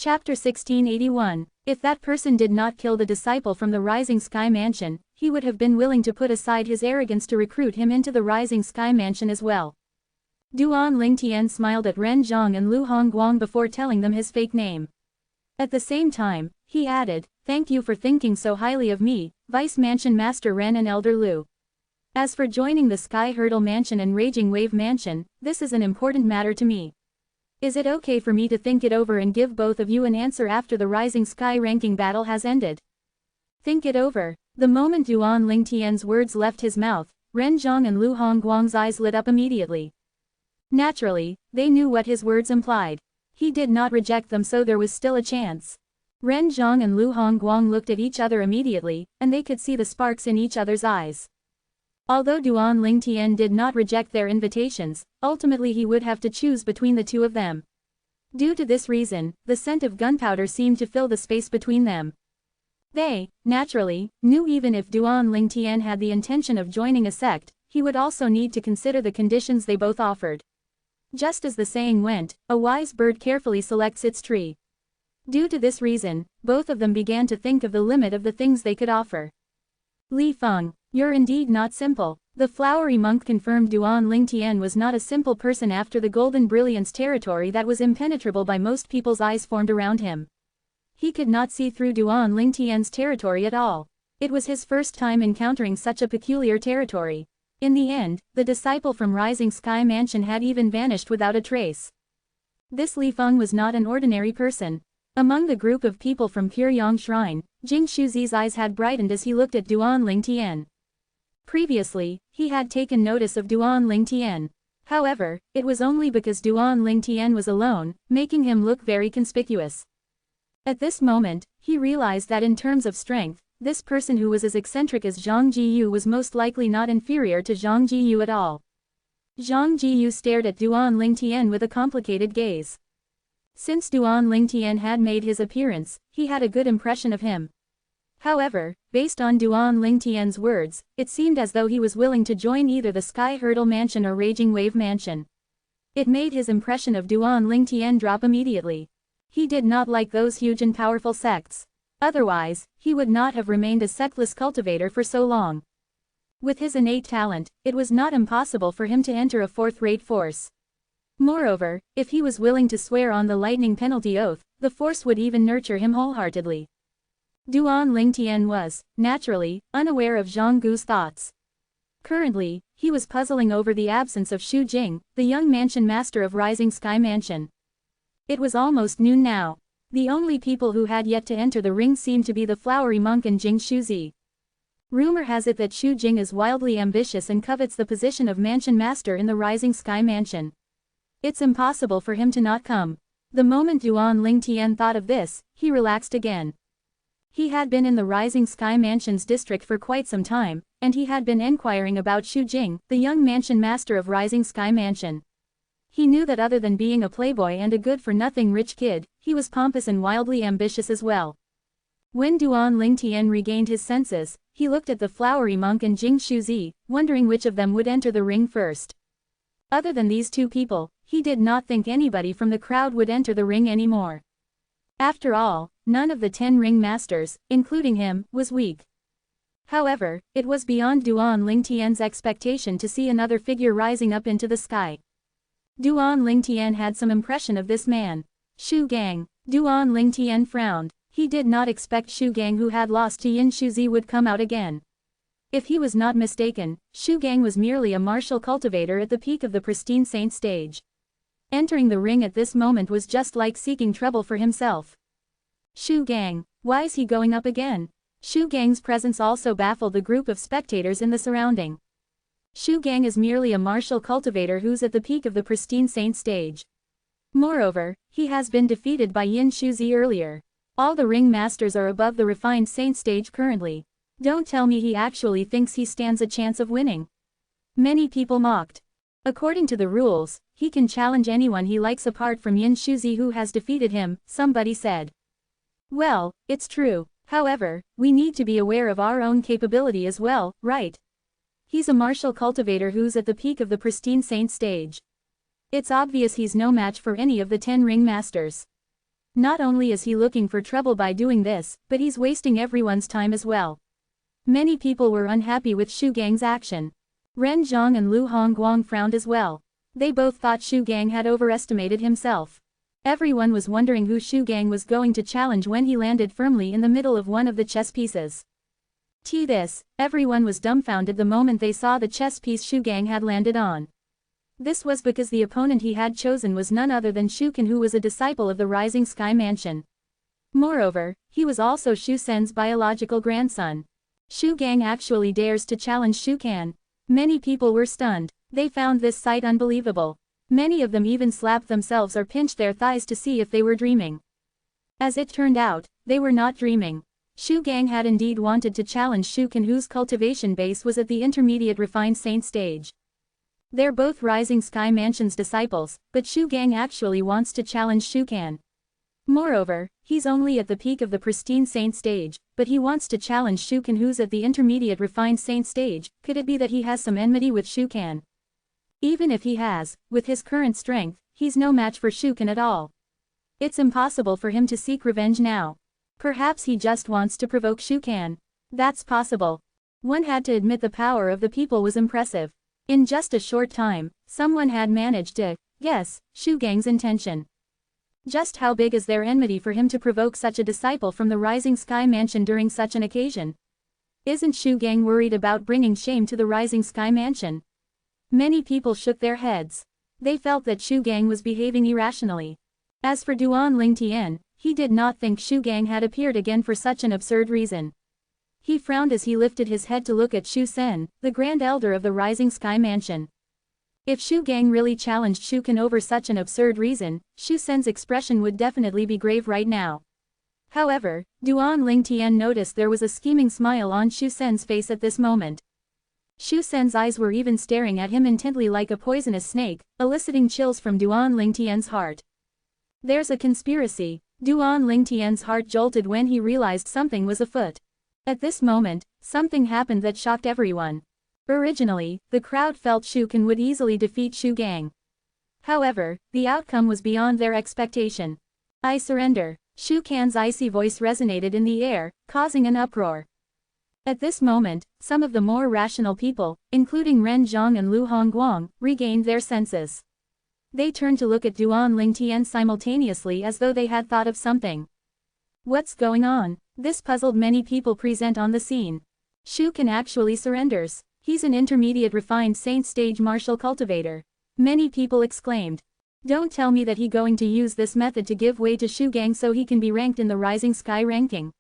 Chapter 1681. If that person did not kill the disciple from the Rising Sky Mansion, he would have been willing to put aside his arrogance to recruit him into the Rising Sky Mansion as well. Duan Lingtian smiled at Ren Zhang and Lu Hongguang before telling them his fake name. At the same time, he added, "Thank you for thinking so highly of me, Vice Mansion Master Ren and Elder Lu. As for joining the Sky Hurdle Mansion and Raging Wave Mansion, this is an important matter to me. Is it okay for me to think it over and give both of you an answer after the Rising Sky ranking battle has ended?" Think it over. The moment Duan Lingtian's words left his mouth, Ren Zhang and Lu Hongguang's eyes lit up immediately. Naturally, they knew what his words implied. He did not reject them, so there was still a chance. Ren Zhang and Lu Hongguang looked at each other immediately, and they could see the sparks in each other's eyes. Although Duan Lingtian did not reject their invitations, ultimately he would have to choose between the two of them. Due to this reason, the scent of gunpowder seemed to fill the space between them. They, naturally, knew even if Duan Lingtian had the intention of joining a sect, he would also need to consider the conditions they both offered. Just as the saying went, a wise bird carefully selects its tree. Due to this reason, both of them began to think of the limit of the things they could offer. Li Feng, you're indeed not simple. The flowery monk confirmed Duan Lingtian was not a simple person after the Golden Brilliance territory that was impenetrable by most people's eyes formed around him. He could not see through Duan Lingtian's territory at all. It was his first time encountering such a peculiar territory. In the end, the disciple from Rising Sky Mansion had even vanished without a trace. This Li Feng was not an ordinary person. Among the group of people from Puryang Shrine, Jing Shuzi's eyes had brightened as he looked at Duan Lingtian. Previously, he had taken notice of Duan Lingtian. However, it was only because Duan Lingtian was alone, making him look very conspicuous. At this moment, he realized that in terms of strength, this person who was as eccentric as Zhang Jiyu was most likely not inferior to Zhang Jiyu at all. Zhang Jiyu stared at Duan Lingtian with a complicated gaze. Since Duan Lingtian had made his appearance, he had a good impression of him. However, based on Duan Lingtian's words, it seemed as though he was willing to join either the Sky Hurdle Mansion or Raging Wave Mansion. It made his impression of Duan Lingtian drop immediately. He did not like those huge and powerful sects. Otherwise, he would not have remained a sectless cultivator for so long. With his innate talent, it was not impossible for him to enter a fourth-rate force. Moreover, if he was willing to swear on the lightning penalty oath, the force would even nurture him wholeheartedly. Duan Lingtian was, naturally, unaware of Zhang Gu's thoughts. Currently, he was puzzling over the absence of Xu Jing, the young mansion master of Rising Sky Mansion. It was almost noon now. The only people who had yet to enter the ring seemed to be the flowery monk and Jing Shuzi. Rumor has it that Xu Jing is wildly ambitious and covets the position of mansion master in the Rising Sky Mansion. It's impossible for him to not come. The moment Duan Lingtian thought of this, he relaxed again. He had been in the Rising Sky Mansion's district for quite some time, and he had been inquiring about Xu Jing, the young mansion master of Rising Sky Mansion. He knew that other than being a playboy and a good-for-nothing rich kid, he was pompous and wildly ambitious as well. When Duan Lingtian regained his senses, he looked at the flowery monk and Jing Shuzi, wondering which of them would enter the ring first. Other than these two people, he did not think anybody from the crowd would enter the ring anymore. After all, none of the 10 ring masters, including him, was weak. However, it was beyond Duan Lingtian's expectation to see another figure rising up into the sky. Duan Lingtian had some impression of this man. Xu Gang. Duan Lingtian frowned. He did not expect Xu Gang, who had lost to Yin Shuzi, would come out again. If he was not mistaken, Xu Gang was merely a martial cultivator at the peak of the pristine saint stage. Entering the ring at this moment was just like seeking trouble for himself. Xu Gang. Why is he going up again? Xu Gang's presence also baffled the group of spectators in the surrounding. Xu Gang is merely a martial cultivator who's at the peak of the pristine saint stage. Moreover, he has been defeated by Yin Shuzi earlier. All the ring masters are above the refined saint stage currently. Don't tell me he actually thinks he stands a chance of winning. Many people mocked. According to the rules, he can challenge anyone he likes apart from Yin Shuzi, who has defeated him, somebody said. Well, it's true. However, we need to be aware of our own capability as well, right? He's a martial cultivator who's at the peak of the pristine saint stage. It's obvious he's no match for any of the 10 ring masters. Not only is he looking for trouble by doing this, but he's wasting everyone's time as well. Many people were unhappy with Shu Gang's action. Ren Zhang and Lu Hongguang frowned as well. They both thought Shu Gang had overestimated himself. Everyone was wondering who Shu Gang was going to challenge when he landed firmly in the middle of one of the chess pieces. Everyone was dumbfounded the moment they saw the chess piece Shu Gang had landed on. This was because the opponent he had chosen was none other than Shu Can, who was a disciple of the Rising Sky Mansion. Moreover, he was also Shu Sen's biological grandson. Shu Gang actually dares to challenge Shu Can. Many people were stunned. They found this sight unbelievable. Many of them even slapped themselves or pinched their thighs to see if they were dreaming. As it turned out, they were not dreaming. Shu Gang had indeed wanted to challenge Shu Can, whose cultivation base was at the intermediate refined saint stage. They're both Rising Sky Mansion's disciples, but Shu Gang actually wants to challenge Shu Can. Moreover, he's only at the peak of the pristine saint stage, but he wants to challenge Shu Can, who's at the intermediate refined saint stage. Could it be that he has some enmity with Shu Can? Even if he has, with his current strength, he's no match for Shu Can at all. It's impossible for him to seek revenge now. Perhaps he just wants to provoke Shu Can. That's possible. One had to admit the power of the people was impressive. In just a short time, someone had managed to guess Shu Gang's intention. Just how big is their enmity for him to provoke such a disciple from the Rising Sky Mansion during such an occasion? Isn't Shu Gang worried about bringing shame to the Rising Sky Mansion? Many people shook their heads. They felt that Shu Gang was behaving irrationally. As for Duan Lingtian, he did not think Shu Gang had appeared again for such an absurd reason. He frowned as he lifted his head to look at Shu Sen, the Grand Elder of the Rising Sky Mansion. If Shu Gang really challenged Shu Can over such an absurd reason, Shu Sen's expression would definitely be grave right now. However, Duan Lingtian noticed there was a scheming smile on Shu Sen's face at this moment. Shu Sen's eyes were even staring at him intently like a poisonous snake, eliciting chills from Duan Lingtian's heart. There's a conspiracy. Duan Lingtian's heart jolted when he realized something was afoot. At this moment, something happened that shocked everyone. Originally, the crowd felt Shu Can would easily defeat Shu Gang. However, the outcome was beyond their expectation. I surrender. Shu Can's icy voice resonated in the air, causing an uproar. At this moment, some of the more rational people, including Ren Zhang and Lu Hongguang, regained their senses. They turned to look at Duan Lingtian simultaneously as though they had thought of something. What's going on? This puzzled many people present on the scene. Shu Can actually surrenders. He's an intermediate refined saint stage martial cultivator. Many people exclaimed. Don't tell me that he's going to use this method to give way to Shu Gang so he can be ranked in the Rising Sky ranking.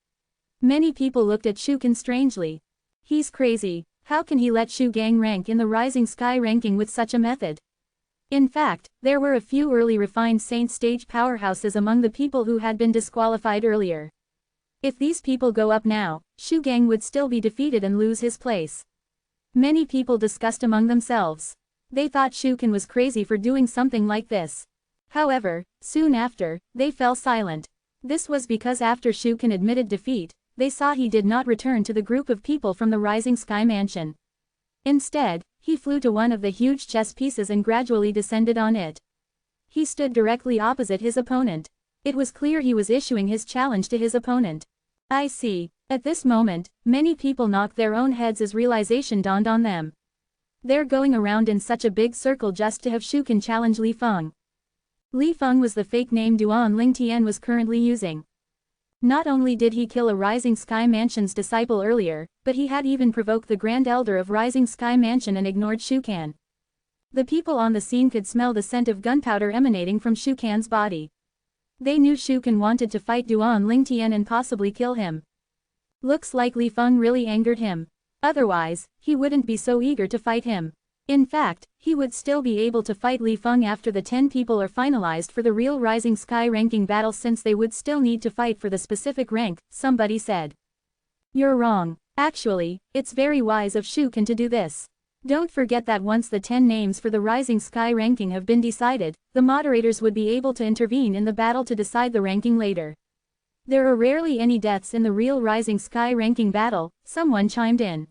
Many people looked at Shu Can strangely. He's crazy. How can he let Shu Gang rank in the Rising Sky ranking with such a method? In fact, there were a few early refined saint stage powerhouses among the people who had been disqualified earlier. If these people go up now, Shu Gang would still be defeated and lose his place. Many people discussed among themselves. They thought Shu Can was crazy for doing something like this. However, soon after, they fell silent. This was because after Shu Can admitted defeat, they saw he did not return to the group of people from the Rising Sky Mansion. Instead, he flew to one of the huge chess pieces and gradually descended on it. He stood directly opposite his opponent. It was clear he was issuing his challenge to his opponent. I see. At this moment, many people knocked their own heads as realization dawned on them. They're going around in such a big circle just to have Shu Can challenge Li Feng. Li Feng was the fake name Duan Lingtian was currently using. Not only did he kill a Rising Sky Mansion's disciple earlier, but he had even provoked the Grand Elder of Rising Sky Mansion and ignored Shu Can. The people on the scene could smell the scent of gunpowder emanating from Shu Can's body. They knew Shu Can wanted to fight Duan Lingtian and possibly kill him. Looks like Li Feng really angered him. Otherwise, he wouldn't be so eager to fight him. In fact, he would still be able to fight Li Feng after the 10 people are finalized for the real Rising Sky ranking battle, since they would still need to fight for the specific rank, somebody said. You're wrong. Actually, it's very wise of Shu Can to do this. Don't forget that once the 10 names for the Rising Sky ranking have been decided, the moderators would be able to intervene in the battle to decide the ranking later. There are rarely any deaths in the real Rising Sky ranking battle, someone chimed in.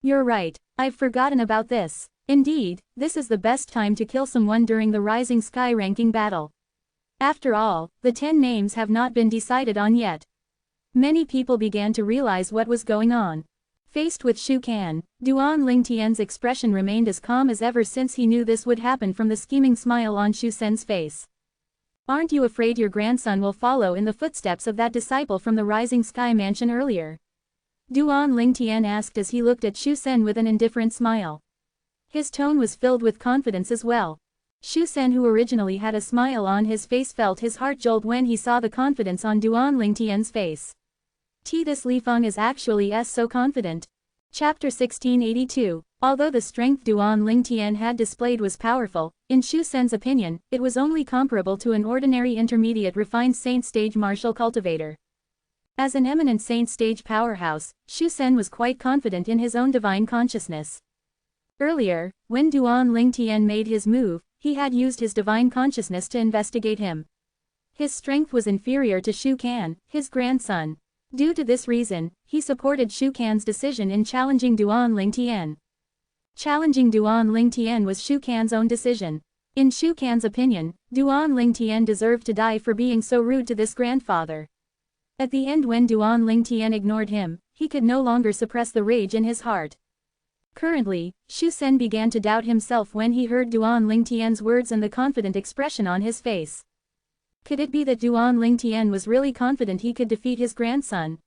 You're right, I've forgotten about this. Indeed, this is the best time to kill someone during the Rising Sky ranking battle. After all, the 10 names have not been decided on yet. Many people began to realize what was going on. Faced with Shu Kan, Duan Lingtian's expression remained as calm as ever since he knew this would happen from the scheming smile on Shu Sen's face. Aren't you afraid your grandson will follow in the footsteps of that disciple from the Rising Sky Mansion earlier? Duan Lingtian asked as he looked at Shu Sen with an indifferent smile. His tone was filled with confidence as well. Shu Sen, who originally had a smile on his face, felt his heart jolt when he saw the confidence on Duan Lingtian's face. This Li Feng is actually so confident. Chapter 1682. Although the strength Duan Lingtian had displayed was powerful, in Shu Sen's opinion, it was only comparable to an ordinary intermediate refined saint stage martial cultivator. As an eminent saint stage powerhouse, Shu Sen was quite confident in his own divine consciousness. Earlier, when Duan Lingtian made his move, he had used his divine consciousness to investigate him. His strength was inferior to Shu Kan, his grandson. Due to this reason, he supported Shu Kan's decision in challenging Duan Lingtian. Challenging Duan Lingtian was Shu Kan's own decision. In Shu Kan's opinion, Duan Lingtian deserved to die for being so rude to this grandfather. At the end, when Duan Lingtian ignored him, he could no longer suppress the rage in his heart. Currently, Shu Sen began to doubt himself when he heard Duan Lingtian's words and the confident expression on his face. Could it be that Duan Lingtian was really confident he could defeat his grandson?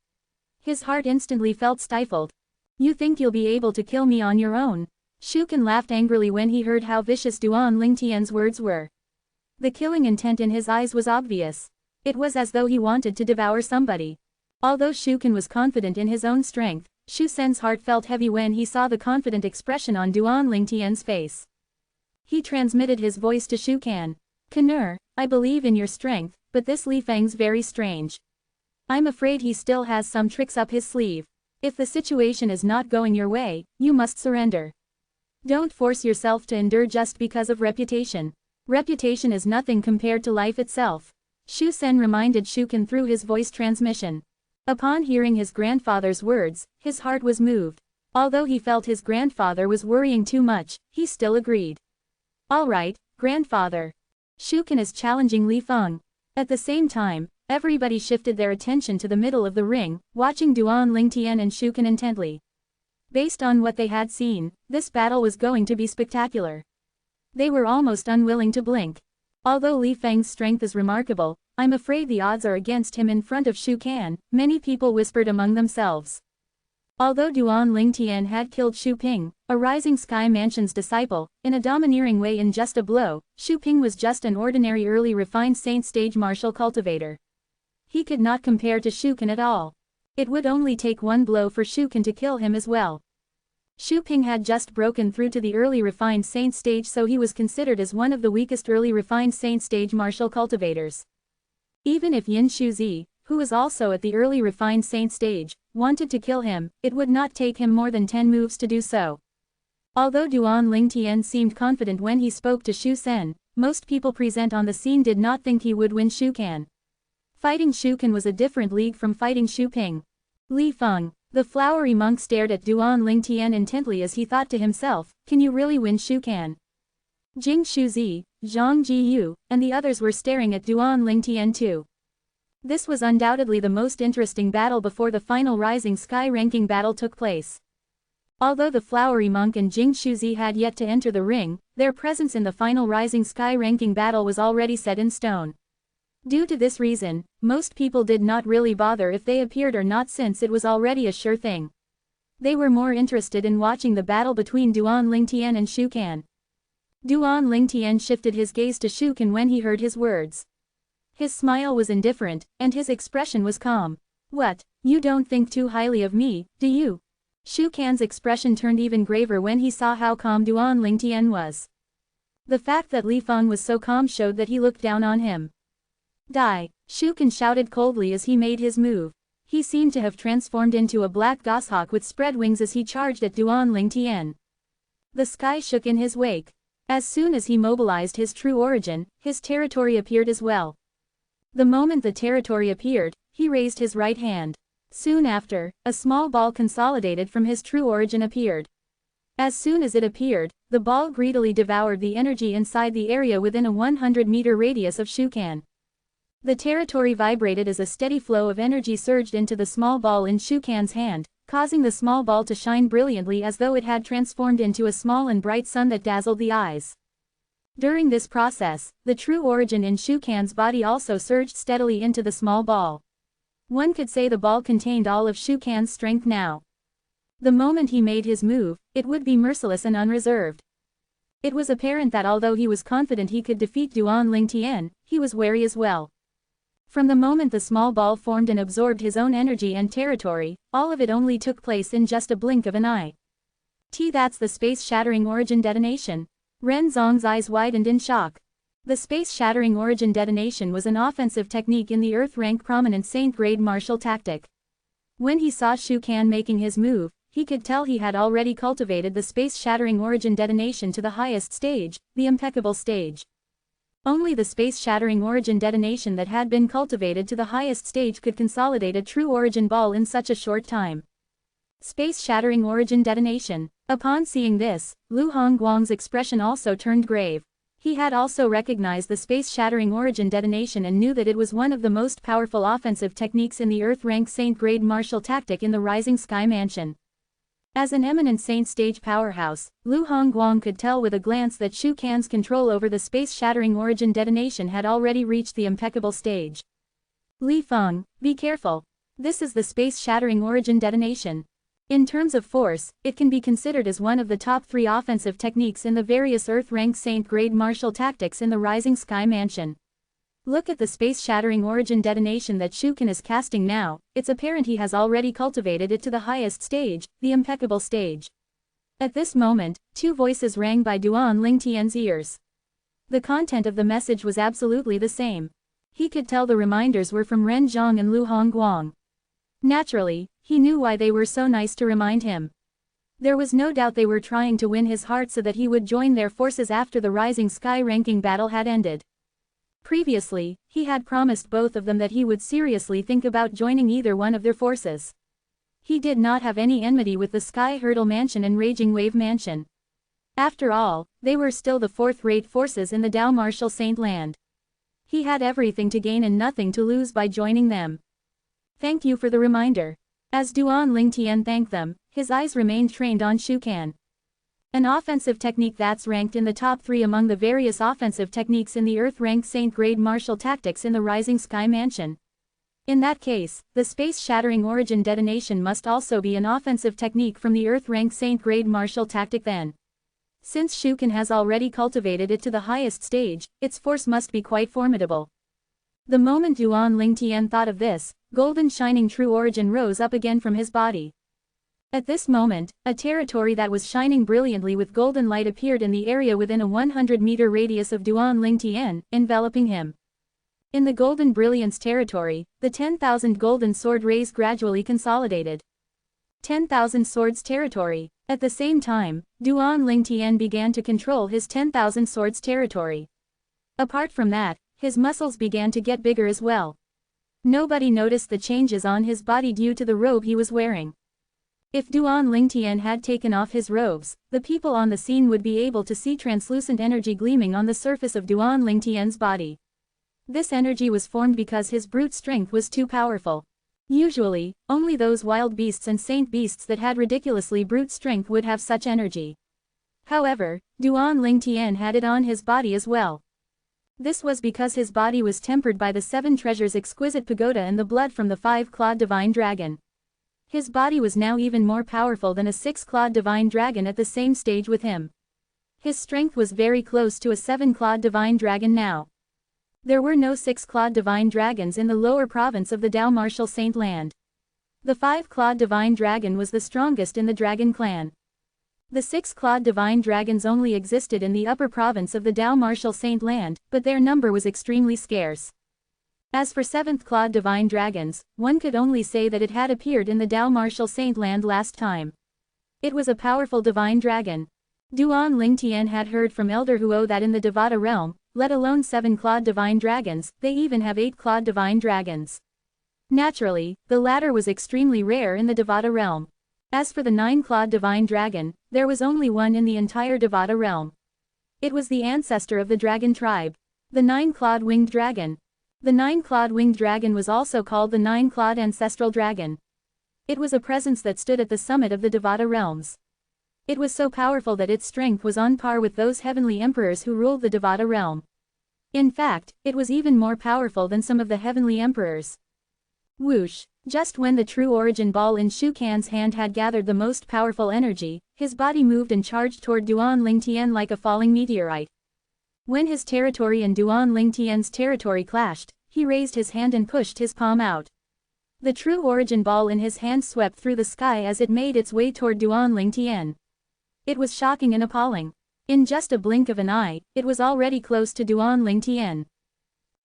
His heart instantly felt stifled. You think you'll be able to kill me on your own? Shu Kan laughed angrily when he heard how vicious Duan Lingtian's words were. The killing intent in his eyes was obvious. It was as though he wanted to devour somebody. Although Shu Kan was confident in his own strength, Shu Sen's heart felt heavy when he saw the confident expression on Duan Lingtian's face. He transmitted his voice to Shu Kan. Kanur, I believe in your strength, but this Li Feng's very strange. I'm afraid he still has some tricks up his sleeve. If the situation is not going your way, you must surrender. Don't force yourself to endure just because of reputation. Reputation is nothing compared to life itself. Shu Sen reminded Shu Kan through his voice transmission. Upon hearing his grandfather's words, his heart was moved. Although he felt his grandfather was worrying too much, he still agreed. All right, grandfather. Shu Kan is challenging Li Feng. At the same time, everybody shifted their attention to the middle of the ring, watching Duan Lingtian and Shu Kan intently. Based on what they had seen, this battle was going to be spectacular. They were almost unwilling to blink. Although Li Feng's strength is remarkable, I'm afraid the odds are against him in front of Shu Kan, many people whispered among themselves. Although Duan Lingtian had killed Shu Ping, a Rising Sky Mansion's disciple, in a domineering way in just a blow, Shu Ping was just an ordinary early refined saint stage martial cultivator. He could not compare to Shu Kan at all. It would only take one blow for Shu Kan to kill him as well. Shu Ping had just broken through to the early refined saint stage, so he was considered as one of the weakest early refined saint stage martial cultivators. Even if Yin Shuzi, who was also at the early refined saint stage, wanted to kill him, it would not take him more than 10 moves to do so. Although Duan Lingtian seemed confident when he spoke to Shu Sen, most people present on the scene did not think he would win Shu Kan. Fighting Shu Kan was a different league from fighting Shu Ping. Li Feng, the flowery monk, stared at Duan Lingtian intently as he thought to himself, can you really win Shu Kan? Jing Shuzi, Zhang Jiyu, and the others were staring at Duan Lingtian too. This was undoubtedly the most interesting battle before the final Rising Sky ranking battle took place. Although the flowery monk and Jing Shuzi had yet to enter the ring, their presence in the final Rising Sky ranking battle was already set in stone. Due to this reason, most people did not really bother if they appeared or not, since it was already a sure thing. They were more interested in watching the battle between Duan Lingtian and Shu Kan. Duan Lingtian shifted his gaze to Shu Kan when he heard his words. His smile was indifferent, and his expression was calm. What, you don't think too highly of me, do you? Shu Kan's expression turned even graver when he saw how calm Duan Lingtian was. The fact that Li Feng was so calm showed that he looked down on him. Die! Shu Kan shouted coldly as he made his move. He seemed to have transformed into a black goshawk with spread wings as he charged at Duan Lingtian. The sky shook in his wake. As soon as he mobilized his true origin, his territory appeared as well. The moment the territory appeared, he raised his right hand. Soon after, a small ball consolidated from his true origin appeared. As soon as it appeared, the ball greedily devoured the energy inside the area within a 100-meter radius of Shu Kan. The territory vibrated as a steady flow of energy surged into the small ball in Shukan's hand, causing the small ball to shine brilliantly as though it had transformed into a small and bright sun that dazzled the eyes. During this process, the true origin in Shukan's body also surged steadily into the small ball. One could say the ball contained all of Shukan's strength now. The moment he made his move, it would be merciless and unreserved. It was apparent that although he was confident he could defeat Duan Lingtian, he was wary as well. From the moment the small ball formed and absorbed his own energy and territory, all of it only took place in just a blink of an eye. That's the space-shattering origin detonation. Ren Zong's eyes widened in shock. The space-shattering origin detonation was an offensive technique in the Earth-rank prominent Saint-grade martial tactic. When he saw Shukan making his move, he could tell he had already cultivated the space-shattering origin detonation to the highest stage, the impeccable stage. Only the space-shattering origin detonation that had been cultivated to the highest stage could consolidate a true origin ball in such a short time. Space-shattering origin detonation. Upon seeing this, Lu Hongguang's expression also turned grave. He had also recognized the space-shattering origin detonation and knew that it was one of the most powerful offensive techniques in the Earth-rank Saint-grade martial tactic in the Rising Sky Mansion. As an eminent Saint stage powerhouse, Lu Hongguang could tell with a glance that Shukan's control over the space-shattering origin detonation had already reached the impeccable stage. Li Feng, be careful. This is the space-shattering origin detonation. In terms of force, it can be considered as one of the top 3 offensive techniques in the various Earth-rank Saint-grade martial tactics in the Rising Sky Mansion. Look at the space-shattering origin detonation that Shukan is casting now. It's apparent he has already cultivated it to the highest stage, the impeccable stage. At this moment, 2 voices rang by Duan Lingtian's ears. The content of the message was absolutely the same. He could tell the reminders were from Ren Zhong and Lu Hongguang. Naturally, he knew why they were so nice to remind him. There was no doubt they were trying to win his heart so that he would join their forces after the Rising Sky ranking battle had ended. Previously, he had promised both of them that he would seriously think about joining either one of their forces. He did not have any enmity with the Sky Hurdle Mansion and Raging Wave Mansion. After all, they were still the 4th-rate forces in the Dao Martial Saint Land. He had everything to gain and nothing to lose by joining them. Thank you for the reminder. As Duan Lingtian thanked them, his eyes remained trained on Shukan. An offensive technique that's ranked in the top 3 among the various offensive techniques in the Earth-rank Saint-grade martial tactics in the Rising Sky Mansion. In that case, the space-shattering origin detonation must also be an offensive technique from the Earth-rank Saint-grade martial tactic then. Since Shukan has already cultivated it to the highest stage, its force must be quite formidable. The moment Duan Lingtian thought of this, golden shining true origin rose up again from his body. At this moment, a territory that was shining brilliantly with golden light appeared in the area within a 100-meter radius of Duan Lingtian, enveloping him. In the golden brilliance territory, the 10,000 golden sword rays gradually consolidated. 10,000 swords territory. At the same time, Duan Lingtian began to control his 10,000 swords territory. Apart from that, his muscles began to get bigger as well. Nobody noticed the changes on his body due to the robe he was wearing. If Duan Lingtian had taken off his robes, the people on the scene would be able to see translucent energy gleaming on the surface of Duan Lingtian's body. This energy was formed because his brute strength was too powerful. Usually, only those wild beasts and saint beasts that had ridiculously brute strength would have such energy. However, Duan Lingtian had it on his body as well. This was because his body was tempered by the 7 treasures exquisite pagoda and the blood from the 5-clawed divine dragon. His body was now even more powerful than a 6-clawed divine dragon at the same stage with him. His strength was very close to a 7-clawed divine dragon now. There were no 6-clawed divine dragons in the lower province of the Dao Martial Saint Land. The 5-clawed divine dragon was the strongest in the dragon clan. The 6-clawed divine dragons only existed in the upper province of the Dao Martial Saint Land, but their number was extremely scarce. As for 7th-clawed divine dragons, one could only say that it had appeared in the Dao Martial Saint Land last time. It was a powerful divine dragon. Duan Lingtian had heard from Elder Huo that in the Devata realm, let alone 7-clawed divine dragons, they even have 8-clawed divine dragons. Naturally, the latter was extremely rare in the Devata realm. As for the 9-clawed divine dragon, there was only one in the entire Devata realm. It was the ancestor of the dragon tribe. The 9-clawed winged dragon. The nine-clawed winged dragon was also called the nine-clawed ancestral dragon. It was a presence that stood at the summit of the Devata realms. It was so powerful that its strength was on par with those heavenly emperors who ruled the Devata realm. In fact, it was even more powerful than some of the heavenly emperors. Whoosh! Just when the true origin ball in Shu Kan's hand had gathered the most powerful energy, his body moved and charged toward Duan Lingtian like a falling meteorite. When his territory and Duan Lingtian's territory clashed, he raised his hand and pushed his palm out. The true origin ball in his hand swept through the sky as it made its way toward Duan Lingtian. It was shocking and appalling. In just a blink of an eye, it was already close to Duan Lingtian.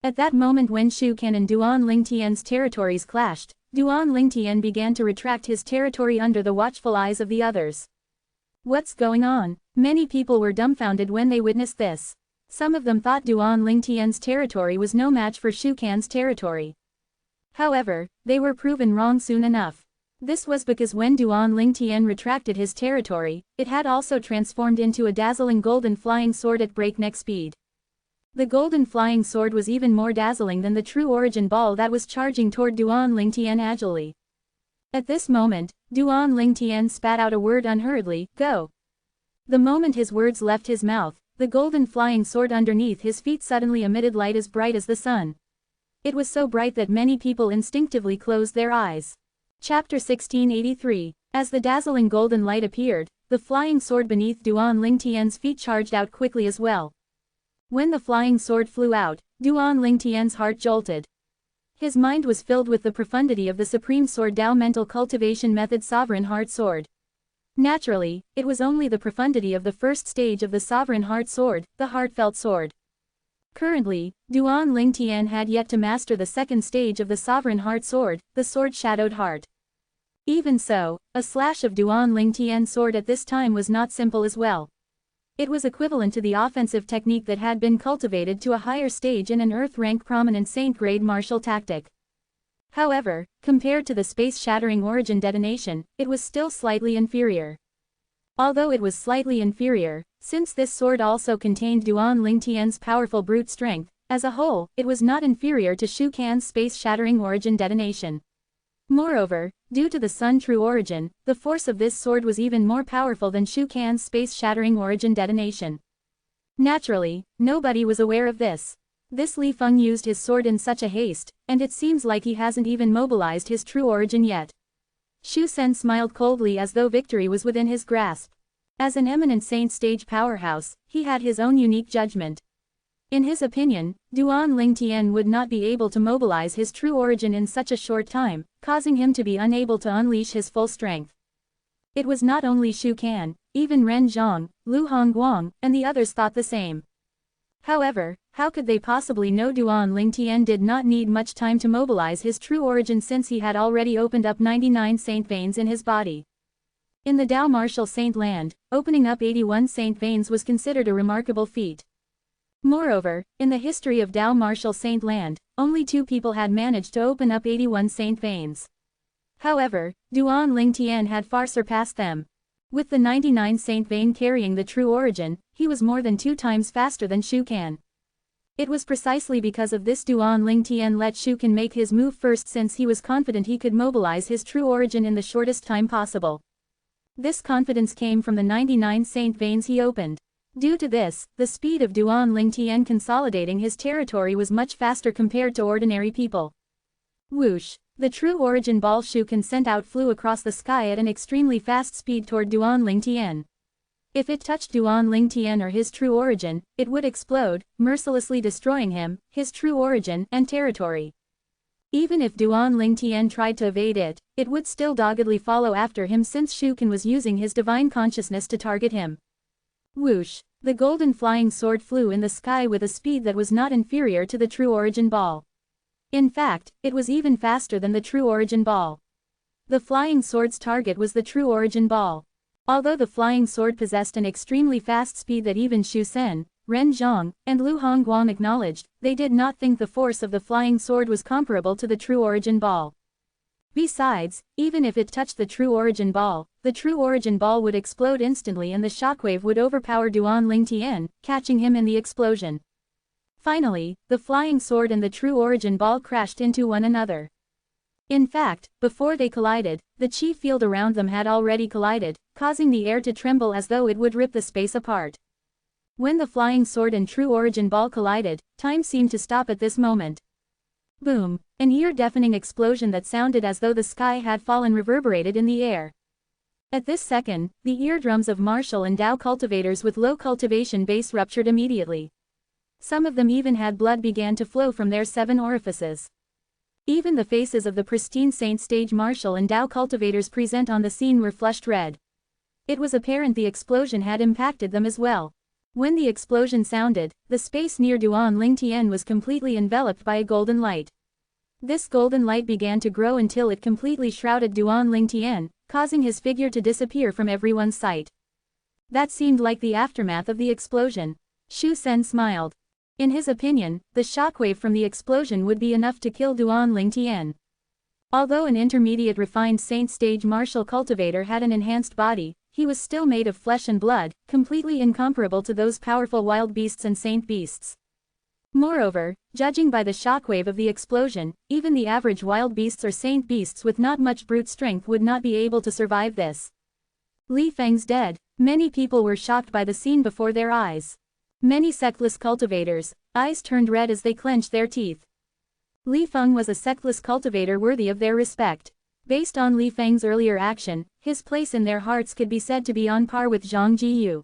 At that moment when Shu Kan and Duan Lingtian's territories clashed, Duan Lingtian began to retract his territory under the watchful eyes of the others. What's going on? Many people were dumbfounded when they witnessed this. Some of them thought Duan Lingtian's territory was no match for Shu Kan's territory. However, they were proven wrong soon enough. This was because when Duan Lingtian retracted his territory, it had also transformed into a dazzling golden flying sword at breakneck speed. The golden flying sword was even more dazzling than the true origin ball that was charging toward Duan Lingtian agilely. At this moment, Duan Lingtian spat out a word unhurriedly, "Go." The moment his words left his mouth, the golden flying sword underneath his feet suddenly emitted light as bright as the sun. It was so bright that many people instinctively closed their eyes. Chapter 1683. As the dazzling golden light appeared, the flying sword beneath Duan Lingtian's feet charged out quickly as well. When the flying sword flew out, Duan Lingtian's heart jolted. His mind was filled with the profundity of the Supreme Sword Tao mental cultivation method Sovereign Heart Sword. Naturally, it was only the profundity of the first stage of the Sovereign Heart Sword, the Heartfelt Sword. Currently, Duan Lingtian had yet to master the second stage of the Sovereign Heart Sword, the Sword Shadowed Heart. Even so, a slash of Duan Lingtian's sword at this time was not simple as well. It was equivalent to the offensive technique that had been cultivated to a higher stage in an Earth-rank prominent Saint-grade martial tactic. However, compared to the space-shattering origin detonation, it was still slightly inferior. Although it was slightly inferior, since this sword also contained Duan Lingtian's powerful brute strength, as a whole, it was not inferior to Shu Kan's space-shattering origin detonation. Moreover, due to the Sun True origin, the force of this sword was even more powerful than Shu Kan's space-shattering origin detonation. Naturally, nobody was aware of this. This Li Feng used his sword in such a haste, and it seems like he hasn't even mobilized his true origin yet. Shu Sen smiled coldly as though victory was within his grasp. As an eminent saint stage powerhouse, he had his own unique judgment. In his opinion, Duan Lingtian would not be able to mobilize his true origin in such a short time, causing him to be unable to unleash his full strength. It was not only Shu Kan, even Ren Zhang, Lu Hongguang, and the others thought the same. However, how could they possibly know Duan Lingtian did not need much time to mobilize his true origin since he had already opened up 99 saint veins in his body? In the Tao martial saint land, opening up 81 saint veins was considered a remarkable feat. Moreover, in the history of Tao martial saint land, only 2 people had managed to open up 81 saint veins. However, Duan Lingtian had far surpassed them. With the 99 saint vein carrying the true origin, he was more than 2 times faster than Shu Kan. It was precisely because of this Duan Lingtian let Shu Kan make his move first since he was confident he could mobilize his true origin in the shortest time possible. This confidence came from the 99 saint veins he opened. Due to this, the speed of Duan Lingtian consolidating his territory was much faster compared to ordinary people. Whoosh! The true origin ball Shu Kan sent out flew across the sky at an extremely fast speed toward Duan Lingtian. If it touched Duan Lingtian or his true origin, it would explode, mercilessly destroying him, his true origin, and territory. Even if Duan Lingtian tried to evade it, it would still doggedly follow after him since Shu Kan was using his divine consciousness to target him. Whoosh! The golden flying sword flew in the sky with a speed that was not inferior to the true origin ball. In fact, it was even faster than the true origin ball. The flying sword's target was the true origin ball. Although the flying sword possessed an extremely fast speed that even Shu Sen, Ren Zhang, and Lu Hongguang acknowledged, they did not think the force of the flying sword was comparable to the true origin ball. Besides, even if it touched the true origin ball would explode instantly and the shockwave would overpower Duan Lingtian, catching him in the explosion. Finally, the flying sword and the true origin ball crashed into one another. In fact, before they collided, the chi field around them had already collided, causing the air to tremble as though it would rip the space apart. When the flying sword and true origin ball collided, time seemed to stop at this moment. Boom! An ear-deafening explosion that sounded as though the sky had fallen reverberated in the air. At this second, the eardrums of martial and Dao cultivators with low cultivation base ruptured immediately. Some of them even had blood began to flow from their 7 orifices. Even the faces of the pristine saint stage martial and Dao cultivators present on the scene were flushed red. It was apparent the explosion had impacted them as well. When the explosion sounded, the space near Duan Lingtian was completely enveloped by a golden light. This golden light began to grow until it completely shrouded Duan Lingtian, causing his figure to disappear from everyone's sight. That seemed like the aftermath of the explosion. Shu Sen smiled. In his opinion, the shockwave from the explosion would be enough to kill Duan Lingtian. Although an intermediate refined saint stage martial cultivator had an enhanced body, he was still made of flesh and blood, completely incomparable to those powerful wild beasts and saint beasts. Moreover, judging by the shockwave of the explosion, even the average wild beasts or saint beasts with not much brute strength would not be able to survive this. Li Feng's dead. Many people were shocked by the scene before their eyes. Many sectless cultivators' eyes turned red as they clenched their teeth. Li Feng was a sectless cultivator worthy of their respect. Based on Li Feng's earlier action, his place in their hearts could be said to be on par with Zhang Jiyu.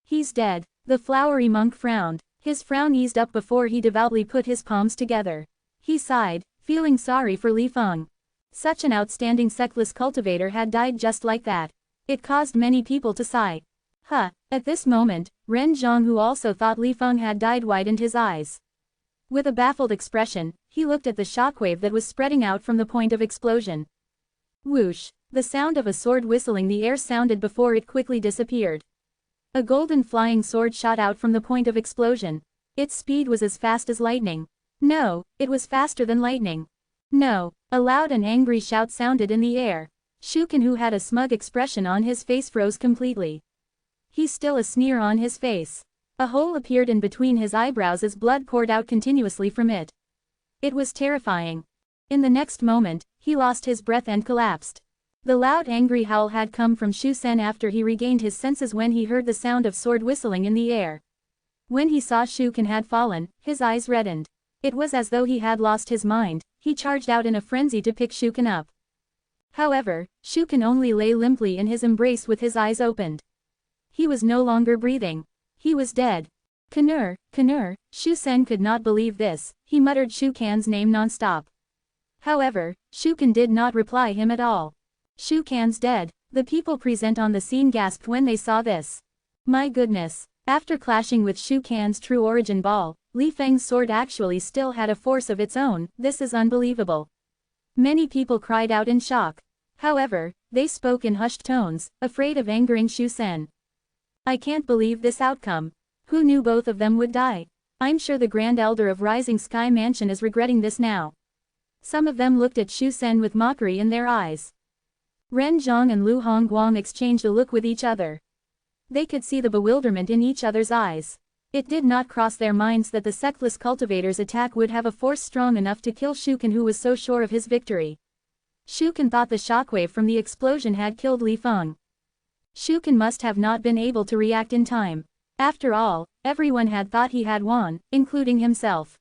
He's dead. The flowery monk frowned. His frown eased up before he devoutly put his palms together. He sighed, feeling sorry for Li Feng. Such an outstanding sectless cultivator had died just like that. It caused many people to sigh. At this moment, Ren Zhang, who also thought Li Feng had died, widened his eyes. With a baffled expression, he looked at the shockwave that was spreading out from the point of explosion. Whoosh! The sound of a sword whistling the air sounded before it quickly disappeared. A golden flying sword shot out from the point of explosion. Its speed was as fast as lightning. No, it was faster than lightning. No! A loud and angry shout sounded in the air. Shuken, who had a smug expression on his face, froze completely. He's still a sneer on his face. A hole appeared in between his eyebrows as blood poured out continuously from it. It was terrifying. In the next moment, he lost his breath and collapsed. The loud angry howl had come from Shu Sen after he regained his senses when he heard the sound of sword whistling in the air. When he saw Shuken had fallen, his eyes reddened. It was as though he had lost his mind. He charged out in a frenzy to pick Shuken up. However, Shuken only lay limply in his embrace with his eyes opened. He was no longer breathing. He was dead. Kanur, Shu Sen could not believe this. He muttered Shukan's name non-stop. However, Shuken did not reply him at all. Shukan's dead. The people present on the scene gasped when they saw this. My goodness. After clashing with Shukan's true origin ball, Li Feng's sword actually still had a force of its own. This is unbelievable. Many people cried out in shock. However, they spoke in hushed tones, afraid of angering Shu Sen. I can't believe this outcome. Who knew both of them would die? I'm sure the Grand Elder of Rising Sky Mansion is regretting this now. Some of them looked at Shu Sen with mockery in their eyes. Ren Zhang and Lu Hongguang exchanged a look with each other. They could see the bewilderment in each other's eyes. It did not cross their minds that the sectless cultivator's attack would have a force strong enough to kill Shuken, who was so sure of his victory. Shuken thought the shockwave from the explosion had killed Li Feng. Shuken must have not been able to react in time. After all, everyone had thought he had won, including himself.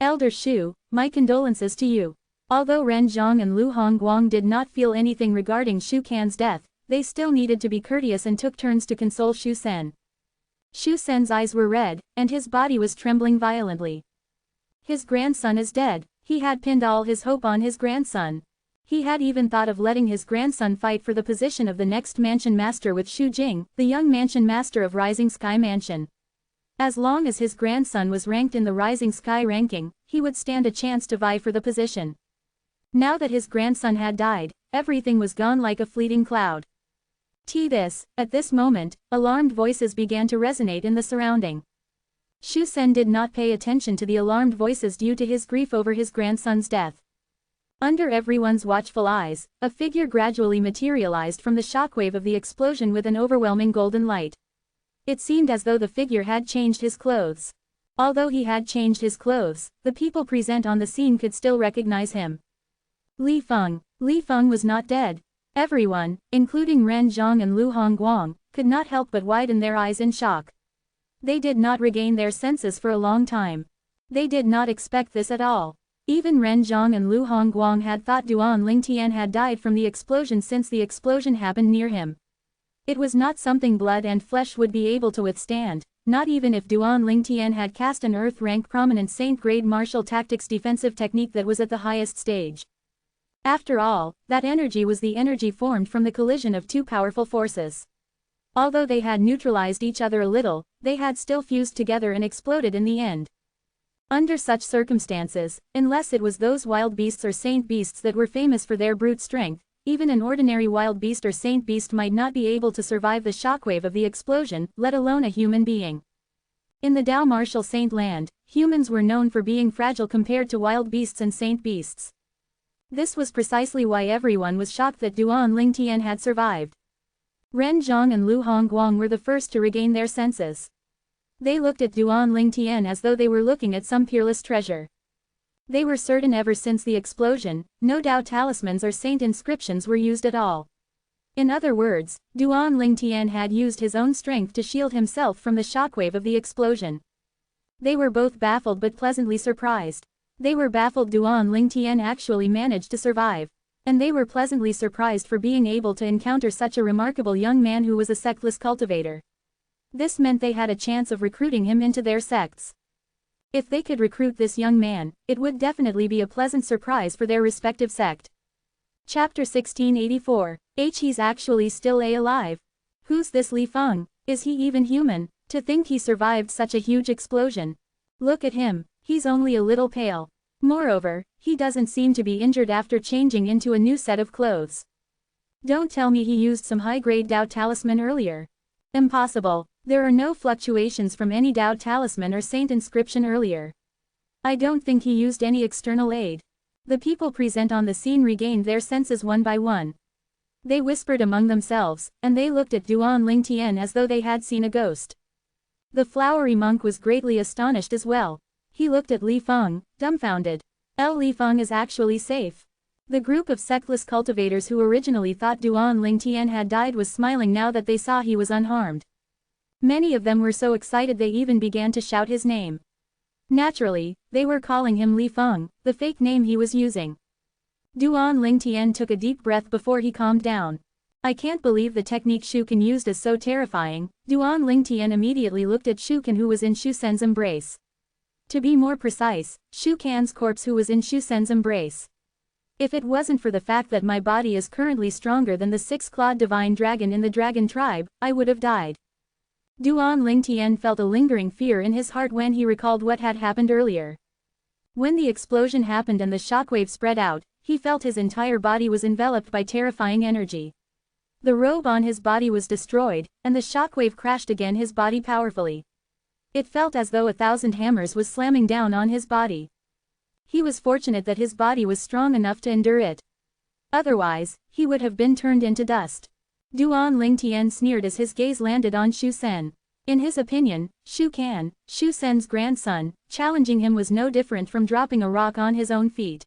Elder Shu, my condolences to you. Although Ren Zhang and Lu Hongguang did not feel anything regarding Shu Kan's death, they still needed to be courteous and took turns to console Shu Sen. Shu Sen's eyes were red, and his body was trembling violently. His grandson is dead. He had pinned all his hope on his grandson. He had even thought of letting his grandson fight for the position of the next mansion master with Shu Jing, the young mansion master of Rising Sky Mansion. As long as his grandson was ranked in the Rising Sky ranking, he would stand a chance to vie for the position. Now that his grandson had died, everything was gone like a fleeting cloud. At this moment, alarmed voices began to resonate in the surrounding. Shu Sen did not pay attention to the alarmed voices due to his grief over his grandson's death. Under everyone's watchful eyes, a figure gradually materialized from the shockwave of the explosion with an overwhelming golden light. It seemed as though the figure had changed his clothes. Although he had changed his clothes, the people present on the scene could still recognize him. Li Feng. Li Feng was not dead. Everyone, including Ren Zhang and Lu Hongguang, could not help but widen their eyes in shock. They did not regain their senses for a long time. They did not expect this at all. Even Ren Zhang and Lu Hongguang had thought Duan Lingtian had died from the explosion since the explosion happened near him. It was not something blood and flesh would be able to withstand, not even if Duan Lingtian had cast an Earth-rank prominent Saint-grade martial tactics defensive technique that was at the highest stage. After all, that energy was the energy formed from the collision of two powerful forces. Although they had neutralized each other a little, they had still fused together and exploded in the end. Under such circumstances, unless it was those wild beasts or saint beasts that were famous for their brute strength, even an ordinary wild beast or saint beast might not be able to survive the shockwave of the explosion, let alone a human being. In the Dao martial saint land, humans were known for being fragile compared to wild beasts and saint beasts. This was precisely why everyone was shocked that Duan Lingtian had survived. Ren Zhang and Lu Hongguang were the first to regain their senses. They looked at Duan Lingtian as though they were looking at some peerless treasure. They were certain ever since the explosion, no Dao talismans or saint inscriptions were used at all. In other words, Duan Lingtian had used his own strength to shield himself from the shockwave of the explosion. They were both baffled but pleasantly surprised. They were baffled Duan Lingtian actually managed to survive. And they were pleasantly surprised for being able to encounter such a remarkable young man who was a sectless cultivator. This meant they had a chance of recruiting him into their sects. If they could recruit this young man, it would definitely be a pleasant surprise for their respective sect. Chapter 1684. He's actually still alive. Who's this Li Feng? Is he even human? To think he survived such a huge explosion. Look at him, he's only a little pale. Moreover, he doesn't seem to be injured after changing into a new set of clothes. Don't tell me he used some high-grade Dao talisman earlier. Impossible. There are no fluctuations from any Dao talisman or saint inscription earlier. I don't think he used any external aid. The people present on the scene regained their senses one by one. They whispered among themselves, and they looked at Duan Lingtian as though they had seen a ghost. The flowery monk was greatly astonished as well. He looked at Li Feng, dumbfounded. Li Feng is actually safe. The group of sectless cultivators who originally thought Duan Lingtian had died was smiling now that they saw he was unharmed. Many of them were so excited they even began to shout his name. Naturally, they were calling him Li Feng, the fake name he was using. Duan Lingtian took a deep breath before he calmed down. I can't believe the technique Shuken used is so terrifying. Duan Lingtian immediately looked at Shuken who was in Shusen's embrace. To be more precise, Shukan's corpse who was in Shusen's embrace. If it wasn't for the fact that my body is currently stronger than the six-clawed divine dragon in the dragon tribe, I would have died. Duan Lingtian felt a lingering fear in his heart when he recalled what had happened earlier. When the explosion happened and the shockwave spread out, he felt his entire body was enveloped by terrifying energy. The robe on his body was destroyed, and the shockwave crashed again his body powerfully. It felt as though 1,000 hammers was slamming down on his body. He was fortunate that his body was strong enough to endure it. Otherwise, he would have been turned into dust. Duan Lingtian sneered as his gaze landed on Shu Sen. In his opinion, Shu Kan, Shu Sen's grandson, challenging him was no different from dropping a rock on his own feet.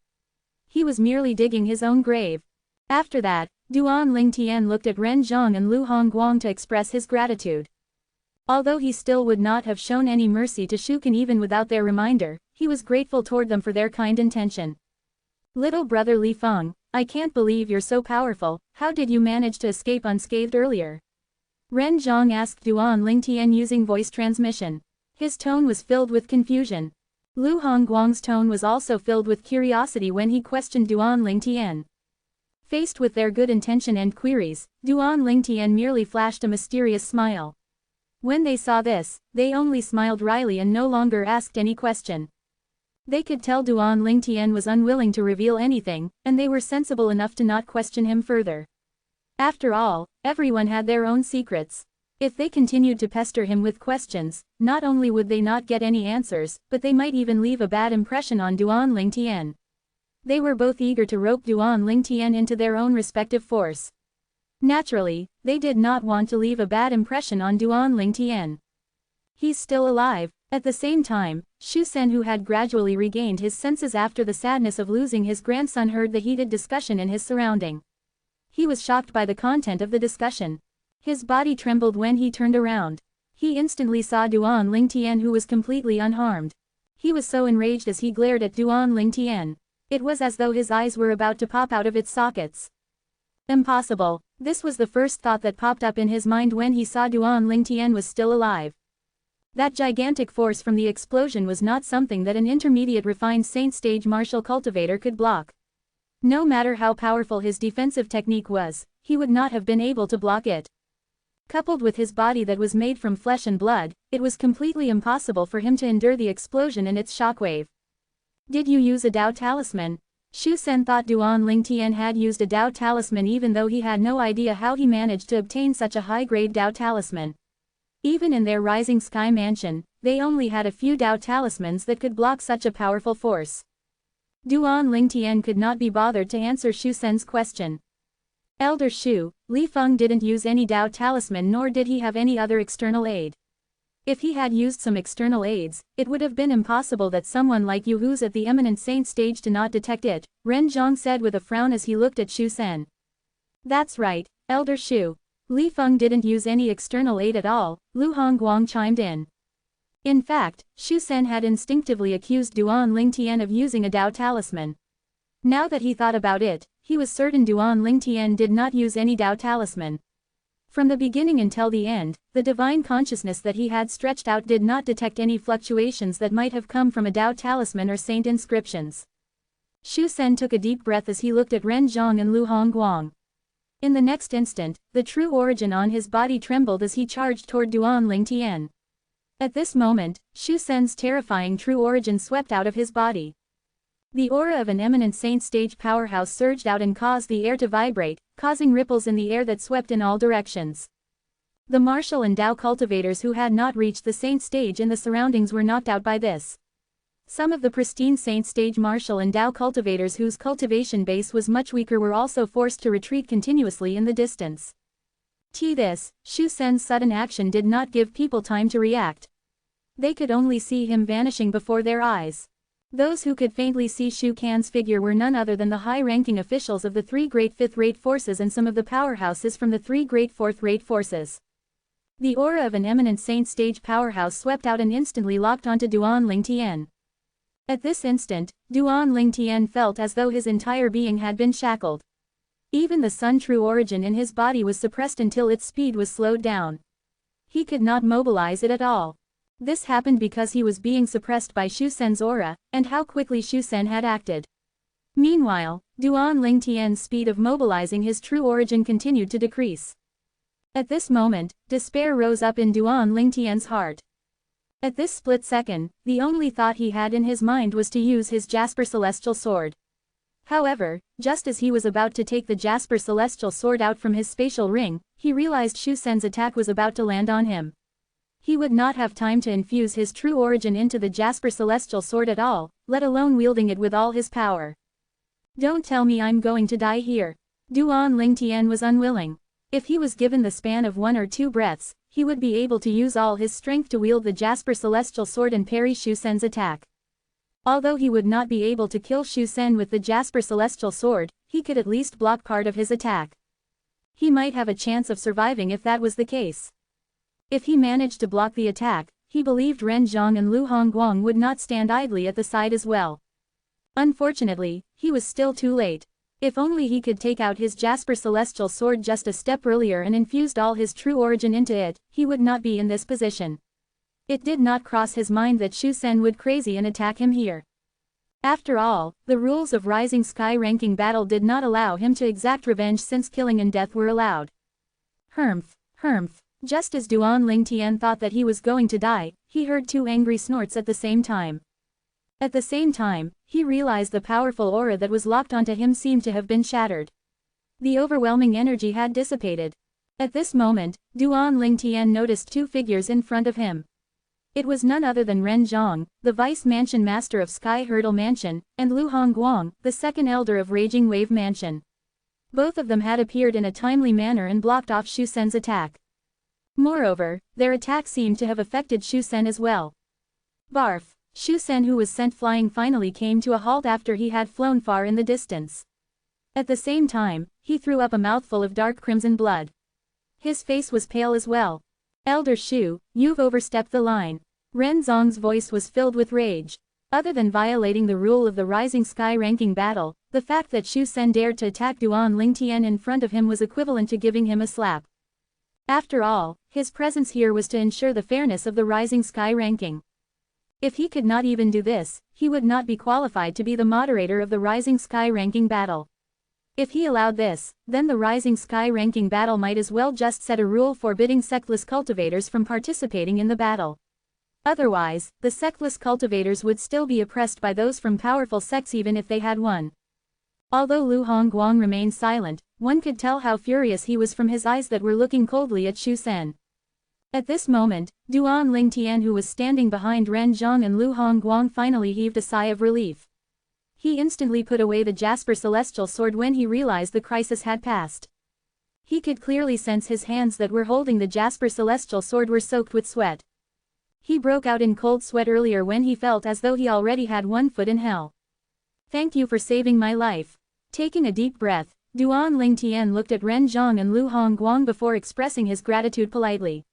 He was merely digging his own grave. After that, Duan Lingtian looked at Ren Zhang and Lu Hongguang to express his gratitude. Although he still would not have shown any mercy to Shuken even without their reminder, he was grateful toward them for their kind intention. Little brother Li Feng, I can't believe you're so powerful. How did you manage to escape unscathed earlier? Ren Zhang asked Duan Lingtian using voice transmission. His tone was filled with confusion. Lu Hongguang's tone was also filled with curiosity when he questioned Duan Lingtian. Faced with their good intention and queries, Duan Lingtian merely flashed a mysterious smile. When they saw this, they only smiled wryly and no longer asked any question. They could tell Duan Lingtian was unwilling to reveal anything, and they were sensible enough to not question him further. After all, everyone had their own secrets. If they continued to pester him with questions, not only would they not get any answers, but they might even leave a bad impression on Duan Lingtian. They were both eager to rope Duan Lingtian into their own respective force. Naturally, they did not want to leave a bad impression on Duan Lingtian. He's still alive, At the same time, Shu Sen, who had gradually regained his senses after the sadness of losing his grandson, heard the heated discussion in his surrounding. He was shocked by the content of the discussion. His body trembled when he turned around. He instantly saw Duan Lingtian, who was completely unharmed. He was so enraged as he glared at Duan Lingtian. It was as though his eyes were about to pop out of its sockets. Impossible. This was the first thought that popped up in his mind when he saw Duan Lingtian was still alive. That gigantic force from the explosion was not something that an intermediate refined saint stage martial cultivator could block. No matter how powerful his defensive technique was, he would not have been able to block it. Coupled with his body that was made from flesh and blood, it was completely impossible for him to endure the explosion and its shockwave. Did you use a Dao talisman? Shu Sen thought Duan Lingtian had used a Dao talisman, even though he had no idea how he managed to obtain such a high-grade Dao talisman. Even in their Rising Sky Mansion, they only had a few Dao talismans that could block such a powerful force. Duan Lingtian could not be bothered to answer Shu Sen's question. Elder Shu, Li Feng didn't use any Dao talisman, nor did he have any other external aid. If he had used some external aids, it would have been impossible that someone like you who's at the eminent saint stage to not detect it, Ren Zhang said with a frown as he looked at Shu Sen. That's right, Elder Shu. Li Feng didn't use any external aid at all, Lu Hongguang chimed in. In fact, Shu Sen had instinctively accused Duan Lingtian of using a Dao talisman. Now that he thought about it, he was certain Duan Lingtian did not use any Dao talisman. From the beginning until the end, the divine consciousness that he had stretched out did not detect any fluctuations that might have come from a Dao talisman or saint inscriptions. Shu Sen took a deep breath as he looked at Ren Zhang and Lu Hongguang. In the next instant, the true origin on his body trembled as he charged toward Duan Lingtian. At this moment, Shu Sen's terrifying true origin swept out of his body. The aura of an eminent saint stage powerhouse surged out and caused the air to vibrate, causing ripples in the air that swept in all directions. The martial and Dao cultivators who had not reached the saint stage in the surroundings were knocked out by this. Some of the pristine saint stage martial and Dao cultivators whose cultivation base was much weaker were also forced to retreat continuously in the distance. This, Shu Sen's sudden action did not give people time to react. They could only see him vanishing before their eyes. Those who could faintly see Shu Kan's figure were none other than the high-ranking officials of the 3 great 5th-rate forces and some of the powerhouses from the 3 great 4th-rate forces. The aura of an eminent saint stage powerhouse swept out and instantly locked onto Duan Lingtian. At this instant, Duan Lingtian felt as though his entire being had been shackled. Even the sun true origin in his body was suppressed until its speed was slowed down. He could not mobilize it at all. This happened because he was being suppressed by Shu Sen's aura, and how quickly Shu Sen had acted. Meanwhile, Duan Lingtian's speed of mobilizing his true origin continued to decrease. At this moment, despair rose up in Duan Lingtian's heart. At this split second, the only thought he had in his mind was to use his Jasper Celestial Sword. However, just as he was about to take the Jasper Celestial Sword out from his spatial ring, he realized Shu Sen's attack was about to land on him. He would not have time to infuse his true origin into the Jasper Celestial Sword at all, let alone wielding it with all his power. Don't tell me I'm going to die here. Duan Lingtian was unwilling. If he was given the span of 1 or 2 breaths, he would be able to use all his strength to wield the Jasper Celestial Sword and parry Shu Sen's attack. Although he would not be able to kill Shu Sen with the Jasper Celestial Sword, he could at least block part of his attack. He might have a chance of surviving if that was the case. If he managed to block the attack, he believed Ren Zhang and Lu Hongguang would not stand idly at the side as well. Unfortunately, he was still too late. If only he could take out his Jasper Celestial Sword just a step earlier and infused all his true origin into it, he would not be in this position. It did not cross his mind that Shu Sen would crazy and attack him here. After all, the rules of Rising Sky ranking battle did not allow him to exact revenge since killing and death were allowed. Humph. Just as Duan Lingtian thought that he was going to die, he heard 2 angry snorts at the same time. At the same time, he realized the powerful aura that was locked onto him seemed to have been shattered. The overwhelming energy had dissipated. At this moment, Duan Lingtian noticed 2 figures in front of him. It was none other than Ren Zhang, the Vice Mansion Master of Sky Hurdle Mansion, and Lu Hongguang, the second Elder of Raging Wave Mansion. Both of them had appeared in a timely manner and blocked off Shu Sen's attack. Moreover, their attack seemed to have affected Shu Sen as well. Barf. Shu Sen, who was sent flying, finally came to a halt after he had flown far in the distance. At the same time, he threw up a mouthful of dark crimson blood. His face was pale as well. Elder Shu, you've overstepped the line. Ren Zong's voice was filled with rage. Other than violating the rule of the Rising Sky ranking battle, the fact that Shu Sen dared to attack Duan Lingtian in front of him was equivalent to giving him a slap. After all, his presence here was to ensure the fairness of the Rising Sky ranking. If he could not even do this, he would not be qualified to be the moderator of the Rising Sky ranking battle. If he allowed this, then the Rising Sky ranking battle might as well just set a rule forbidding sectless cultivators from participating in the battle. Otherwise, the sectless cultivators would still be oppressed by those from powerful sects even if they had won. Although Lu Hongguang remained silent, one could tell how furious he was from his eyes that were looking coldly at Shu Sen. At this moment, Duan Lingtian, who was standing behind Ren Zhang and Lu Hongguang, finally heaved a sigh of relief. He instantly put away the Jasper Celestial Sword when he realized the crisis had passed. He could clearly sense his hands that were holding the Jasper Celestial Sword were soaked with sweat. He broke out in cold sweat earlier when he felt as though he already had one foot in hell. Thank you for saving my life. Taking a deep breath, Duan Lingtian looked at Ren Zhang and Lu Hongguang before expressing his gratitude politely.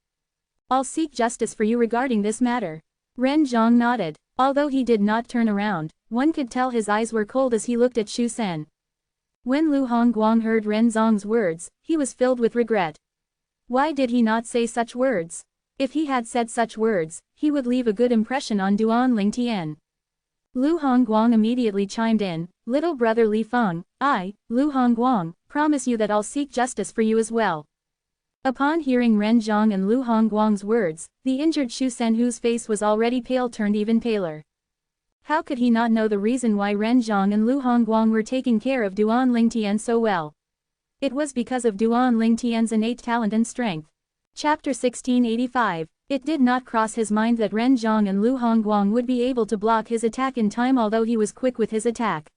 I'll seek justice for you regarding this matter. Ren Zhang nodded. Although he did not turn around, one could tell his eyes were cold as he looked at Shu Sen. When Lu Hongguang heard Ren Zhang's words, he was filled with regret. Why did he not say such words? If he had said such words, he would leave a good impression on Duan Lingtian. Lu Hongguang immediately chimed in, "Little brother Li Feng, I, Lu Hongguang, promise you that I'll seek justice for you as well." Upon hearing Ren Zhang and Lu Hongguang's words, the injured Shu Sen, whose face was already pale, turned even paler. How could he not know the reason why Ren Zhang and Lu Hongguang were taking care of Duan Lingtian so well? It was because of Duan Lingtian's innate talent and strength. Chapter 1685. It did not cross his mind that Ren Zhang and Lu Hongguang would be able to block his attack in time, although he was quick with his attack.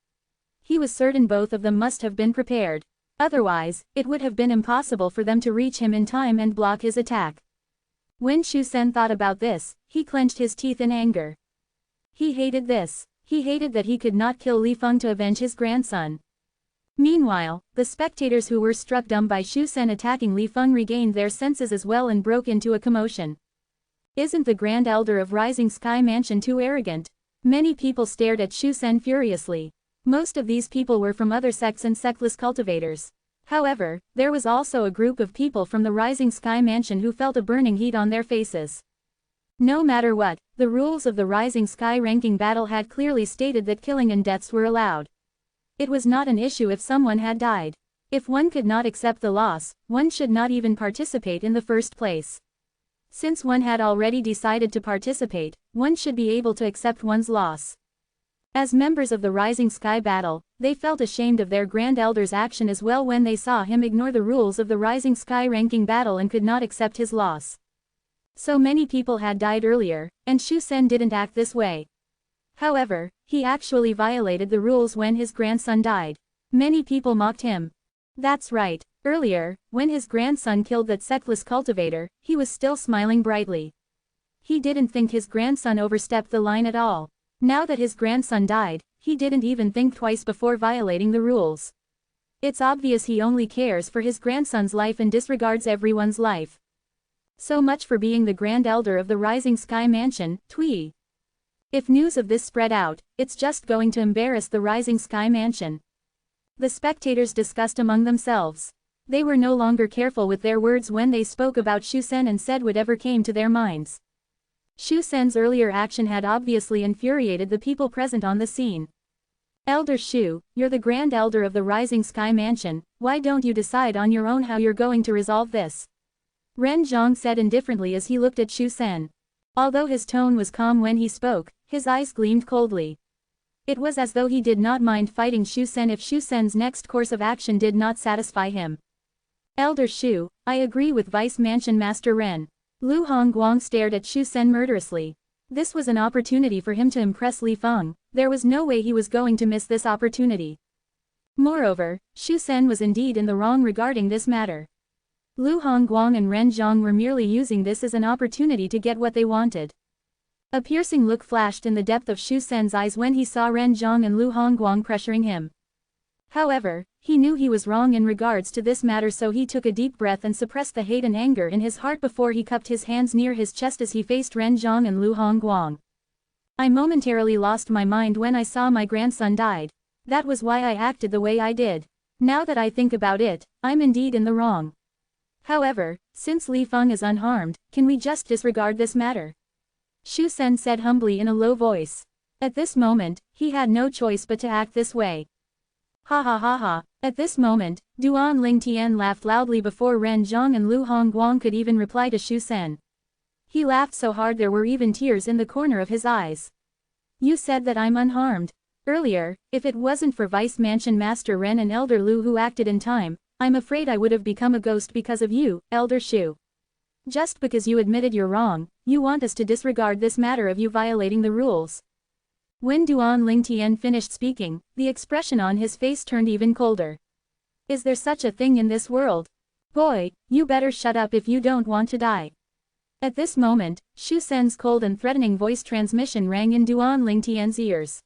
He was certain both of them must have been prepared. Otherwise, it would have been impossible for them to reach him in time and block his attack. When Shu Sen thought about this, he clenched his teeth in anger. He hated this. He hated that he could not kill Li Feng to avenge his grandson. Meanwhile, the spectators who were struck dumb by Shu Sen attacking Li Feng regained their senses as well and broke into a commotion. Isn't the Grand Elder of Rising Sky Mansion too arrogant? Many people stared at Shu Sen furiously. Most of these people were from other sects and sectless cultivators. However, there was also a group of people from the Rising Sky Mansion who felt a burning heat on their faces. No matter what, the rules of the Rising Sky ranking battle had clearly stated that killing and deaths were allowed. It was not an issue if someone had died. If one could not accept the loss, one should not even participate in the first place. Since one had already decided to participate, one should be able to accept one's loss. As members of the Rising Sky battle, they felt ashamed of their Grand Elder's action as well when they saw him ignore the rules of the Rising Sky ranking battle and could not accept his loss. So many people had died earlier, and Shu Sen didn't act this way. However, he actually violated the rules when his grandson died. Many people mocked him. That's right, earlier, when his grandson killed that sectless cultivator, he was still smiling brightly. He didn't think his grandson overstepped the line at all. Now that his grandson died, he didn't even think twice before violating the rules. It's obvious he only cares for his grandson's life and disregards everyone's life. So much for being the Grand Elder of the Rising Sky Mansion, Tui. If news of this spread out, it's just going to embarrass the Rising Sky Mansion. The spectators discussed among themselves. They were no longer careful with their words when they spoke about Shu Sen and said whatever came to their minds. Shu Sen's earlier action had obviously infuriated the people present on the scene. Elder Shu, you're the Grand Elder of the Rising Sky Mansion, why don't you decide on your own how you're going to resolve this? Ren Zhang said indifferently as he looked at Shu Sen. Although his tone was calm when he spoke, his eyes gleamed coldly. It was as though he did not mind fighting Shu Sen if Shu Sen's next course of action did not satisfy him. Elder Shu, I agree with Vice Mansion Master Ren. Lu Hongguang stared at Shu Sen murderously. This was an opportunity for him to impress Li Feng. There was no way he was going to miss this opportunity. Moreover, Shu Sen was indeed in the wrong regarding this matter. Lu Hongguang and Ren Zhang were merely using this as an opportunity to get what they wanted. A piercing look flashed in the depth of Shu Sen's eyes when he saw Ren Zhang and Lu Hongguang pressuring him. However, he knew he was wrong in regards to this matter, so he took a deep breath and suppressed the hate and anger in his heart before he cupped his hands near his chest as he faced Ren Zhang and Lu Hongguang. I momentarily lost my mind when I saw my grandson died. That was why I acted the way I did. Now that I think about it, I'm indeed in the wrong. However, since Li Feng is unharmed, can we just disregard this matter? Shu Sen said humbly in a low voice. At this moment, he had no choice but to act this way. Ha ha ha ha. At this moment, Duan Lingtian laughed loudly before Ren Zhang and Lu Hongguang could even reply to Shu Sen. He laughed so hard there were even tears in the corner of his eyes. You said that I'm unharmed. Earlier, if it wasn't for Vice Mansion Master Ren and Elder Lu who acted in time, I'm afraid I would have become a ghost because of you, Elder Shu. Just because you admitted you're wrong, you want us to disregard this matter of you violating the rules. When Duan Lingtian finished speaking, the expression on his face turned even colder. Is there such a thing in this world? Boy, you better shut up if you don't want to die. At this moment, Shu Sen's cold and threatening voice transmission rang in Duan Lingtian's ears.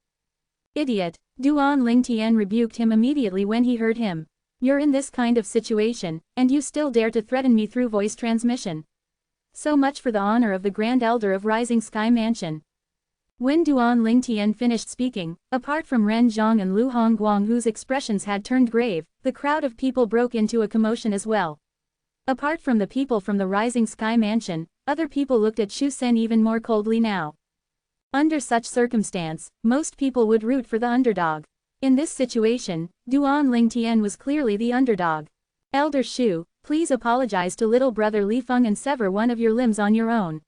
Idiot, Duan Lingtian rebuked him immediately when he heard him. You're in this kind of situation, and you still dare to threaten me through voice transmission. So much for the honor of the Grand Elder of Rising Sky Mansion. When Duan Lingtian finished speaking, apart from Ren Zhang and Lu Hongguang whose expressions had turned grave, the crowd of people broke into a commotion as well. Apart from the people from the Rising Sky Mansion, other people looked at Shu Sen even more coldly now. Under such circumstance, most people would root for the underdog. In this situation, Duan Lingtian was clearly the underdog. Elder Shu, please apologize to little brother Li Feng and sever one of your limbs on your own.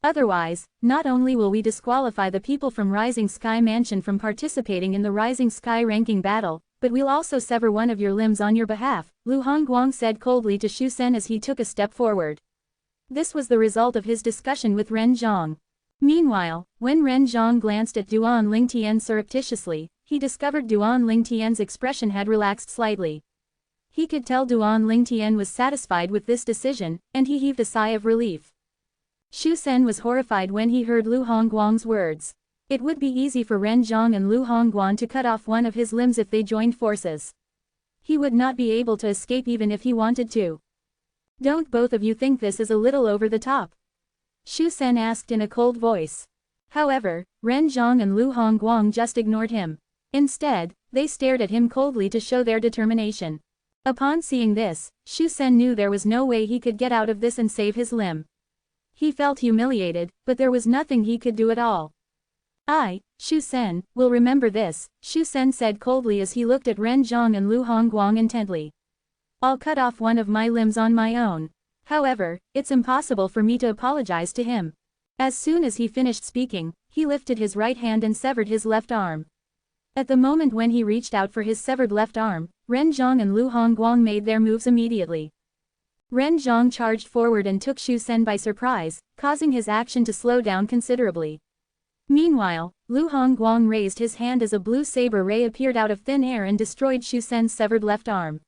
Otherwise, not only will we disqualify the people from Rising Sky Mansion from participating in the Rising Sky ranking battle, but we'll also sever one of your limbs on your behalf, Lu Hongguang said coldly to Shu Sen as he took a step forward. This was the result of his discussion with Ren Zhang. Meanwhile, when Ren Zhang glanced at Duan Lingtian surreptitiously, he discovered Duan Lingtian's expression had relaxed slightly. He could tell Duan Lingtian was satisfied with this decision, and he heaved a sigh of relief. Shu Sen was horrified when he heard Lu Hongguang's words. It would be easy for Ren Zhang and Lu Hongguang to cut off one of his limbs if they joined forces. He would not be able to escape even if he wanted to. Don't both of you think this is a little over the top? Shu Sen asked in a cold voice. However, Ren Zhang and Lu Hongguang just ignored him. Instead, they stared at him coldly to show their determination. Upon seeing this, Shu Sen knew there was no way he could get out of this and save his limb. He felt humiliated, but there was nothing he could do at all. I, Shu Sen, will remember this, Shu Sen said coldly as he looked at Ren Zhang and Lu Hongguang intently. I'll cut off one of my limbs on my own. However, it's impossible for me to apologize to him. As soon as he finished speaking, he lifted his right hand and severed his left arm. At the moment when he reached out for his severed left arm, Ren Zhang and Lu Hongguang made their moves immediately. Ren Zhang charged forward and took Shu Sen by surprise, causing his action to slow down considerably. Meanwhile, Lu Hongguang raised his hand as a blue saber ray appeared out of thin air and destroyed Shu Sen's severed left arm.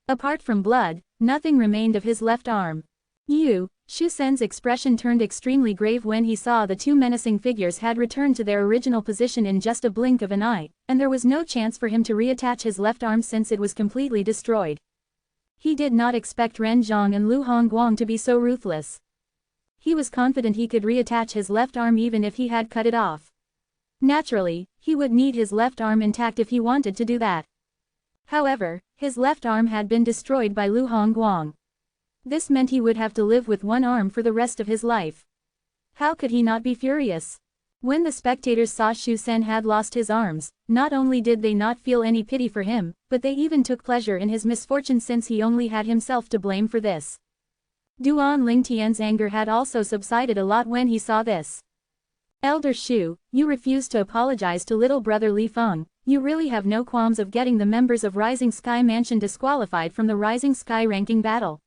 Apart from blood, nothing remained of his left arm. Shu Sen's expression turned extremely grave when he saw the two menacing figures had returned to their original position in just a blink of an eye, and there was no chance for him to reattach his left arm since it was completely destroyed. He did not expect Ren Zhang and Lu Hongguang to be so ruthless. He was confident he could reattach his left arm even if he had cut it off. Naturally, he would need his left arm intact if he wanted to do that. However, his left arm had been destroyed by Lu Hongguang. This meant he would have to live with one arm for the rest of his life. How could he not be furious? When the spectators saw Shu Sen had lost his arms, not only did they not feel any pity for him, but they even took pleasure in his misfortune since he only had himself to blame for this. Duan Lingtian's anger had also subsided a lot when he saw this. Elder Shu, you refused to apologize to little brother Li Feng. You really have no qualms of getting the members of Rising Sky Mansion disqualified from the Rising Sky ranking battle.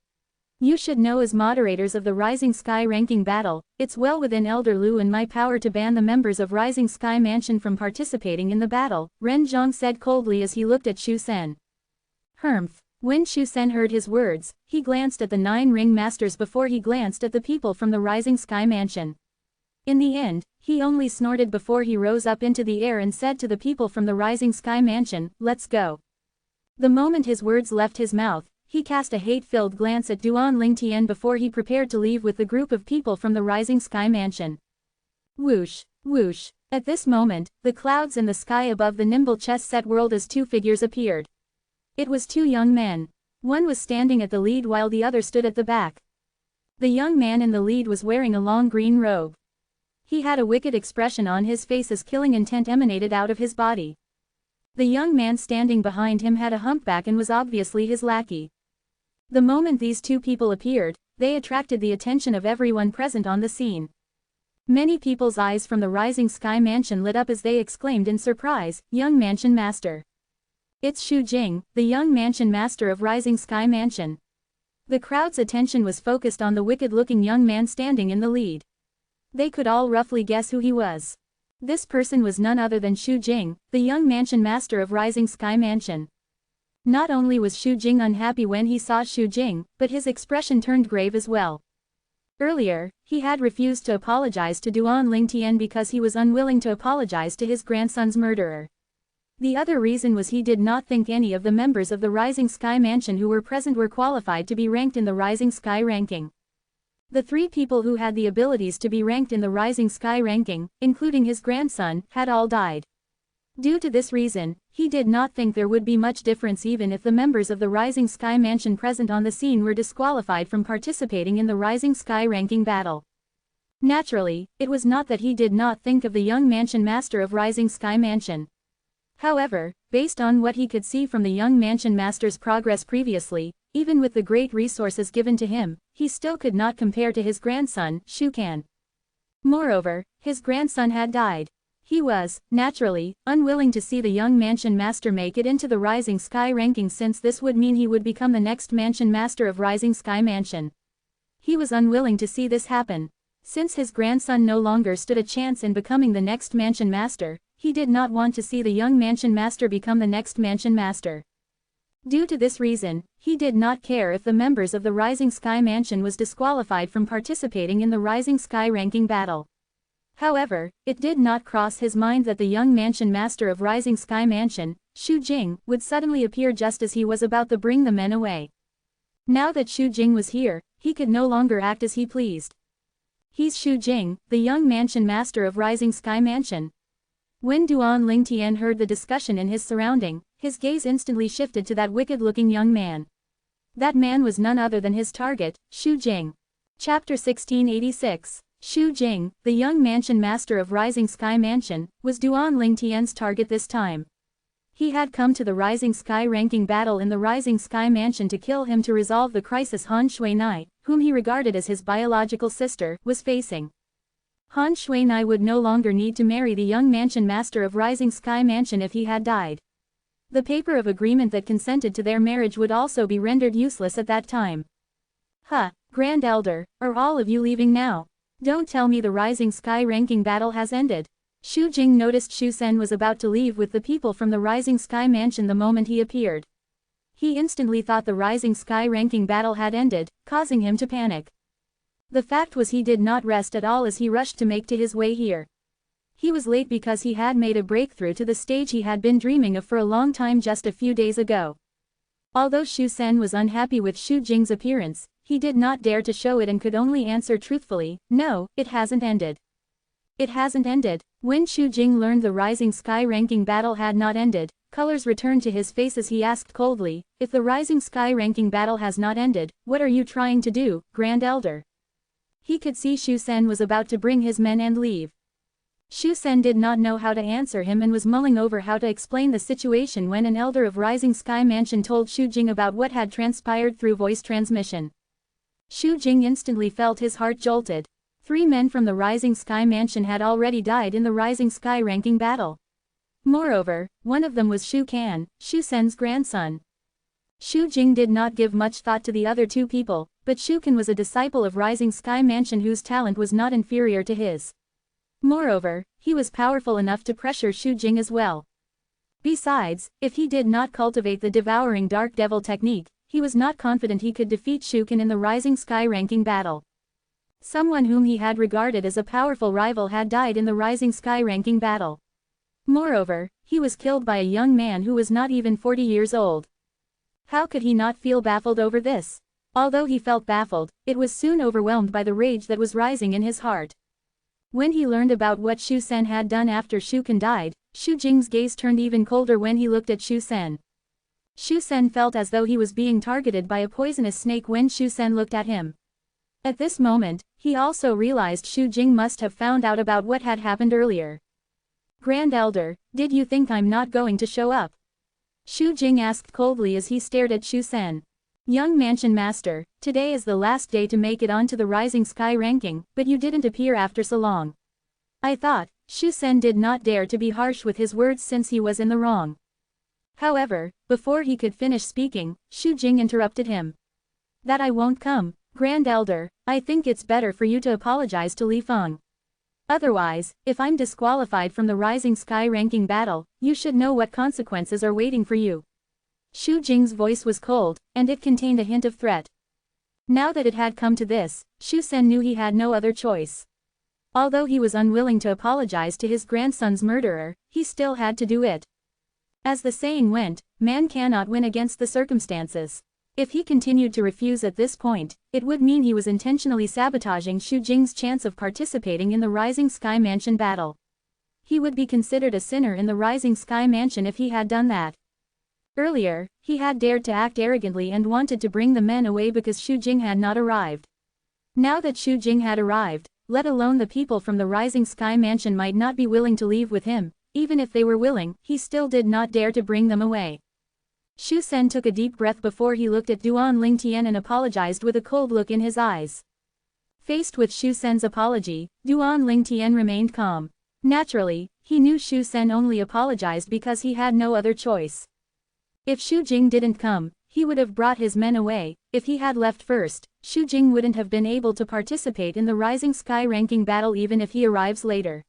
You should know as moderators of the Rising Sky ranking battle, it's well within Elder Lu and my power to ban the members of Rising Sky Mansion from participating in the battle, Ren Zhang said coldly as he looked at Shu Sen. Humph. When Shu Sen heard his words, he glanced at the 9 ring masters before he glanced at the people from the Rising Sky Mansion. In the end, he only snorted before he rose up into the air and said to the people from the Rising Sky Mansion, "Let's go." The moment his words left his mouth, he cast a hate-filled glance at Duan Lingtian before he prepared to leave with the group of people from the Rising Sky Mansion. Whoosh, whoosh. At this moment, the clouds in the sky above the nimble chess-set whirled as two figures appeared. It was two young men. One was standing at the lead while the other stood at the back. The young man in the lead was wearing a long green robe. He had a wicked expression on his face as killing intent emanated out of his body. The young man standing behind him had a humpback and was obviously his lackey. The moment these two people appeared, they attracted the attention of everyone present on the scene. Many people's eyes from the Rising Sky Mansion lit up as they exclaimed in surprise, "Young Mansion Master! It's Xu Jing, the young Mansion Master of Rising Sky Mansion." The crowd's attention was focused on the wicked-looking young man standing in the lead. They could all roughly guess who he was. This person was none other than Xu Jing, the young Mansion Master of Rising Sky Mansion. Not only was Xu Jing unhappy when he saw Xu Jing, but his expression turned grave as well. Earlier, he had refused to apologize to Duan Lingtian because he was unwilling to apologize to his grandson's murderer. The other reason was he did not think any of the members of the Rising Sky Mansion who were present were qualified to be ranked in the Rising Sky ranking. The three people who had the abilities to be ranked in the Rising Sky ranking, including his grandson, had all died. Due to this reason, he did not think there would be much difference even if the members of the Rising Sky Mansion present on the scene were disqualified from participating in the Rising Sky ranking battle. Naturally, it was not that he did not think of the young Mansion Master of Rising Sky Mansion. However, based on what he could see from the young Mansion Master's progress previously, even with the great resources given to him, he still could not compare to his grandson, Shu Kan. Moreover, his grandson had died. He was, naturally, unwilling to see the young Mansion Master make it into the Rising Sky ranking since this would mean he would become the next Mansion Master of Rising Sky Mansion. He was unwilling to see this happen. Since his grandson no longer stood a chance in becoming the next Mansion Master, he did not want to see the young Mansion Master become the next Mansion Master. Due to this reason, he did not care if the members of the Rising Sky Mansion was disqualified from participating in the Rising Sky ranking battle. However, it did not cross his mind that the young Mansion Master of Rising Sky Mansion, Xu Jing, would suddenly appear just as he was about to bring the men away. Now that Xu Jing was here, he could no longer act as he pleased. "He's Xu Jing, the young Mansion Master of Rising Sky Mansion." When Duan Lingtian heard the discussion in his surrounding, his gaze instantly shifted to that wicked-looking young man. That man was none other than his target, Xu Jing. Chapter 1686. Xu Jing, the young Mansion Master of Rising Sky Mansion, was Duan Lingtian's target this time. He had come to the Rising Sky ranking battle in the Rising Sky Mansion to kill him to resolve the crisis Han Shuinai, whom he regarded as his biological sister, was facing. Han Shuinai would no longer need to marry the young Mansion Master of Rising Sky Mansion if he had died. The paper of agreement that consented to their marriage would also be rendered useless at that time. "Huh, Grand Elder, are all of you leaving now? Don't tell me the Rising Sky ranking battle has ended." Xu Jing noticed Xu Sen was about to leave with the people from the Rising Sky Mansion the moment he appeared. He instantly thought the Rising Sky ranking battle had ended, causing him to panic. The fact was he did not rest at all as he rushed to make to his way here. He was late because he had made a breakthrough to the stage he had been dreaming of for a long time just a few days ago. Although Xu Sen was unhappy with Xu Jing's appearance, he did not dare to show it and could only answer truthfully, "No, it hasn't ended." It hasn't ended. When Xu Jing learned the Rising Sky ranking battle had not ended, colors returned to his face as he asked coldly, "If the Rising Sky ranking battle has not ended, what are you trying to do, Grand Elder?" He could see Xu Sen was about to bring his men and leave. Xu Sen did not know how to answer him and was mulling over how to explain the situation when an elder of Rising Sky Mansion told Xu Jing about what had transpired through voice transmission. Xu Jing instantly felt his heart jolted. 3 men from the Rising Sky Mansion had already died in the Rising Sky ranking battle. Moreover, one of them was Xu Kan, Xu Sen's grandson. Xu Jing did not give much thought to the other 2 people, but Xu Kan was a disciple of Rising Sky Mansion whose talent was not inferior to his. Moreover, he was powerful enough to pressure Xu Jing as well. Besides, if he did not cultivate the devouring Dark Devil technique, he was not confident he could defeat Xu Kan in the Rising Sky ranking battle. Someone whom he had regarded as a powerful rival had died in the Rising Sky ranking battle. Moreover, he was killed by a young man who was not even 40 years old. How could he not feel baffled over this? Although he felt baffled, it was soon overwhelmed by the rage that was rising in his heart. When he learned about what Shu Sen had done after Shu Kan died, Shu Jing's gaze turned even colder when he looked at Shu Sen. Shu Sen felt as though he was being targeted by a poisonous snake when Shu Sen looked at him. At this moment, he also realized Shu Jing must have found out about what had happened earlier. Grand Elder, did you think I'm not going to show up? Shu Jing asked coldly as he stared at Shu Sen. Young Mansion Master, today is the last day to make it onto the Rising Sky ranking, but you didn't appear after so long. I thought. Shu Sen did not dare to be harsh with his words since he was in the wrong. However, before he could finish speaking, Shu Jing interrupted him. That I won't come, Grand Elder, I think it's better for you to apologize to Li Feng. Otherwise, if I'm disqualified from the Rising Sky ranking battle, you should know what consequences are waiting for you. Shu Jing's voice was cold, and it contained a hint of threat. Now that it had come to this, Shu Sen knew he had no other choice. Although he was unwilling to apologize to his grandson's murderer, he still had to do it. As the saying went, man cannot win against the circumstances. If he continued to refuse at this point, it would mean he was intentionally sabotaging Shu Jing's chance of participating in the Rising Sky Mansion battle. He would be considered a sinner in the Rising Sky Mansion if he had done that. Earlier, he had dared to act arrogantly and wanted to bring the men away because Shu Jing had not arrived. Now that Shu Jing had arrived, let alone the people from the Rising Sky Mansion might not be willing to leave with him, even if they were willing, he still did not dare to bring them away. Shu Sen took a deep breath before he looked at Duan Lingtian and apologized with a cold look in his eyes. Faced with Shu Sen's apology, Duan Lingtian remained calm. Naturally, he knew Shu Sen only apologized because he had no other choice. If Shu Jing didn't come, he would have brought his men away. If he had left first, Shu Jing wouldn't have been able to participate in the Rising Sky ranking battle even if he arrives later.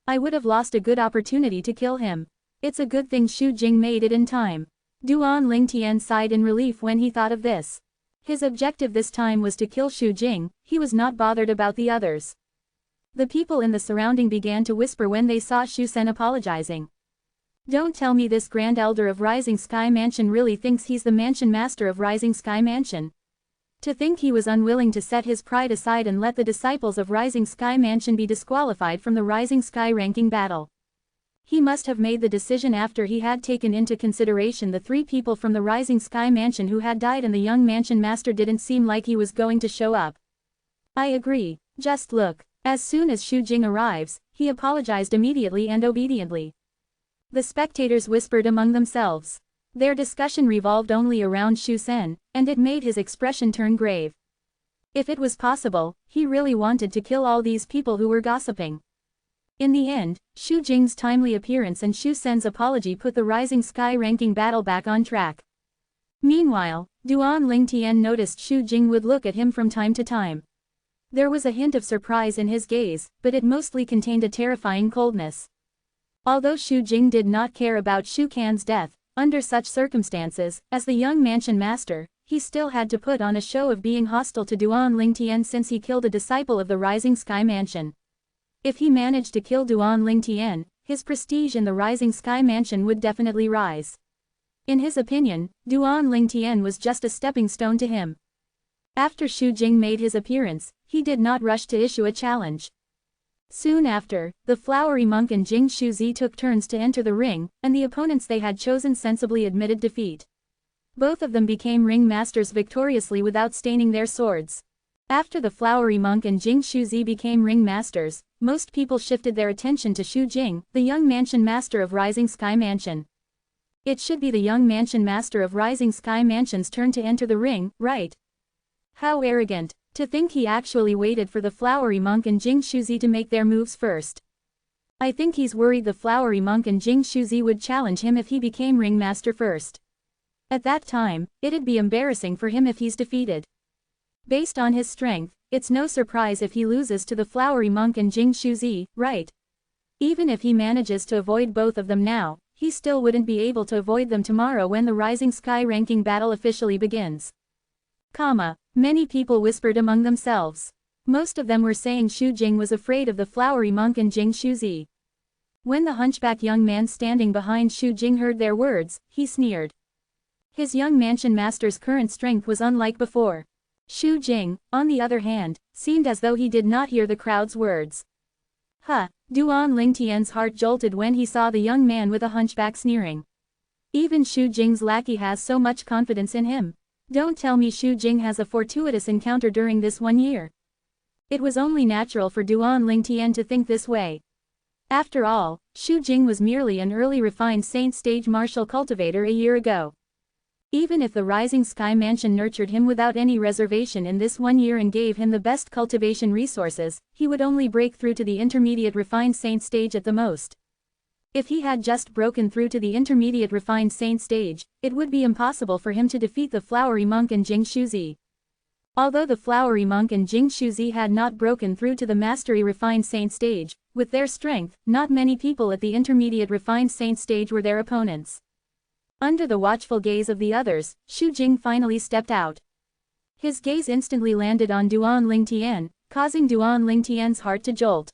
I would have lost a good opportunity to kill him. It's a good thing Shu Jing made it in time. Duan Lingtian sighed in relief when he thought of this. His objective this time was to kill Shu Jing, he was not bothered about the others. The people in the surrounding began to whisper when they saw Shu Sen apologizing. Don't tell me this Grand Elder of Rising Sky Mansion really thinks he's the Mansion Master of Rising Sky Mansion. To think he was unwilling to set his pride aside and let the disciples of Rising Sky Mansion be disqualified from the Rising Sky ranking battle. He must have made the decision after he had taken into consideration the 3 people from the Rising Sky Mansion who had died and the young Mansion Master didn't seem like he was going to show up. I agree, just look. As soon as Shu Jing arrives, he apologized immediately and obediently. The spectators whispered among themselves. Their discussion revolved only around Shu Sen, and it made his expression turn grave. If it was possible, he really wanted to kill all these people who were gossiping. In the end, Shu Jing's timely appearance and Shu Sen's apology put the Rising Sky ranking battle back on track. Meanwhile, Duan Lingtian noticed Shu Jing would look at him from time to time. There was a hint of surprise in his gaze, but it mostly contained a terrifying coldness. Although Shu Jing did not care about Shu Kan's death, under such circumstances, as the young Mansion Master, he still had to put on a show of being hostile to Duan Lingtian since he killed a disciple of the Rising Sky Mansion. If he managed to kill Duan Lingtian, his prestige in the Rising Sky Mansion would definitely rise. In his opinion, Duan Lingtian was just a stepping stone to him. After Shu Jing made his appearance, he did not rush to issue a challenge. Soon after, the Flowery Monk and Jing Shuzi took turns to enter the ring, and the opponents they had chosen sensibly admitted defeat. Both of them became ring masters victoriously without staining their swords. After the Flowery Monk and Jing Shuzi became ring masters, most people shifted their attention to Shu Jing, the young Mansion Master of Rising Sky Mansion. It should be the young Mansion Master of Rising Sky Mansion's turn to enter the ring, right? How arrogant. To think he actually waited for the Flowery Monk and Jing Shuzi to make their moves first. I think he's worried the Flowery Monk and Jing Shuzi would challenge him if he became ringmaster first. At that time, it'd be embarrassing for him if he's defeated. Based on his strength, it's no surprise if he loses to the Flowery Monk and Jing Shuzi, right? Even if he manages to avoid both of them now, he still wouldn't be able to avoid them tomorrow when the Rising Sky ranking battle officially begins. Many people whispered among themselves. Most of them were saying Xu Jing was afraid of the flowery monk and Jing Shuzi. When the hunchback young man standing behind Xu Jing heard their words, he sneered. His young mansion master's current strength was unlike before. Xu Jing, on the other hand, seemed as though he did not hear the crowd's words. Huh, Duan Lingtian's heart jolted when he saw the young man with a hunchback sneering. Even Xu Jing's lackey has so much confidence in him. Don't tell me Xu Jing has a fortuitous encounter during this 1 year. It was only natural for Duan Lingtian to think this way. After all, Xu Jing was merely an early refined saint stage martial cultivator a year ago. Even if the Rising Sky Mansion nurtured him without any reservation in this 1 year and gave him the best cultivation resources, he would only break through to the intermediate refined saint stage at the most. If he had just broken through to the intermediate refined saint stage, it would be impossible for him to defeat the flowery monk and Jing Shuzi. Although the flowery monk and Jing Shuzi had not broken through to the mastery refined saint stage, with their strength, not many people at the intermediate refined saint stage were their opponents. Under the watchful gaze of the others, Xu Jing finally stepped out. His gaze instantly landed on Duan Lingtian, causing Duan Lingtian's heart to jolt.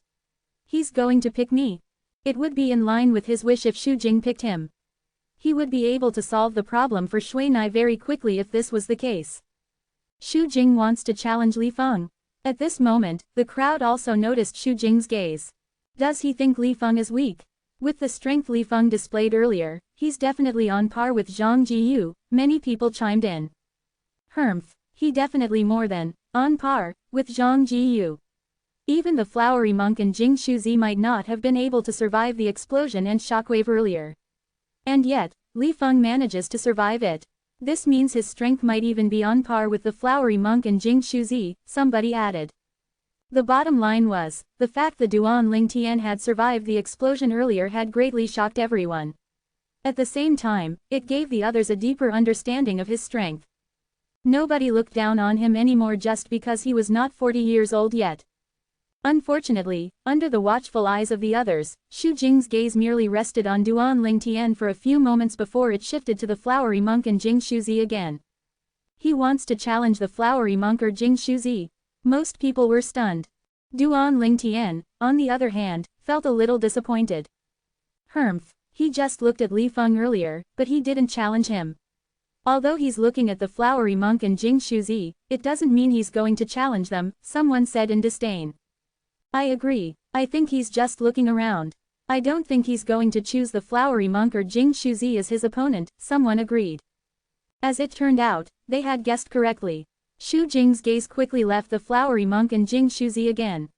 He's going to pick me. It would be in line with his wish if Xu Jing picked him. He would be able to solve the problem for Shuinai very quickly if this was the case. Xu Jing wants to challenge Li Feng. At this moment, the crowd also noticed Xu Jing's gaze. Does he think Li Feng is weak? With the strength Li Feng displayed earlier, he's definitely on par with Zhang Jiyu, many people chimed in. Humph, he definitely more than on par with Zhang Jiyu. Even the flowery monk and Jing Shuzi might not have been able to survive the explosion and shockwave earlier. And yet, Li Feng manages to survive it. This means his strength might even be on par with the flowery monk and Jing Shuzi, somebody added. The bottom line was, the fact that Duan Lingtian had survived the explosion earlier had greatly shocked everyone. At the same time, it gave the others a deeper understanding of his strength. Nobody looked down on him anymore just because he was not 40 years old yet. Unfortunately, under the watchful eyes of the others, Xu Jing's gaze merely rested on Duan Lingtian for a few moments before it shifted to the flowery monk and Jing Shuzi again. He wants to challenge the flowery monk or Jing Shuzi. Most people were stunned. Duan Lingtian, on the other hand, felt a little disappointed. Humph, he just looked at Li Feng earlier, but he didn't challenge him. Although he's looking at the flowery monk and Jing Shuzi, it doesn't mean he's going to challenge them, someone said in disdain. I agree, I think he's just looking around. I don't think he's going to choose the flowery monk or Jing Shuzi as his opponent, someone agreed. As it turned out, they had guessed correctly. Xu Jing's gaze quickly left the flowery monk and Jing Shuzi again.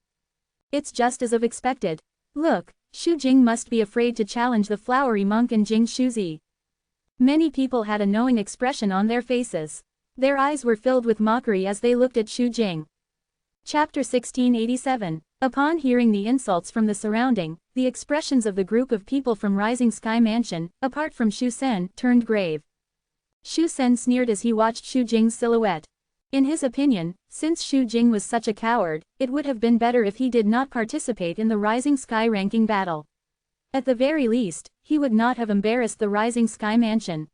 It's just as expected. Look, Xu Jing must be afraid to challenge the flowery monk and Jing Shuzi. Many people had a knowing expression on their faces. Their eyes were filled with mockery as they looked at Xu Jing. Chapter 1687. Upon hearing the insults from the surrounding, the expressions of the group of people from Rising Sky Mansion, apart from Xu Sen, turned grave. Xu Sen sneered as he watched Xu Jing's silhouette. In his opinion, since Xu Jing was such a coward, it would have been better if he did not participate in the Rising Sky ranking battle. At the very least, he would not have embarrassed the Rising Sky Mansion.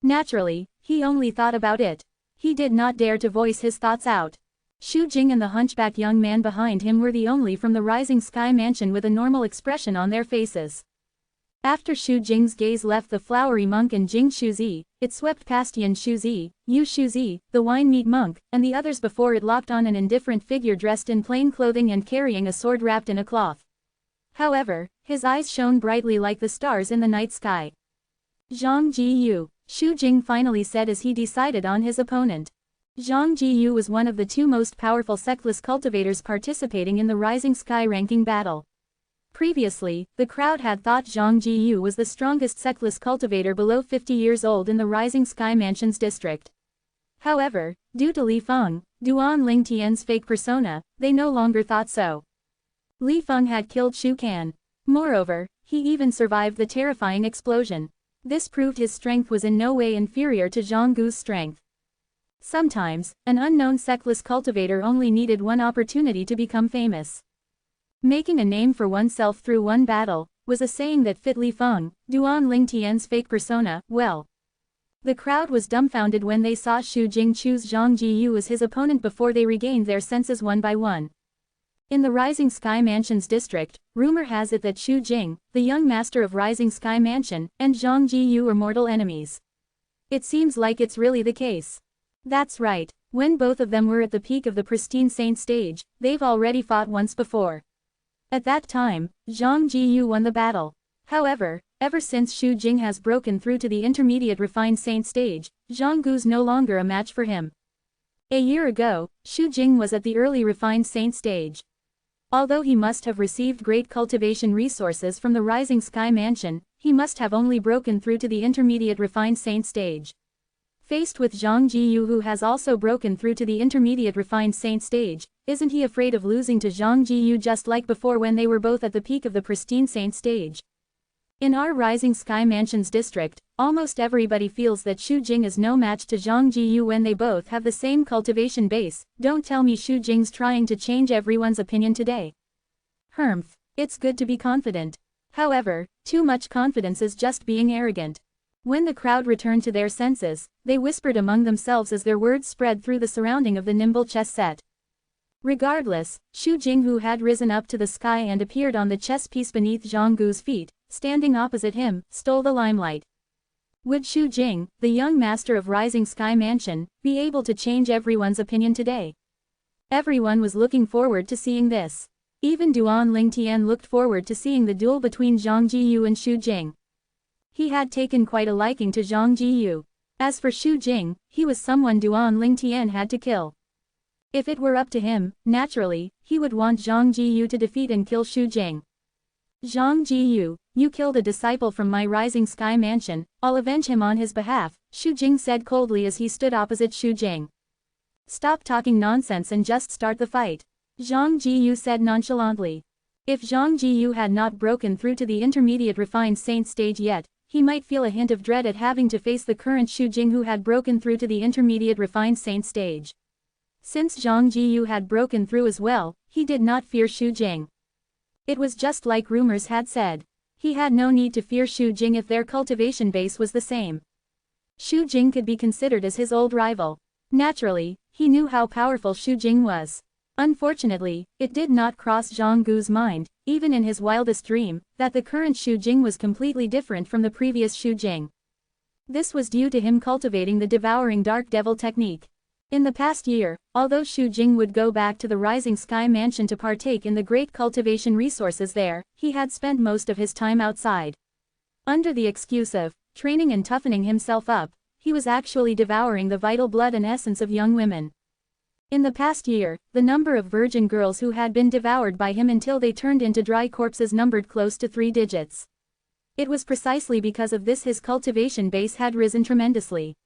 Naturally, he only thought about it. He did not dare to voice his thoughts out. Xu Jing and the hunchback young man behind him were the only from the Rising Sky Mansion with a normal expression on their faces. After Xu Jing's gaze left the flowery monk and Jing Shuzi, it swept past Yan Shuzi, Yu Shuzi, the wine-meat monk, and the others before it locked on an indifferent figure dressed in plain clothing and carrying a sword wrapped in a cloth. However, his eyes shone brightly like the stars in the night sky. Zhang Jiyu, Xu Jing finally said as he decided on his opponent. Zhang Jiyu was one of the two most powerful sectless cultivators participating in the Rising Sky ranking battle. Previously, the crowd had thought Zhang Jiyu was the strongest sectless cultivator below 50 years old in the Rising Sky Mansion's district. However, due to Li Feng, Duan Lingtian's fake persona, they no longer thought so. Li Feng had killed Xu Can. Moreover, he even survived the terrifying explosion. This proved his strength was in no way inferior to Zhang Gu's strength. Sometimes, an unknown sectless cultivator only needed one opportunity to become famous. Making a name for oneself through one battle, was a saying that fit Li Feng, Duan Lingtian's fake persona, well. The crowd was dumbfounded when they saw Xu Jing choose Zhang Jiyu as his opponent before they regained their senses one by one. In the Rising Sky Mansion's district, rumor has it that Xu Jing, the young master of Rising Sky Mansion, and Zhang Jiyu are mortal enemies. It seems like it's really the case. That's right, when both of them were at the peak of the pristine saint stage, they've already fought once before. At that time, Zhang Jiyu won the battle. However, ever since Xu Jing has broken through to the intermediate refined saint stage, Zhang Gu's no longer a match for him. A year ago, Xu Jing was at the early refined saint stage. Although he must have received great cultivation resources from the Rising Sky Mansion, he must have only broken through to the intermediate refined saint stage. Faced with Zhang Jiyu, who has also broken through to the intermediate refined saint stage, isn't he afraid of losing to Zhang Jiyu just like before when they were both at the peak of the pristine saint stage? In our Rising Sky Mansion's district, almost everybody feels that Xu Jing is no match to Zhang Jiyu when they both have the same cultivation base. Don't tell me Xu Jing's trying to change everyone's opinion today. Humph, it's good to be confident. However, too much confidence is just being arrogant. When the crowd returned to their senses, they whispered among themselves as their words spread through the surrounding of the nimble chess set. Regardless, Xu Jing, who had risen up to the sky and appeared on the chess piece beneath Zhang Gu's feet, standing opposite him, stole the limelight. Would Xu Jing, the young master of Rising Sky Mansion, be able to change everyone's opinion today? Everyone was looking forward to seeing this. Even Duan Lingtian looked forward to seeing the duel between Zhang Jiyu and Xu Jing. He had taken quite a liking to Zhang Jiyu. As for Xu Jing, he was someone Duan Lingtian had to kill. If it were up to him, naturally, he would want Zhang Jiyu to defeat and kill Xu Jing. Zhang Jiyu, you killed a disciple from my Rising Sky Mansion, I'll avenge him on his behalf, Xu Jing said coldly as he stood opposite Xu Jing. Stop talking nonsense and just start the fight, Zhang Jiyu said nonchalantly. If Zhang Jiyu had not broken through to the intermediate refined saint stage yet, he might feel a hint of dread at having to face the current Xu Jing who had broken through to the intermediate refined saint stage. Since Zhang Jiyu had broken through as well, he did not fear Xu Jing. It was just like rumors had said. He had no need to fear Xu Jing if their cultivation base was the same. Xu Jing could be considered as his old rival. Naturally, he knew how powerful Xu Jing was. Unfortunately, it did not cross Zhang Gu's mind, even in his wildest dream, that the current Xu Jing was completely different from the previous Xu Jing. This was due to him cultivating the devouring dark devil technique. In the past year, although Xu Jing would go back to the Rising Sky Mansion to partake in the great cultivation resources there, he had spent most of his time outside. Under the excuse of training and toughening himself up, he was actually devouring the vital blood and essence of young women. In the past year, the number of virgin girls who had been devoured by him until they turned into dry corpses numbered close to 3 digits. It was precisely because of this his cultivation base had risen tremendously.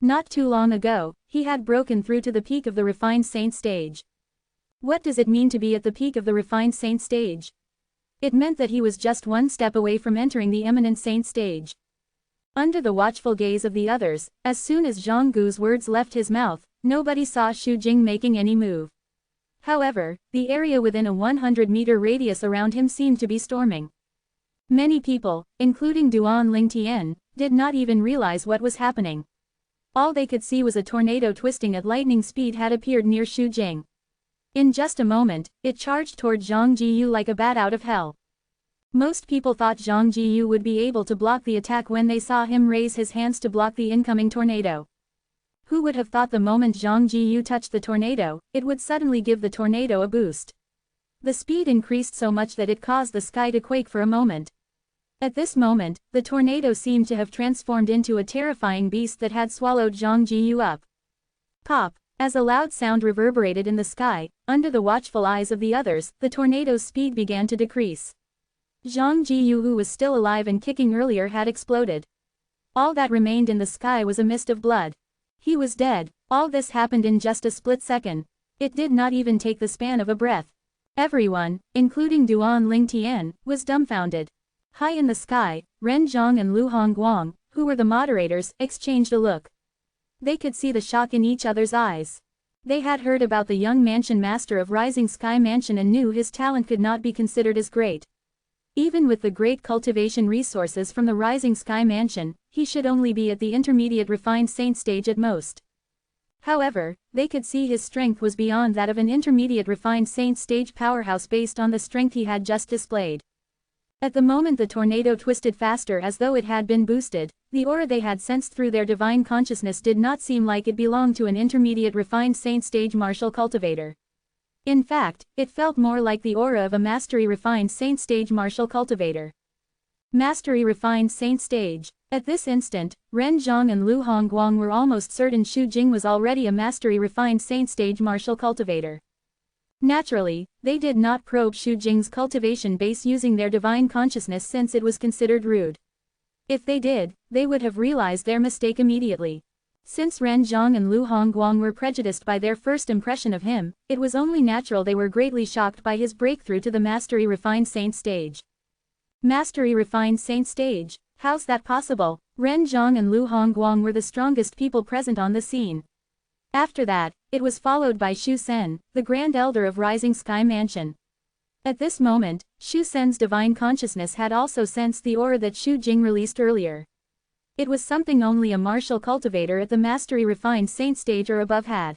Not too long ago, he had broken through to the peak of the refined saint stage. What does it mean to be at the peak of the refined saint stage? It meant that he was just one step away from entering the eminent saint stage. Under the watchful gaze of the others, as soon as Zhang Gu's words left his mouth, nobody saw Xu Jing making any move. However, the area within a 100-meter radius around him seemed to be storming. Many people, including Duan Lingtian, did not even realize what was happening. All they could see was a tornado twisting at lightning speed had appeared near Xu Jing. In just a moment, it charged toward Zhang Jiyu like a bat out of hell. Most people thought Zhang Jiyu would be able to block the attack when they saw him raise his hands to block the incoming tornado. Who would have thought the moment Zhang Jiyu touched the tornado, it would suddenly give the tornado a boost. The speed increased so much that it caused the sky to quake for a moment. At this moment, the tornado seemed to have transformed into a terrifying beast that had swallowed Zhang Jiyu up. Pop! As a loud sound reverberated in the sky, under the watchful eyes of the others, the tornado's speed began to decrease. Zhang Jiyu, who was still alive and kicking earlier, had exploded. All that remained in the sky was a mist of blood. He was dead. All this happened in just a split second. It did not even take the span of a breath. Everyone, including Duan Lingtian, was dumbfounded. High in the sky, Ren Zhang and Lu Hongguang, who were the moderators, exchanged a look. They could see the shock in each other's eyes. They had heard about the young mansion master of Rising Sky Mansion and knew his talent could not be considered as great. Even with the great cultivation resources from the Rising Sky Mansion, he should only be at the intermediate refined saint stage at most. However, they could see his strength was beyond that of an intermediate refined saint stage powerhouse based on the strength he had just displayed. At the moment the tornado twisted faster as though it had been boosted, the aura they had sensed through their divine consciousness did not seem like it belonged to an intermediate refined saint stage martial cultivator. In fact, it felt more like the aura of a mastery refined saint stage martial cultivator. Mastery refined saint stage. At this instant, Ren Zhang and Lu Hongguang were almost certain Xu Jing was already a mastery refined saint stage martial cultivator. Naturally, they did not probe Xu Jing's cultivation base using their divine consciousness since it was considered rude. If they did, they would have realized their mistake immediately. Since Ren Zhang and Lu Hongguang were prejudiced by their first impression of him, it was only natural they were greatly shocked by his breakthrough to the mastery refined saint stage. Mastery refined saint stage? How's that possible? Ren Zhang and Lu Hongguang were the strongest people present on the scene. After that, it was followed by Xu Sen, the Grand Elder of Rising Sky Mansion. At this moment, Xu Sen's divine consciousness had also sensed the aura that Xu Jing released earlier. It was something only a martial cultivator at the mastery refined saint stage or above had.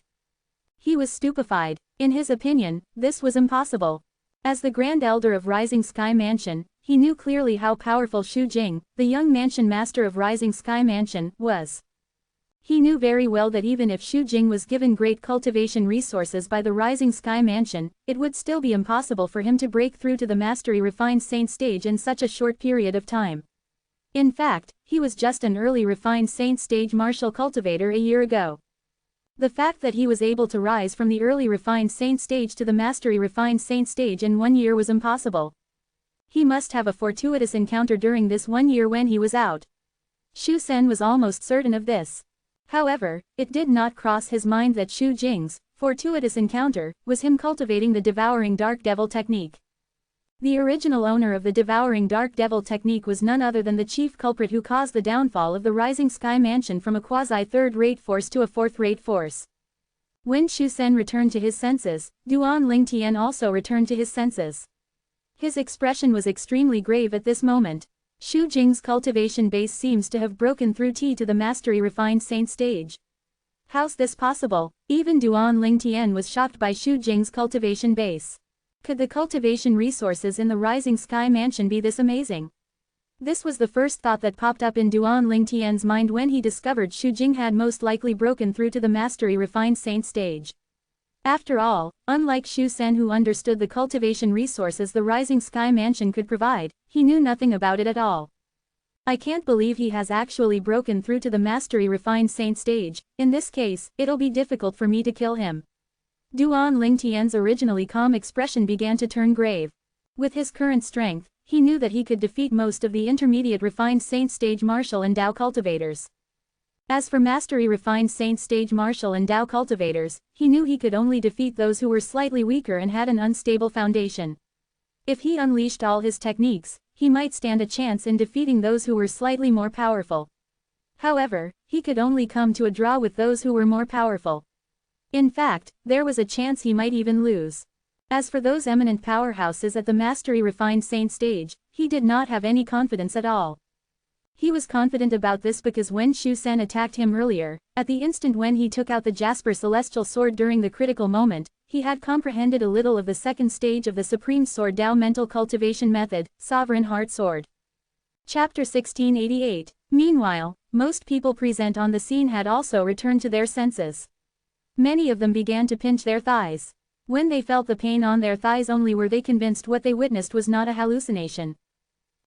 He was stupefied. In his opinion, this was impossible. As the Grand Elder of Rising Sky Mansion, he knew clearly how powerful Xu Jing, the young mansion master of Rising Sky Mansion, was. He knew very well that even if Xu Jing was given great cultivation resources by the Rising Sky Mansion, it would still be impossible for him to break through to the mastery refined saint stage in such a short period of time. In fact, he was just an early refined saint stage martial cultivator a year ago. The fact that he was able to rise from the early refined saint stage to the mastery refined saint stage in 1 year was impossible. He must have a fortuitous encounter during this 1 year when he was out. Xu Sen was almost certain of this. However, it did not cross his mind that Xu Jing's fortuitous encounter was him cultivating the devouring dark devil technique. The original owner of the devouring dark devil technique was none other than the chief culprit who caused the downfall of the Rising Sky Mansion from a quasi-third-rate force to a fourth-rate force. When Xu Sen returned to his senses, Duan Lingtian also returned to his senses. His expression was extremely grave at this moment. Xu Jing's cultivation base seems to have broken through to the mastery refined saint stage. How's this possible? Even Duan Lingtian was shocked by Xu Jing's cultivation base. Could the cultivation resources in the Rising Sky Mansion be this amazing? This was the first thought that popped up in Duan Lingtian's mind when he discovered Xu Jing had most likely broken through to the mastery refined saint stage. After all, unlike Xu Sen who understood the cultivation resources the Rising Sky Mansion could provide, he knew nothing about it at all. I can't believe he has actually broken through to the mastery refined saint stage. In this case, it'll be difficult for me to kill him. Duan Lingtian's originally calm expression began to turn grave. With his current strength, he knew that he could defeat most of the intermediate refined saint stage martial and Dao cultivators. As for mastery refined saint stage martial and Dao cultivators, he knew he could only defeat those who were slightly weaker and had an unstable foundation. If he unleashed all his techniques, he might stand a chance in defeating those who were slightly more powerful. However, he could only come to a draw with those who were more powerful. In fact, there was a chance he might even lose. As for those eminent powerhouses at the mastery refined saint stage, he did not have any confidence at all. He was confident about this because when Xu Sen attacked him earlier, at the instant when he took out the Jasper Celestial Sword during the critical moment, he had comprehended a little of the second stage of the Supreme Sword Dao Mental Cultivation Method, Sovereign Heart Sword. Chapter 1688. Meanwhile, most people present on the scene had also returned to their senses. Many of them began to pinch their thighs. When they felt the pain on their thighs only were they convinced what they witnessed was not a hallucination.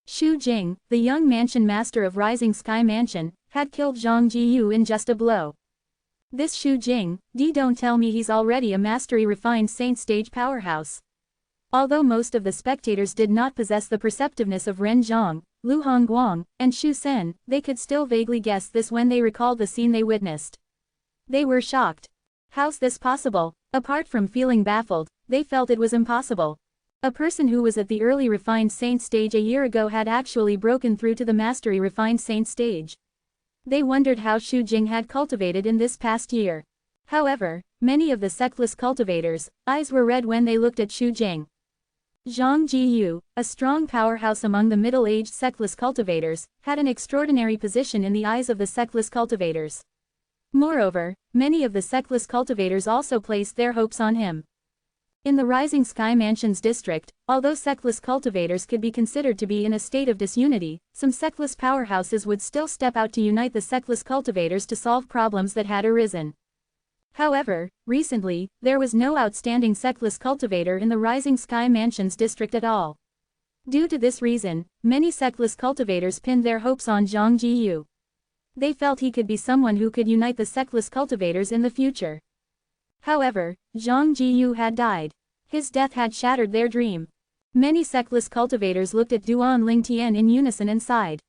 Xu Jing, the young mansion master of Rising Sky Mansion, had killed Zhang Jiyu in just a blow. This Xu Jing, don't tell me he's already a mastery refined saint stage powerhouse. Although most of the spectators did not possess the perceptiveness of Ren Zhang, Lu Hongguang, and Xu Sen, they could still vaguely guess this when they recalled the scene they witnessed. They were shocked. How's this possible? Apart from feeling baffled, they felt it was impossible. A person who was at the early refined saint stage a year ago had actually broken through to the mastery refined saint stage. They wondered how Xu Jing had cultivated in this past year. However, many of the sectless cultivators' eyes were red when they looked at Xu Jing. Zhang Jiyu, a strong powerhouse among the middle-aged sectless cultivators, had an extraordinary position in the eyes of the sectless cultivators. Moreover, many of the sectless cultivators also placed their hopes on him. In the Rising Sky Mansions district, although sectless cultivators could be considered to be in a state of disunity, some sectless powerhouses would still step out to unite the sectless cultivators to solve problems that had arisen. However, recently, there was no outstanding sectless cultivator in the Rising Sky Mansions district at all. Due to this reason, many sectless cultivators pinned their hopes on Zhang Jiyu. They felt he could be someone who could unite the sectless cultivators in the future. However, Zhang Jiyu had died. His death had shattered their dream. Many sectless cultivators looked at Duan Lingtian in unison and sighed.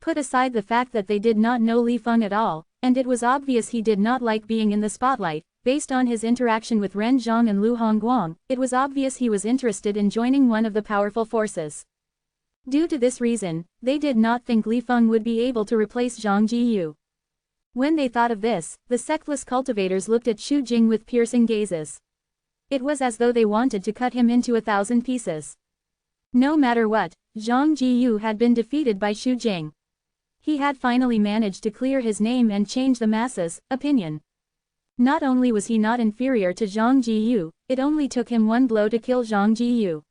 Put aside the fact that they did not know Li Feng at all, and it was obvious he did not like being in the spotlight, based on his interaction with Ren Zhang and Lu Hongguang, it was obvious he was interested in joining one of the powerful forces. Due to this reason, they did not think Li Feng would be able to replace Zhang Jiyu. When they thought of this, the sectless cultivators looked at Xu Jing with piercing gazes. It was as though they wanted to cut him into 1,000 pieces. No matter what, Zhang Jiyu had been defeated by Xu Jing. He had finally managed to clear his name and change the masses' opinion. Not only was he not inferior to Zhang Jiyu, it only took him one blow to kill Zhang Jiyu.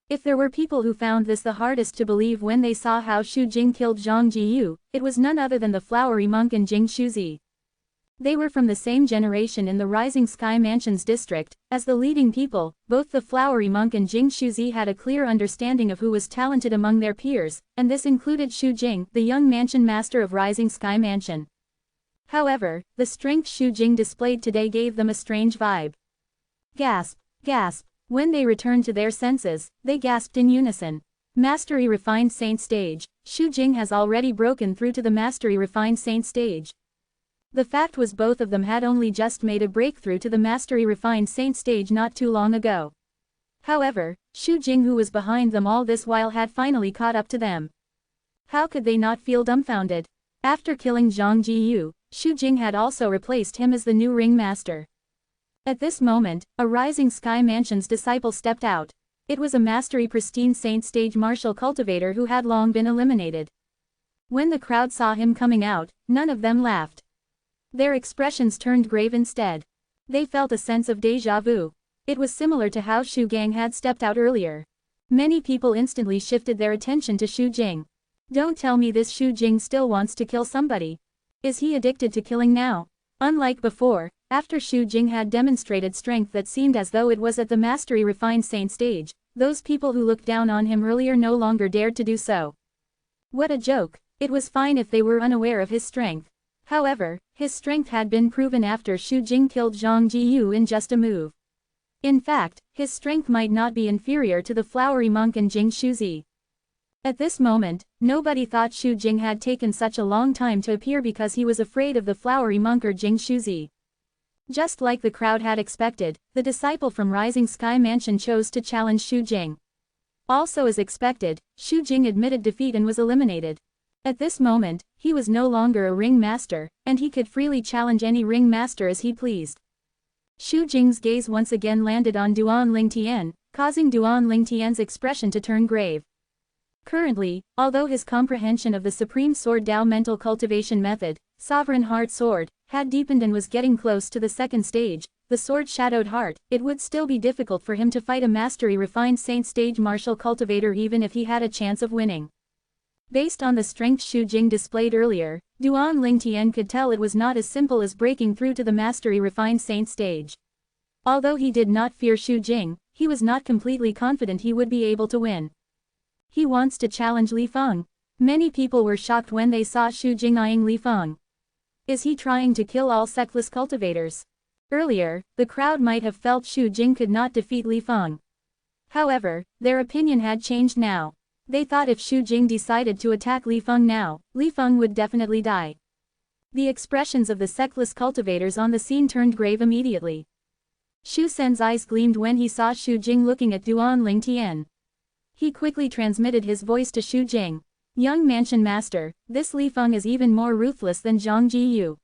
If there were people who found this the hardest to believe when they saw how Xu Jing killed Zhang Jiyu, it was none other than the flowery monk and Jing Shuzi. They were from the same generation in the Rising Sky Mansions district. As the leading people, both the flowery monk and Jing Shuzi had a clear understanding of who was talented among their peers, and this included Xu Jing, the young mansion master of Rising Sky Mansion. However, the strength Xu Jing displayed today gave them a strange vibe. Gasp, gasp. When they returned to their senses, they gasped in unison. Mastery Refined Saint Stage. Xu Jing has already broken through to the Mastery Refined Saint Stage. The fact was both of them had only just made a breakthrough to the Mastery Refined Saint Stage not too long ago. However, Xu Jing, who was behind them all this while, had finally caught up to them. How could they not feel dumbfounded? After killing Zhang Jiyu, Xu Jing had also replaced him as the new ring master. At this moment, a Rising Sky Mansions disciple stepped out. It was a Mastery Pristine Saint Stage martial cultivator who had long been eliminated. When the crowd saw him coming out, none of them laughed. Their expressions turned grave instead. They felt a sense of déjà vu. It was similar to how Xu Gang had stepped out earlier. Many people instantly shifted their attention to Xu Jing. Don't tell me this Xu Jing still wants to kill somebody. Is he addicted to killing now? Unlike before, after Xu Jing had demonstrated strength that seemed as though it was at the Mastery Refined Saint Stage, those people who looked down on him earlier no longer dared to do so. What a joke. It was fine if they were unaware of his strength. However, his strength had been proven after Xu Jing killed Zhang Jiyu in just a move. In fact, his strength might not be inferior to the flowery monk and Jing Shuzi. At this moment, nobody thought Xu Jing had taken such a long time to appear because he was afraid of the flowery monk or Jing Shuzi. Just like the crowd had expected, the disciple from Rising Sky Mansion chose to challenge Xu Jing. Also as expected, Xu Jing admitted defeat and was eliminated. At this moment, he was no longer a ring master, and he could freely challenge any ring master as he pleased. Xu Jing's gaze once again landed on Duan Lingtian, causing Duan Lingtian's expression to turn grave. Currently, although his comprehension of the Supreme Sword Dao mental cultivation method, Sovereign Heart Sword, had deepened and was getting close to the second stage, the Sword Shadowed Heart, it would still be difficult for him to fight a Mastery Refined Saint Stage martial cultivator even if he had a chance of winning. Based on the strength Xu Jing displayed earlier, Duan Lingtian could tell it was not as simple as breaking through to the Mastery Refined Saint Stage. Although he did not fear Xu Jing, he was not completely confident he would be able to win. He wants to challenge Li Feng. Many people were shocked when they saw Xu Jing eyeing Li Feng. Is he trying to kill all sectless cultivators? Earlier, the crowd might have felt Xu Jing could not defeat Li Feng. However, their opinion had changed now. They thought if Xu Jing decided to attack Li Feng now, Li Feng would definitely die. The expressions of the sectless cultivators on the scene turned grave immediately. Xu Sen's eyes gleamed when he saw Xu Jing looking at Duan Lingtian. He quickly transmitted his voice to Xu Jing. Young Mansion Master, this Li Feng is even more ruthless than Zhang Jiyu.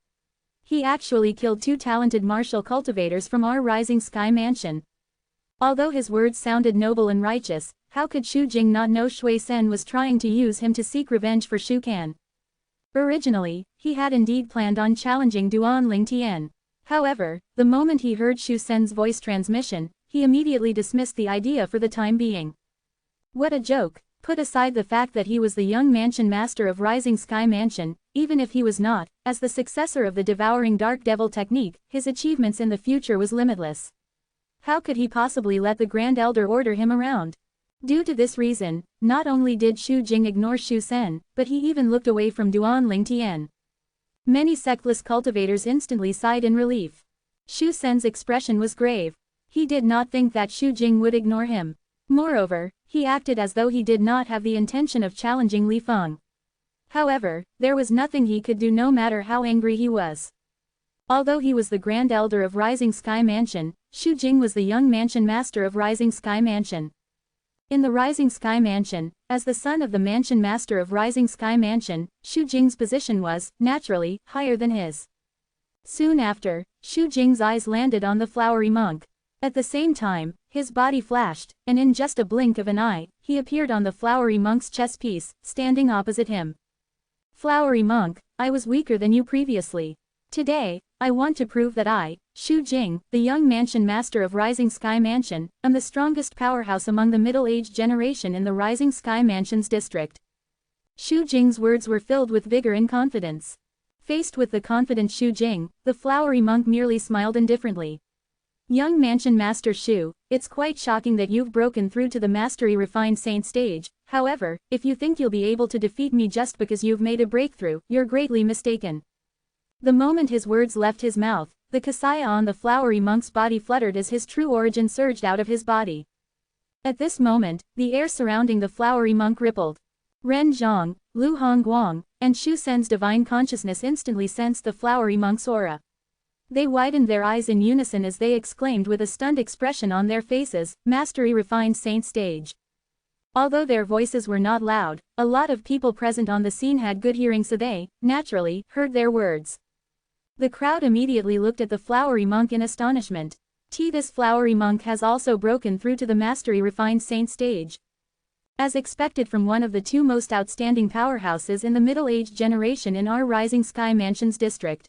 He actually killed 2 talented martial cultivators from our Rising Sky Mansion. Although his words sounded noble and righteous, how could Xu Jing not know Shui Sen was trying to use him to seek revenge for Shu Kan? Originally, he had indeed planned on challenging Duan Ling Tian. However, the moment he heard Shu Sen's voice transmission, he immediately dismissed the idea for the time being. What a joke! Put aside the fact that he was the young mansion master of Rising Sky Mansion, even if he was not, as the successor of the Devouring Dark Devil technique, his achievements in the future was limitless. How could he possibly let the Grand Elder order him around? Due to this reason, not only did Xu Jing ignore Shu Sen, but he even looked away from Duan Ling Tian. Many sectless cultivators instantly sighed in relief. Shu Sen's expression was grave. He did not think that Xu Jing would ignore him. Moreover, he acted as though he did not have the intention of challenging Li Feng. However, there was nothing he could do no matter how angry he was. Although he was the Grand Elder of Rising Sky Mansion, Xu Jing was the young mansion master of Rising Sky Mansion. In the Rising Sky Mansion, as the son of the mansion master of Rising Sky Mansion, Xu Jing's position was, naturally, higher than his. Soon after, Xu Jing's eyes landed on the flowery monk. At the same time, his body flashed, and in just a blink of an eye, he appeared on the flowery monk's chess piece, standing opposite him. Flowery monk, I was weaker than you previously. Today, I want to prove that I, Xu Jing, the young mansion master of Rising Sky Mansion, am the strongest powerhouse among the middle-aged generation in the Rising Sky Mansion's district. Xu Jing's words were filled with vigor and confidence. Faced with the confident Xu Jing, the flowery monk merely smiled indifferently. Young mansion master Xu, it's quite shocking that you've broken through to the mastery refined saint stage. However, if you think you'll be able to defeat me just because you've made a breakthrough, you're greatly mistaken. The moment his words left his mouth, the kasaya on the flowery monk's body fluttered as his true origin surged out of his body. At this moment, the air surrounding the flowery monk rippled. Ren Zhang, Lu Hongguang, and Shu Sen's divine consciousness instantly sensed the flowery monk's aura. They widened their eyes in unison as they exclaimed with a stunned expression on their faces, Mastery Refined Saint Stage. Although their voices were not loud, a lot of people present on the scene had good hearing, so they, naturally, heard their words. The crowd immediately looked at the flowery monk in astonishment. This flowery monk has also broken through to the Mastery Refined Saint Stage. As expected from one of the two most outstanding powerhouses in the middle-aged generation in our Rising Sky Mansion's district.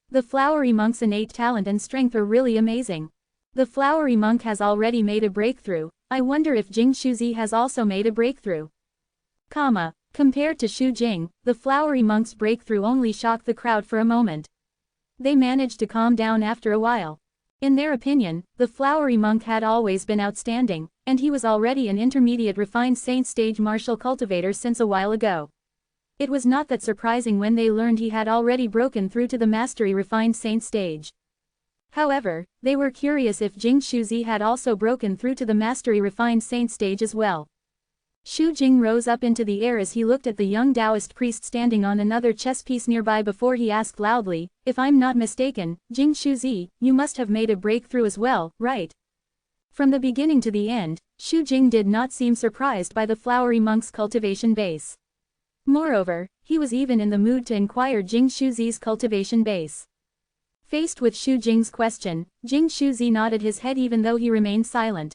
The flowery monk's innate talent and strength are really amazing. The flowery monk has already made a breakthrough. I wonder if Jing Shuzi has also made a breakthrough. Compared to Xu Jing, the flowery monk's breakthrough only shocked the crowd for a moment. They managed to calm down after a while. In their opinion, the flowery monk had always been outstanding, and he was already an intermediate refined saint stage martial cultivator since a while ago. It was not that surprising when they learned he had already broken through to the mastery refined saint stage. However, they were curious if Jing Shuzi had also broken through to the mastery refined saint stage as well. Xu Jing rose up into the air as he looked at the young Taoist priest standing on another chess piece nearby before he asked loudly, if I'm not mistaken, Jing Shuzi, you must have made a breakthrough as well, right? From the beginning to the end, Xu Jing did not seem surprised by the flowery monk's cultivation base. Moreover, he was even in the mood to inquire Jing Shuzi's cultivation base. Faced with Xu Jing's question, Jing Shuzi nodded his head even though he remained silent.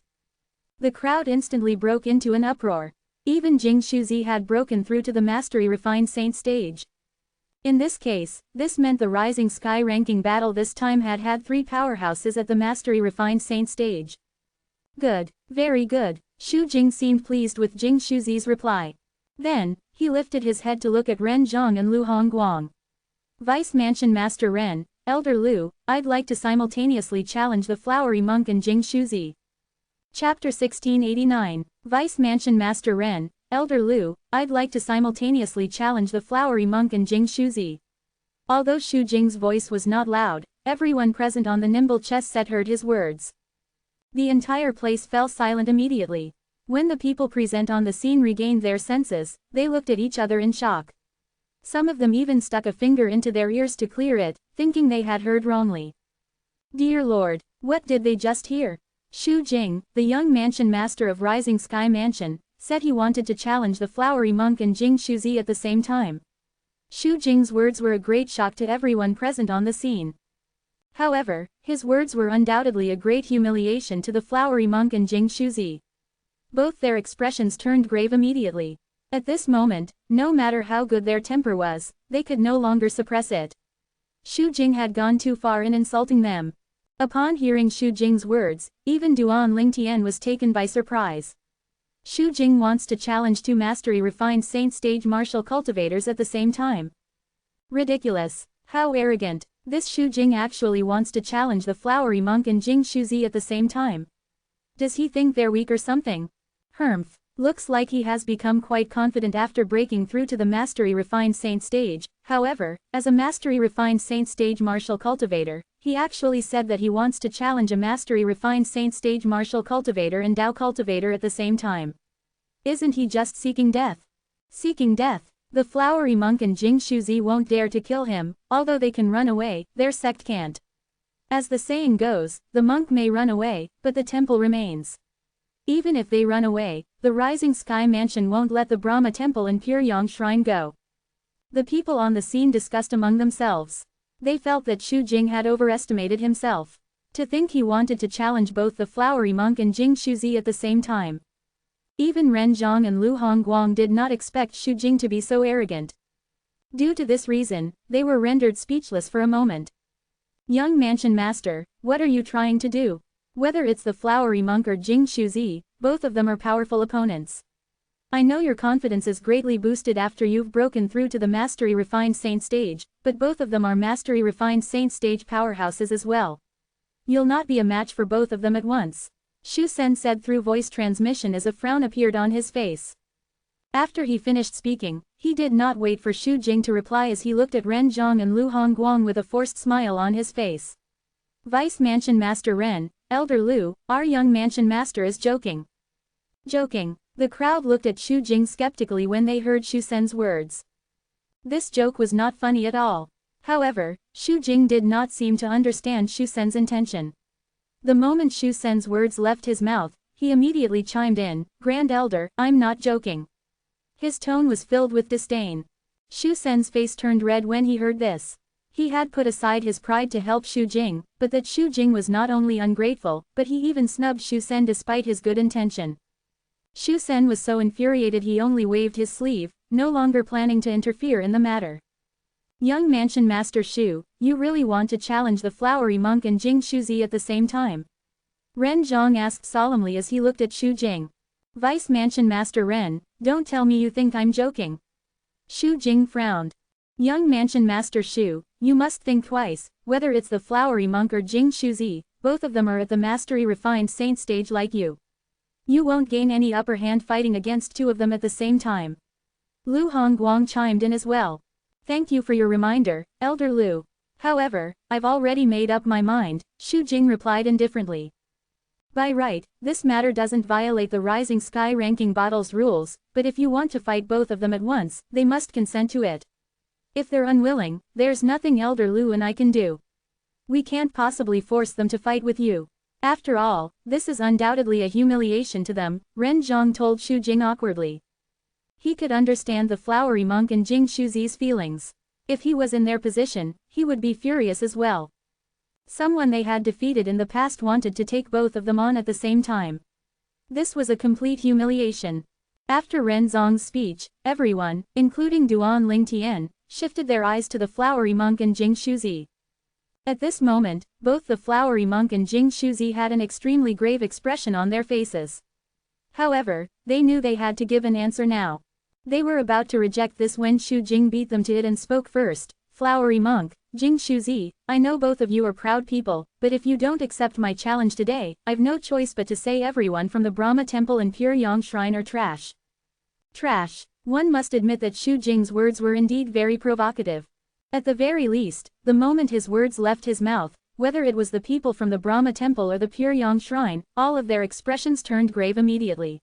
The crowd instantly broke into an uproar. Even Jing Shuzi had broken through to the mastery refined saint stage. In this case, this meant the Rising Sky ranking battle this time had 3 powerhouses at the mastery refined saint stage. Good, very good. Xu Jing seemed pleased with Jing Shuzi's reply. Then, he lifted his head to look at Ren Zhang and Lu Hongguang. Vice Mansion Master Ren, Elder Lu, I'd like to simultaneously challenge the flowery monk and Jing Shuzi. Chapter 1689, Vice Mansion Master Ren, Elder Lu, I'd like to simultaneously challenge the flowery monk and Jing Shuzi. Although Xu Jing's voice was not loud, everyone present on the nimble chess set heard his words. The entire place fell silent immediately. When the people present on the scene regained their senses, they looked at each other in shock. Some of them even stuck a finger into their ears to clear it, thinking they had heard wrongly. Dear Lord, what did they just hear? Xu Jing, the young mansion master of Rising Sky Mansion, said he wanted to challenge the flowery monk and Jing Shuzi at the same time. Xu Jing's words were a great shock to everyone present on the scene. However, his words were undoubtedly a great humiliation to the flowery monk and Jing Shuzi. Both their expressions turned grave immediately. At this moment, no matter how good their temper was, they could no longer suppress it. Xu Jing had gone too far in insulting them. Upon hearing Xu Jing's words, even Duan Lingtian was taken by surprise. Xu Jing wants to challenge two mastery refined saint stage martial cultivators at the same time. Ridiculous. How arrogant. This Xu Jing actually wants to challenge the flowery monk and Jing Shuzi at the same time. Does he think they're weak or something? Humph. Looks like he has become quite confident after breaking through to the mastery refined saint stage. However, as a mastery refined saint stage martial cultivator, he actually said that he wants to challenge a mastery refined saint stage martial cultivator and Dao cultivator at the same time. Isn't he just seeking death? Seeking death. The flowery monk and Jing Shuzi won't dare to kill him, although they can run away, their sect can't. As the saying goes, the monk may run away, but the temple remains. Even if they run away, the Rising Sky Mansion won't let the Brahma Temple and Puryang Shrine go. The people on the scene discussed among themselves. They felt that Xu Jing had overestimated himself. To think he wanted to challenge both the flowery monk and Jing Shuzi at the same time. Even Ren Zhang and Lu Hongguang did not expect Xu Jing to be so arrogant. Due to this reason, they were rendered speechless for a moment. Young Mansion Master, what are you trying to do? Whether it's the flowery monk or Jing Shuzi, both of them are powerful opponents. I know your confidence is greatly boosted after you've broken through to the Mastery Refined Saint stage, but both of them are Mastery Refined Saint stage powerhouses as well. You'll not be a match for both of them at once. Xu Sen said through voice transmission as a frown appeared on his face. After he finished speaking, he did not wait for Xu Jing to reply as he looked at Ren Zhang and Lu Hongguang with a forced smile on his face. Vice Mansion Master Ren, Elder Lu, our young Mansion Master is joking. Joking. The crowd looked at Xu Jing skeptically when they heard Xu Sen's words. This joke was not funny at all. However, Xu Jing did not seem to understand Xu Sen's intention. The moment Xu Sen's words left his mouth, he immediately chimed in, Grand Elder, I'm not joking. His tone was filled with disdain. Xu Sen's face turned red when he heard this. He had put aside his pride to help Xu Jing, but that Xu Jing was not only ungrateful, but he even snubbed Xu Sen despite his good intention. Xu Sen was so infuriated he only waved his sleeve, no longer planning to interfere in the matter. Young Mansion Master Xu, you really want to challenge the flowery monk and Jing Shuzi at the same time? Ren Zhang asked solemnly as he looked at Xu Jing. Vice Mansion Master Ren, don't tell me you think I'm joking. Xu Jing frowned. Young Mansion Master Xu, you must think twice, whether it's the flowery monk or Jing Shuzi, both of them are at the Mastery Refined Saint stage like you. You won't gain any upper hand fighting against two of them at the same time. Lu Hongguang chimed in as well. Thank you for your reminder, Elder Lu. However, I've already made up my mind, Xu Jing replied indifferently. By right, this matter doesn't violate the Rising Sky Ranking Bottle's rules, but if you want to fight both of them at once, they must consent to it. If they're unwilling, there's nothing Elder Lu and I can do. We can't possibly force them to fight with you. After all, this is undoubtedly a humiliation to them, Ren Zhang told Xu Jing awkwardly. He could understand the flowery monk and Jing Shuzi's feelings. If he was in their position, he would be furious as well. Someone they had defeated in the past wanted to take both of them on at the same time. This was a complete humiliation. After Ren Zhang's speech, everyone, including Duan Lingtian, shifted their eyes to the flowery monk and Jing Shuzi. At this moment, both the flowery monk and Jing Shuzi had an extremely grave expression on their faces. However, they knew they had to give an answer now. They were about to reject this when Xu Jing beat them to it and spoke first. Flowery monk, Jing Shuzi, I know both of you are proud people, but if you don't accept my challenge today, I've no choice but to say everyone from the Brahma Temple and Puryang Shrine are trash. Trash. One must admit that Xu Jing's words were indeed very provocative. At the very least, the moment his words left his mouth, whether it was the people from the Brahma Temple or the Puryang Shrine, all of their expressions turned grave immediately.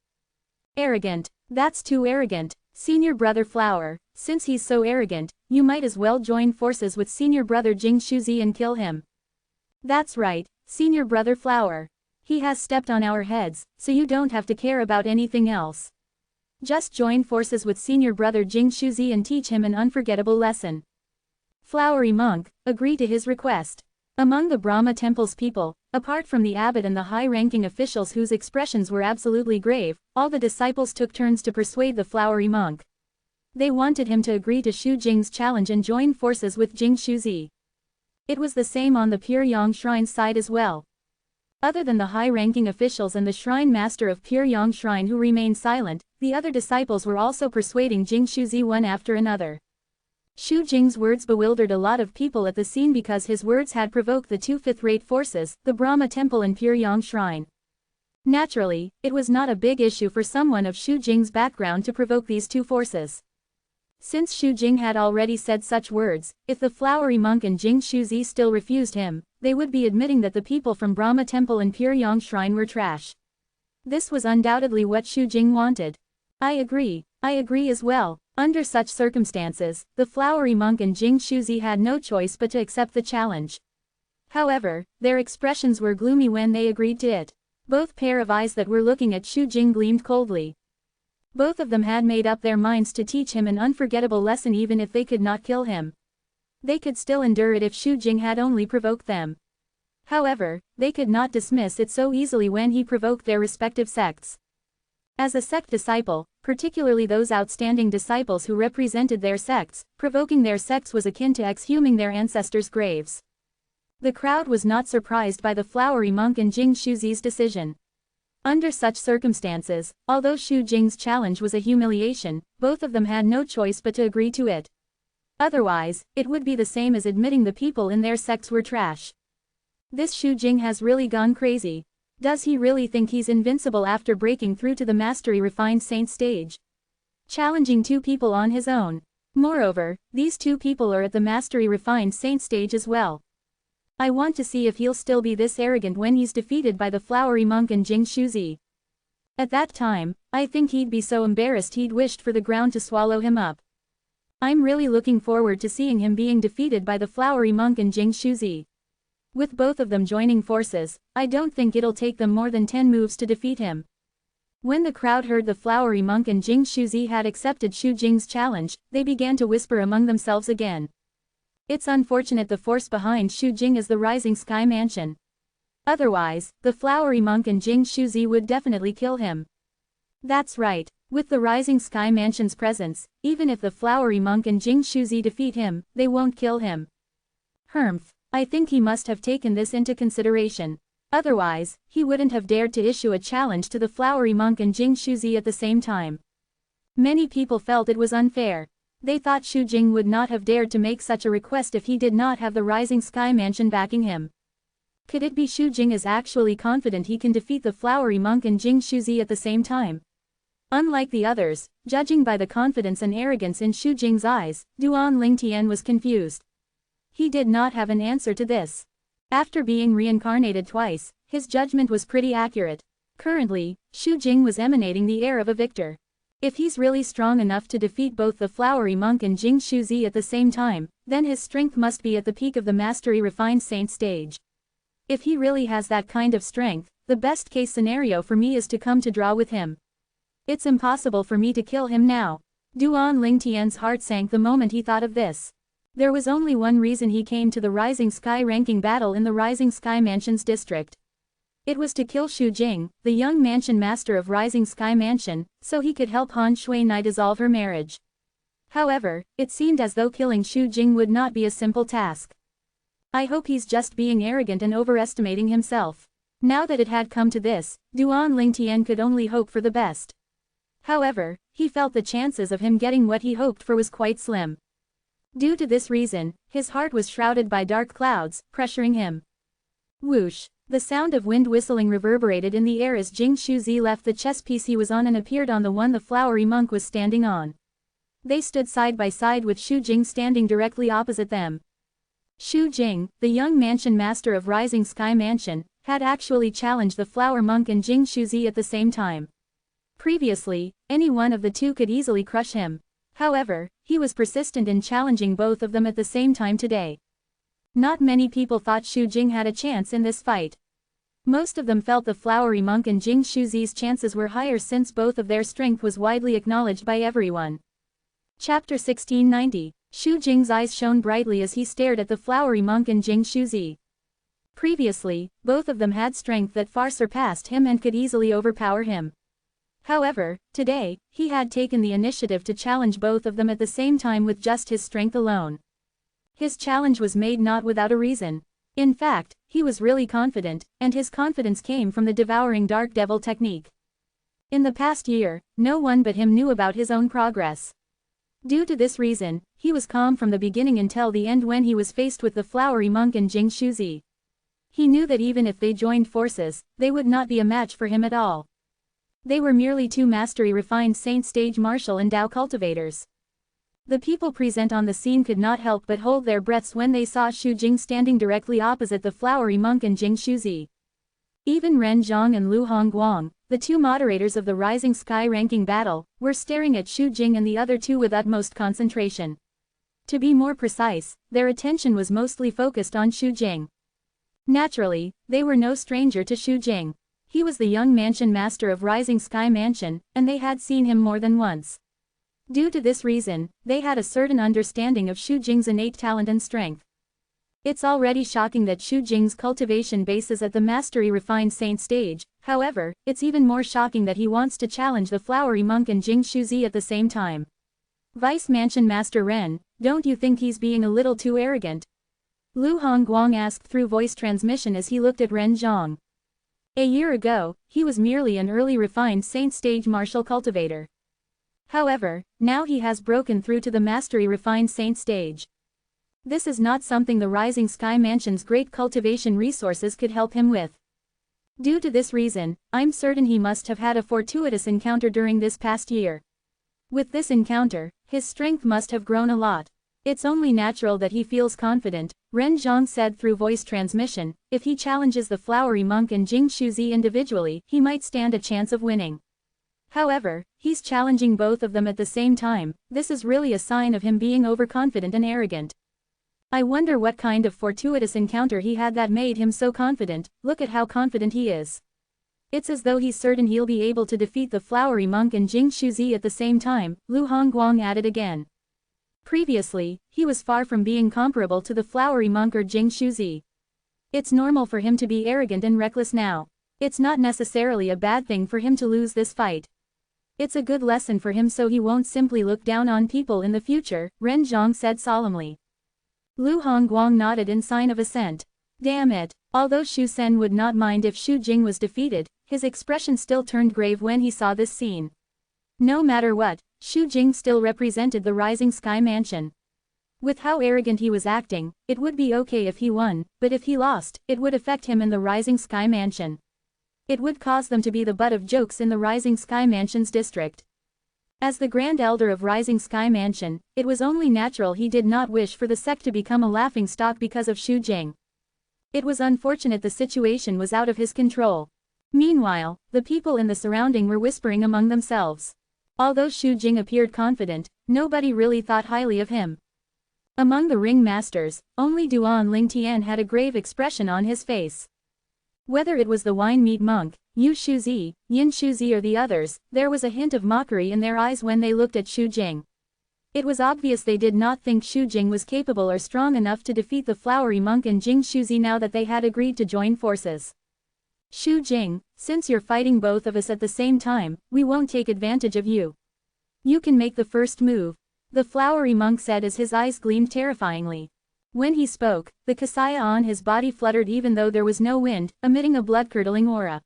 Arrogant. That's too arrogant. Senior Brother Flower, since he's so arrogant, you might as well join forces with Senior Brother Jing Shuzi and kill him. That's right, Senior Brother Flower. He has stepped on our heads, so you don't have to care about anything else. Just join forces with Senior Brother Jing Shuzi and teach him an unforgettable lesson. Flowery monk, agree to his request. Among the Brahma temple's people, apart from the abbot and the high-ranking officials whose expressions were absolutely grave, all the disciples took turns to persuade the flowery monk. They wanted him to agree to Xu Jing's challenge and join forces with Jing Shuzi. It was the same on the Pure Yang Shrine's side as well. Other than the high-ranking officials and the shrine master of Pure Yang Shrine who remained silent, the other disciples were also persuading Jing Shuzi one after another. Xu Jing's words bewildered a lot of people at the scene because his words had provoked the two fifth-rate forces, the Brahma Temple and Pure Yang Shrine. Naturally, it was not a big issue for someone of Xu Jing's background to provoke these two forces. Since Xu Jing had already said such words, if the flowery monk and Jing Shuzi still refused him, they would be admitting that the people from Brahma Temple and Pure Yang Shrine were trash. This was undoubtedly what Xu Jing wanted. I agree as well. Under such circumstances, the flowery monk and Jing Shuzi had no choice but to accept the challenge. However, their expressions were gloomy when they agreed to it. Both pair of eyes that were looking at Xu Jing gleamed coldly. Both of them had made up their minds to teach him an unforgettable lesson even if they could not kill him. They could still endure it if Xu Jing had only provoked them. However, they could not dismiss it so easily when he provoked their respective sects. As a sect disciple, particularly those outstanding disciples who represented their sects, provoking their sects was akin to exhuming their ancestors' graves. The crowd was not surprised by the flowery monk and Jing Shuzi's decision. Under such circumstances, although Xu Jing's challenge was a humiliation, both of them had no choice but to agree to it. Otherwise, it would be the same as admitting the people in their sects were trash. This Xu Jing has really gone crazy. Does he really think he's invincible after breaking through to the mastery refined saint stage? Challenging two people on his own. Moreover, these two people are at the mastery refined saint stage as well. I want to see if he'll still be this arrogant when he's defeated by the flowery monk and Jing Shuzi. At that time, I think he'd be so embarrassed he'd wished for the ground to swallow him up. I'm really looking forward to seeing him being defeated by the flowery monk and Jing Shuzi. With both of them joining forces, I don't think it'll take them more than 10 moves to defeat him. When the crowd heard the flowery monk and Jing Shuzi had accepted Xu Jing's challenge, they began to whisper among themselves again. It's unfortunate the force behind Xu Jing is the Rising Sky Mansion. Otherwise, the flowery monk and Jing Shuzi would definitely kill him. That's right, with the Rising Sky Mansion's presence, even if the flowery monk and Jing Shuzi defeat him, they won't kill him. Humph. I think he must have taken this into consideration. Otherwise, he wouldn't have dared to issue a challenge to the flowery monk and Jing Shuzi at the same time. Many people felt it was unfair. They thought Xu Jing would not have dared to make such a request if he did not have the Rising Sky Mansion backing him. Could it be Xu Jing is actually confident he can defeat the flowery monk and Jing Shuzi at the same time? Unlike the others, judging by the confidence and arrogance in Xu Jing's eyes, Duan Lingtian was confused. He did not have an answer to this. After being reincarnated twice, his judgment was pretty accurate. Currently, Xu Jing was emanating the air of a victor. If he's really strong enough to defeat both the flowery monk and Jing Shuzi at the same time, then his strength must be at the peak of the mastery refined saint stage. If he really has that kind of strength, the best case scenario for me is to come to draw with him. It's impossible for me to kill him now. Duan Lingtian's heart sank the moment he thought of this. There was only one reason he came to the Rising Sky ranking battle in the Rising Sky Mansion's district. It was to kill Xu Jing, the young mansion master of Rising Sky Mansion, so he could help Han Shui Nai dissolve her marriage. However, it seemed as though killing Xu Jing would not be a simple task. I hope he's just being arrogant and overestimating himself. Now that it had come to this, Duan Lingtian could only hope for the best. However, he felt the chances of him getting what he hoped for was quite slim. Due to this reason, his heart was shrouded by dark clouds, pressuring him. Whoosh! The sound of wind whistling reverberated in the air as Jing Shuzi left the chess piece he was on and appeared on the one the flowery monk was standing on. They stood side by side with Xu Jing standing directly opposite them. Xu Jing, the young mansion master of Rising Sky Mansion, had actually challenged the flower monk and Jing Shuzi at the same time. Previously, any one of the two could easily crush him. However, he was persistent in challenging both of them at the same time today. Not many people thought Xu Jing had a chance in this fight. Most of them felt the flowery monk and Jing Shuzi's chances were higher since both of their strength was widely acknowledged by everyone. Chapter 1690. Xu Jing's eyes shone brightly as he stared at the flowery monk and Jing Shuzi. Previously, both of them had strength that far surpassed him and could easily overpower him. However, today, he had taken the initiative to challenge both of them at the same time with just his strength alone. His challenge was made not without a reason. In fact, he was really confident, and his confidence came from the devouring dark devil technique. In the past year, no one but him knew about his own progress. Due to this reason, he was calm from the beginning until the end when he was faced with the flowery monk and Jing Shuzi. He knew that even if they joined forces, they would not be a match for him at all. They were merely two mastery-refined saint stage martial and Tao cultivators. The people present on the scene could not help but hold their breaths when they saw Xu Jing standing directly opposite the flowery monk and Jing Shuzi. Even Ren Zhang and Lu Hongguang, the two moderators of the Rising Sky ranking battle, were staring at Xu Jing and the other two with utmost concentration. To be more precise, their attention was mostly focused on Xu Jing. Naturally, they were no stranger to Xu Jing. He was the young mansion master of Rising Sky Mansion, and they had seen him more than once. Due to this reason, they had a certain understanding of Xu Jing's innate talent and strength. It's already shocking that Xu Jing's cultivation base is at the mastery-refined saint stage, however, it's even more shocking that he wants to challenge the flowery monk and Jing Shuzi at the same time. Vice Mansion Master Ren, don't you think he's being a little too arrogant? Lu Hongguang asked through voice transmission as he looked at Ren Zhang. A year ago, he was merely an early refined saint stage martial cultivator. However, now he has broken through to the mastery-refined saint stage. This is not something the Rising Sky Mansion's great cultivation resources could help him with. Due to this reason, I'm certain he must have had a fortuitous encounter during this past year. With this encounter, his strength must have grown a lot. It's only natural that he feels confident, Ren Zhang said through voice transmission. If he challenges the flowery monk and Jing Shuzi individually, he might stand a chance of winning. However, he's challenging both of them at the same time. This is really a sign of him being overconfident and arrogant. I wonder what kind of fortuitous encounter he had that made him so confident. Look at how confident he is. It's as though he's certain he'll be able to defeat the flowery monk and Jing Shuzi at the same time, Lu Hongguang added again. Previously, he was far from being comparable to the flowery monk or Jing Shuzi. It's normal for him to be arrogant and reckless now. It's not necessarily a bad thing for him to lose this fight. It's a good lesson for him so he won't simply look down on people in the future, Ren Zhang said solemnly. Lu Hongguang nodded in sign of assent. Damn it. Although Xu Sen would not mind if Xu Jing was defeated, his expression still turned grave when he saw this scene. No matter what, Xu Jing still represented the Rising Sky Mansion. With how arrogant he was acting, it would be okay if he won, but if he lost, it would affect him and the Rising Sky Mansion. It would cause them to be the butt of jokes in the Rising Sky Mansion's district. As the Grand Elder of Rising Sky Mansion, it was only natural he did not wish for the sect to become a laughingstock because of Xu Jing. It was unfortunate the situation was out of his control. Meanwhile, the people in the surrounding were whispering among themselves. Although Xu Jing appeared confident, nobody really thought highly of him. Among the ring masters, only Duan Lingtian had a grave expression on his face. Whether it was the wine-meat monk, Yu Shuzi, Yin Shuzi or the others, there was a hint of mockery in their eyes when they looked at Xu Jing. It was obvious they did not think Xu Jing was capable or strong enough to defeat the flowery monk and Jing Shuzi now that they had agreed to join forces. Xu Jing, since you're fighting both of us at the same time, we won't take advantage of you. You can make the first move, the flowery monk said as his eyes gleamed terrifyingly. When he spoke, the kasaya on his body fluttered even though there was no wind, emitting a blood-curdling aura.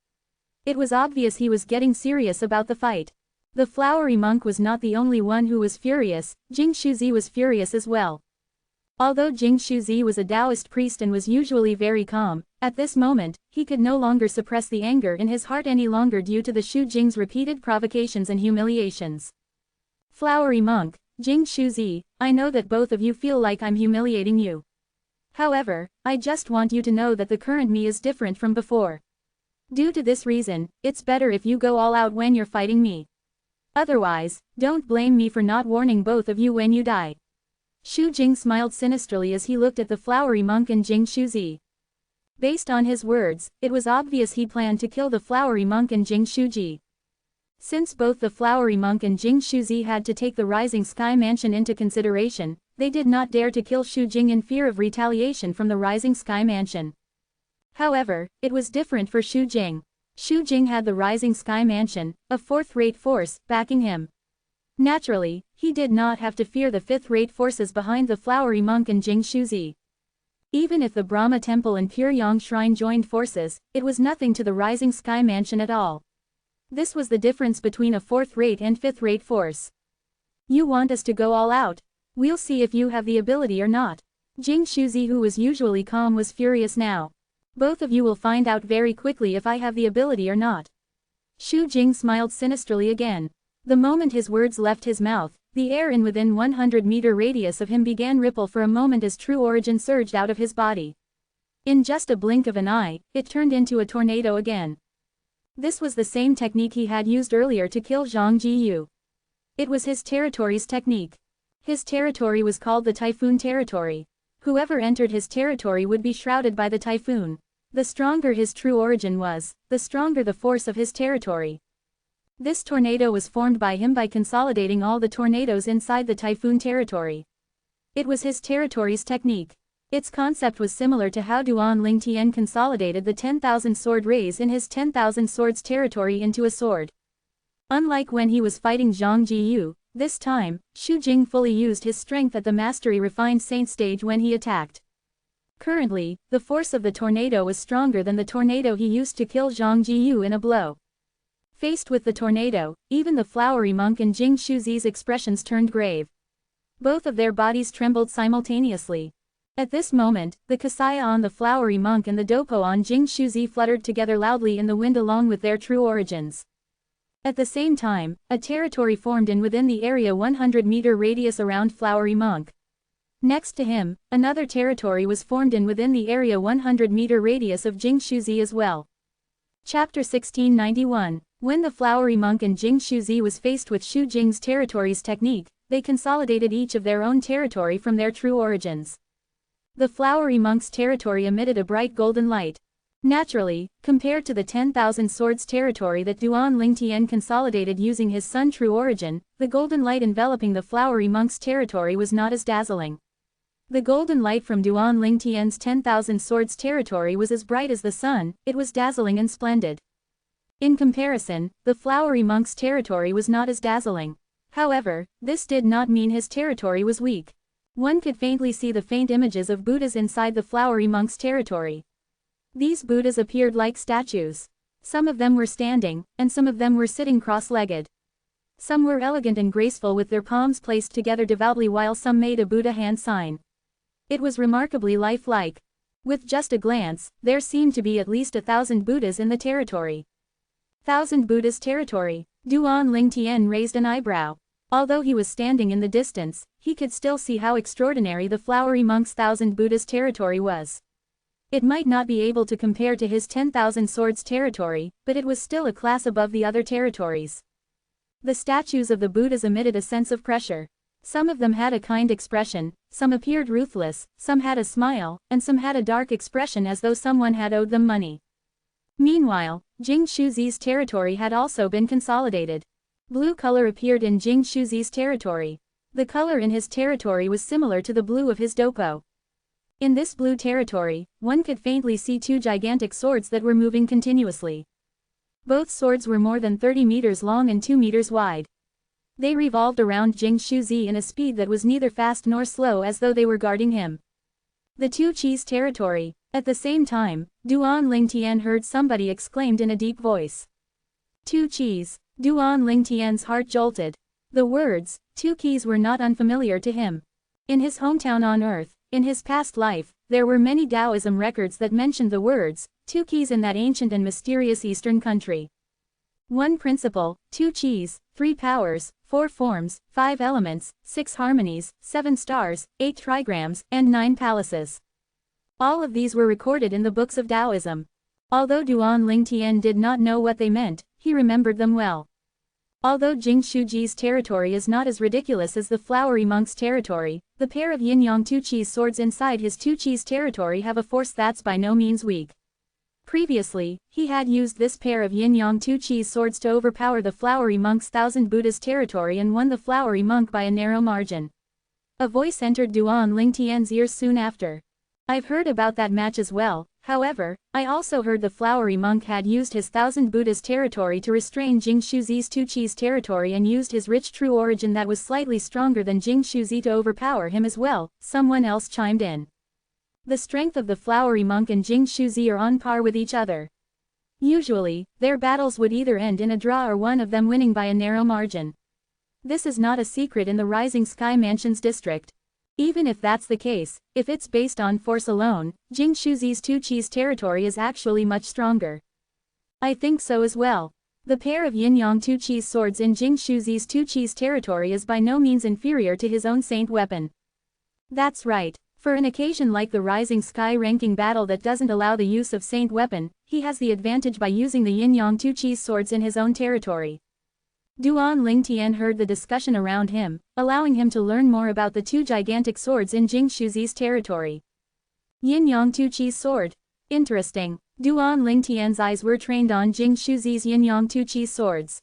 It was obvious he was getting serious about the fight. The flowery monk was not the only one who was furious, Jing Shuzi was furious as well. Although Jing Shuzi was a Taoist priest and was usually very calm, at this moment, he could no longer suppress the anger in his heart any longer due to the Xu Jing's repeated provocations and humiliations. Flowery monk, Jing Shuzi, I know that both of you feel like I'm humiliating you. However, I just want you to know that the current me is different from before. Due to this reason, it's better if you go all out when you're fighting me. Otherwise, don't blame me for not warning both of you when you die. Xu Jing smiled sinisterly as he looked at the flowery monk and Jing Shuzi. Based on his words, it was obvious he planned to kill the flowery monk and Jing Shuji. Since both the flowery monk and Jing Shuzi had to take the Rising Sky Mansion into consideration, they did not dare to kill Xu Jing in fear of retaliation from the Rising Sky Mansion. However, it was different for Xu Jing. Xu Jing had the Rising Sky Mansion, a fourth-rate force, backing him. Naturally, he did not have to fear the fifth-rate forces behind the Flowery Monk and Jing Shuzi. Even if the Brahma Temple and Pure Yang Shrine joined forces, it was nothing to the Rising Sky Mansion at all. This was the difference between a fourth-rate and fifth-rate force. You want us to go all out? We'll see if you have the ability or not. Jing Shuzi, who was usually calm, was furious now. Both of you will find out very quickly if I have the ability or not. Xu Jing smiled sinisterly again. The moment his words left his mouth, the air in within 100-meter radius of him began ripple for a moment as true origin surged out of his body. In just a blink of an eye, it turned into a tornado again. This was the same technique he had used earlier to kill Zhang Jiyu. It was his territory's technique. His territory was called the Typhoon Territory. Whoever entered his territory would be shrouded by the typhoon. The stronger his true origin was, the stronger the force of his territory. This tornado was formed by him by consolidating all the tornadoes inside the Typhoon Territory. It was his territory's technique. Its concept was similar to how Duan Lingtian consolidated the 10,000 sword rays in his 10,000 swords territory into a sword. Unlike when he was fighting Zhang Jiyu, this time, Xu Jing fully used his strength at the Mastery Refined Saint stage when he attacked. Currently, the force of the tornado was stronger than the tornado he used to kill Zhang Jiyu in a blow. Faced with the tornado, even the Flowery Monk and Jing Shuzi's expressions turned grave. Both of their bodies trembled simultaneously. At this moment, the Kasaya on the Flowery Monk and the Dopo on Jing Shuzi fluttered together loudly in the wind along with their true origins. At the same time, a territory formed in within the area 100-meter radius around Flowery Monk. Next to him, another territory was formed in within the area 100-meter radius of Jing Shuzi as well. Chapter 1691. When the Flowery Monk and Jing Shuzi was faced with Xu Jing's territory's technique, they consolidated each of their own territory from their true origins. The Flowery Monk's territory emitted a bright golden light. Naturally, compared to the 10,000 swords territory that Duan Lingtian consolidated using his sun true origin, the golden light enveloping the Flowery Monk's territory was not as dazzling. The golden light from Duan Lingtian's 10,000 swords territory was as bright as the sun, it was dazzling and splendid. In comparison, the Flowery Monk's territory was not as dazzling. However, this did not mean his territory was weak. One could faintly see the faint images of Buddhas inside the Flowery Monk's territory. These Buddhas appeared like statues. Some of them were standing, and some of them were sitting cross-legged. Some were elegant and graceful with their palms placed together devoutly while some made a Buddha hand sign. It was remarkably lifelike. With just a glance, there seemed to be at least 1,000 Buddhas in the territory. 1,000 Buddhas territory. Duan Lingtian raised an eyebrow. Although he was standing in the distance, he could still see how extraordinary the Flowery Monk's 1,000 Buddhas territory was. It might not be able to compare to his 10,000 swords territory, but it was still a class above the other territories. The statues of the Buddhas emitted a sense of pressure. Some of them had a kind expression, some appeared ruthless, some had a smile, and some had a dark expression as though someone had owed them money. Meanwhile, Jing Shuzi's territory had also been consolidated. Blue color appeared in Jing Shuzi's territory. The color in his territory was similar to the blue of his dopo. In this blue territory, one could faintly see two gigantic swords that were moving continuously. Both swords were more than 30 meters long and 2 meters wide. They revolved around Jing Shuzi in a speed that was neither fast nor slow as though they were guarding him. The two Chi's territory. At the same time, Duan Lingtian heard somebody exclaimed in a deep voice. Two Chi's. Duan Lingtian's heart jolted. The words, two keys were not unfamiliar to him. In his hometown on Earth, in his past life, there were many Taoism records that mentioned the words, two keys in that ancient and mysterious Eastern country. One principle, two Chis, 3 powers, 4 forms, 5 elements, 6 harmonies, 7 stars, 8 trigrams, and 9 palaces. All of these were recorded in the books of Taoism. Although Duan Lingtian did not know what they meant, he remembered them well. Although Jing Shuji's territory is not as ridiculous as the Flowery Monk's territory, the pair of yin-yang two Chi's swords inside his two Chi's territory have a force that's by no means weak. Previously, he had used this pair of yin-yang two Chi's swords to overpower the Flowery Monk's 1,000 Buddhas territory and won the Flowery Monk by a narrow margin. A voice entered Duan Lingtian's ears soon after. I've heard about that match as well, However, I also heard the flowery monk had used his 1,000 Buddha's territory to restrain Jing Shuzi's Tuchi's territory and used his rich true origin that was slightly stronger than Jing Shuzi to overpower him as well, someone else chimed in. The strength of the flowery monk and Jing Shuzi are on par with each other. Usually, their battles would either end in a draw or one of them winning by a narrow margin. This is not a secret in the Rising Sky Mansion's district. Even if that's the case, if it's based on force alone, Jing Shuzi's Tuchi's territory is actually much stronger. I think so as well. The pair of yin-yang Tuchi's swords in Jing Shuzi's Tuchi's territory is by no means inferior to his own saint weapon. That's right. For an occasion like the Rising Sky ranking battle that doesn't allow the use of saint weapon, he has the advantage by using the yin-yang Tuchi's swords in his own territory. Duan Lingtian heard the discussion around him, allowing him to learn more about the two gigantic swords in Jing Shuzi's territory. Yin-yang Tuchi's sword. Interesting. Duan Lingtian's eyes were trained on Jing Shuzi's yin-yang Tuchi's swords.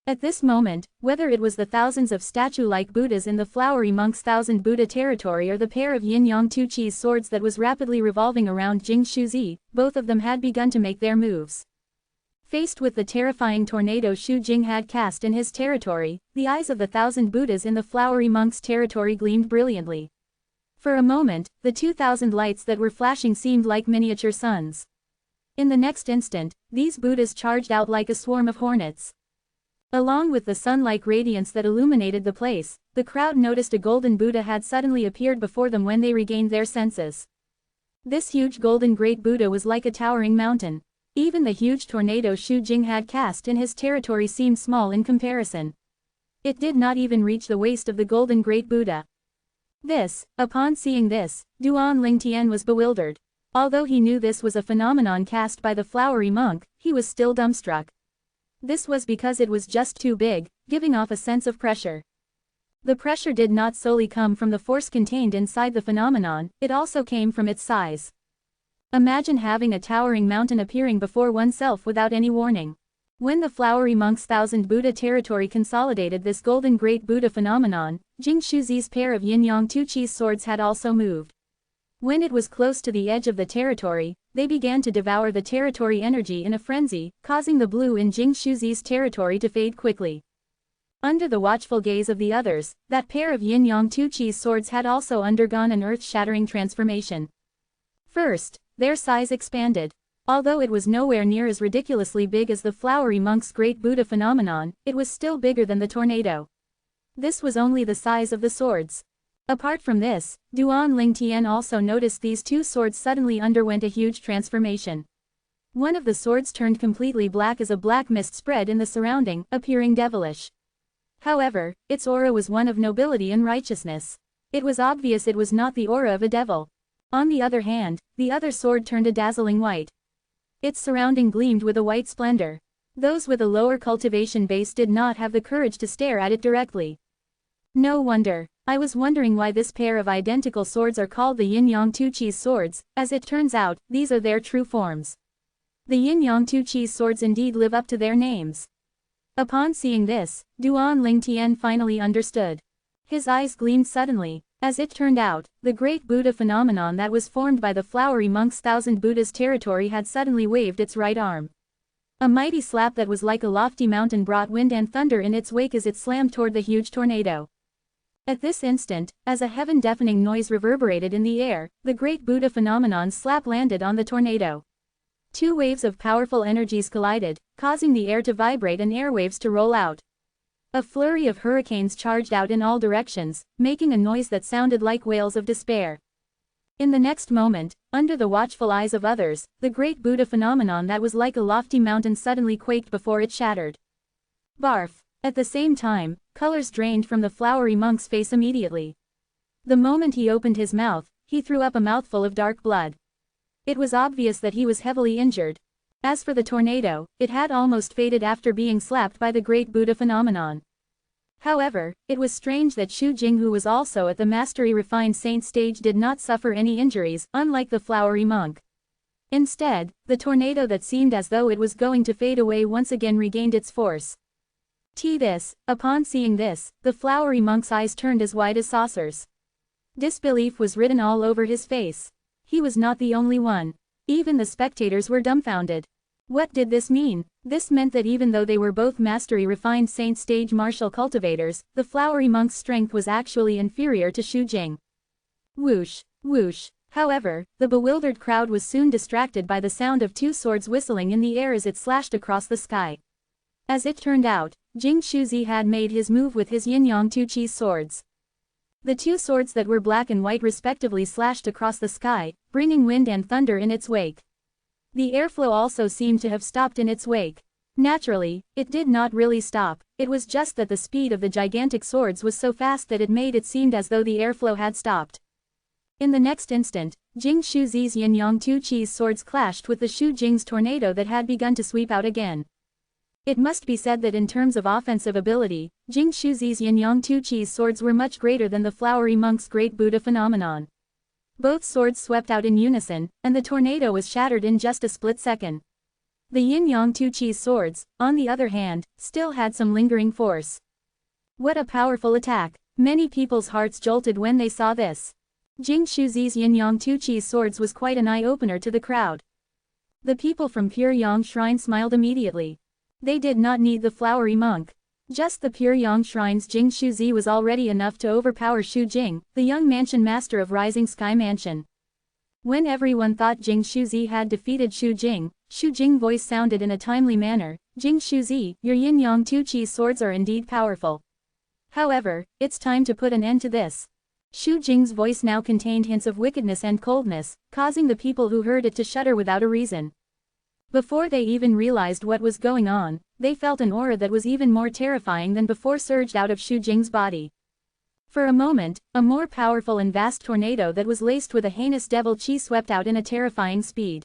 At this moment, whether it was the thousands of statue-like Buddhas in the flowery monk's 1,000 Buddha territory or the pair of yin-yang Tuchi's swords that was rapidly revolving around Jing Shuzi, both of them had begun to make their moves. Faced with the terrifying tornado Shu Jing had cast in his territory, the eyes of the 1,000 Buddhas in the flowery monk's territory gleamed brilliantly. For a moment, the 2,000 lights that were flashing seemed like miniature suns. In the next instant, these Buddhas charged out like a swarm of hornets. Along with the sun-like radiance that illuminated the place, the crowd noticed a golden Buddha had suddenly appeared before them when they regained their senses. This huge golden great Buddha was like a towering mountain. Even the huge tornado Shu Jing had cast in his territory seemed small in comparison. It did not even reach the waist of the golden great Buddha. Upon seeing this, Duan Lingtian was bewildered. Although he knew this was a phenomenon cast by the flowery monk, he was still dumbstruck. This was because it was just too big, giving off a sense of pressure. The pressure did not solely come from the force contained inside the phenomenon, it also came from its size. Imagine having a towering mountain appearing before oneself without any warning. When the flowery monk's 1,000 Buddha territory consolidated this golden great Buddha phenomenon, Jing Shuzi's pair of yin-yang Tuchi's swords had also moved. When it was close to the edge of the territory, they began to devour the territory energy in a frenzy, causing the blue in Jing Shuzi's territory to fade quickly. Under the watchful gaze of the others, that pair of yin-yang Tuchi's swords had also undergone an earth-shattering transformation. First, their size expanded. Although it was nowhere near as ridiculously big as the flowery monk's great Buddha phenomenon, it was still bigger than the tornado. This was only the size of the swords. Apart from this, Duan Lingtian also noticed these two swords suddenly underwent a huge transformation. One of the swords turned completely black as a black mist spread in the surrounding, appearing devilish. However, its aura was one of nobility and righteousness. It was obvious it was not the aura of a devil. On the other hand, the other sword turned a dazzling white. Its surrounding gleamed with a white splendor. Those with a lower cultivation base did not have the courage to stare at it directly. No wonder. I was wondering why this pair of identical swords are called the yin-yang Tuchi's swords. As it turns out, these are their true forms. The yin-yang Tuchi's swords indeed live up to their names. Upon seeing this, Duan Lingtian finally understood. His eyes gleamed suddenly. As it turned out, the great Buddha phenomenon that was formed by the flowery monk's 1,000 Buddha's territory had suddenly waved its right arm. A mighty slap that was like a lofty mountain brought wind and thunder in its wake as it slammed toward the huge tornado. At this instant, as a heaven-deafening noise reverberated in the air, the great Buddha phenomenon's slap landed on the tornado. Two waves of powerful energies collided, causing the air to vibrate and airwaves to roll out. A flurry of hurricanes charged out in all directions, making a noise that sounded like wails of despair. In the next moment, under the watchful eyes of others, the great Buddha phenomenon that was like a lofty mountain suddenly quaked before it shattered. Barf! At the same time, colors drained from the flowery monk's face immediately. The moment he opened his mouth, he threw up a mouthful of dark blood. It was obvious that he was heavily injured. As for the tornado, it had almost faded after being slapped by the great Buddha phenomenon. However, it was strange that Shu Jing, who was also at the mastery refined saint stage, did not suffer any injuries, unlike the flowery monk. Instead, the tornado that seemed as though it was going to fade away once again regained its force. Upon seeing this, the flowery monk's eyes turned as wide as saucers. Disbelief was written all over his face. He was not the only one. Even the spectators were dumbfounded. What did this mean? This meant that even though they were both mastery-refined saint stage martial cultivators, the flowery monk's strength was actually inferior to Xu Jing. Whoosh, whoosh. However, the bewildered crowd was soon distracted by the sound of two swords whistling in the air as it slashed across the sky. As it turned out, Jing Shuzi had made his move with his yin-yang two chi swords. The two swords that were black and white respectively slashed across the sky, bringing wind and thunder in its wake. The airflow also seemed to have stopped in its wake. Naturally, it did not really stop, it was just that the speed of the gigantic swords was so fast that it made it seem as though the airflow had stopped. In the next instant, Jing Shuzi's yin-yang two chi's swords clashed with the Xu Jing's tornado that had begun to sweep out again. It must be said that in terms of offensive ability, Jing Shuzi's yin-yang two chi's swords were much greater than the flowery monk's great Buddha phenomenon. Both swords swept out in unison, and the tornado was shattered in just a split second. The yin-yang two chi's swords, on the other hand, still had some lingering force. What a powerful attack! Many people's hearts jolted when they saw this. Jing Shuzi's yin-yang two chi's swords was quite an eye-opener to the crowd. The people from Pure Yang Shrine smiled immediately. They did not need the flowery monk. Just the Pure Yang Shrine's Jing Shuzi was already enough to overpower Xu Jing, the young mansion master of Rising Sky Mansion. When everyone thought Jing Shuzi had defeated Xu Jing's voice sounded in a timely manner, "Jing Shuzi, your yin-yang two chi swords are indeed powerful. However, it's time to put an end to this." Xu Jing's voice now contained hints of wickedness and coldness, causing the people who heard it to shudder without a reason. Before they even realized what was going on, they felt an aura that was even more terrifying than before surged out of Xu Jing's body. For a moment, a more powerful and vast tornado that was laced with a heinous devil chi swept out in a terrifying speed.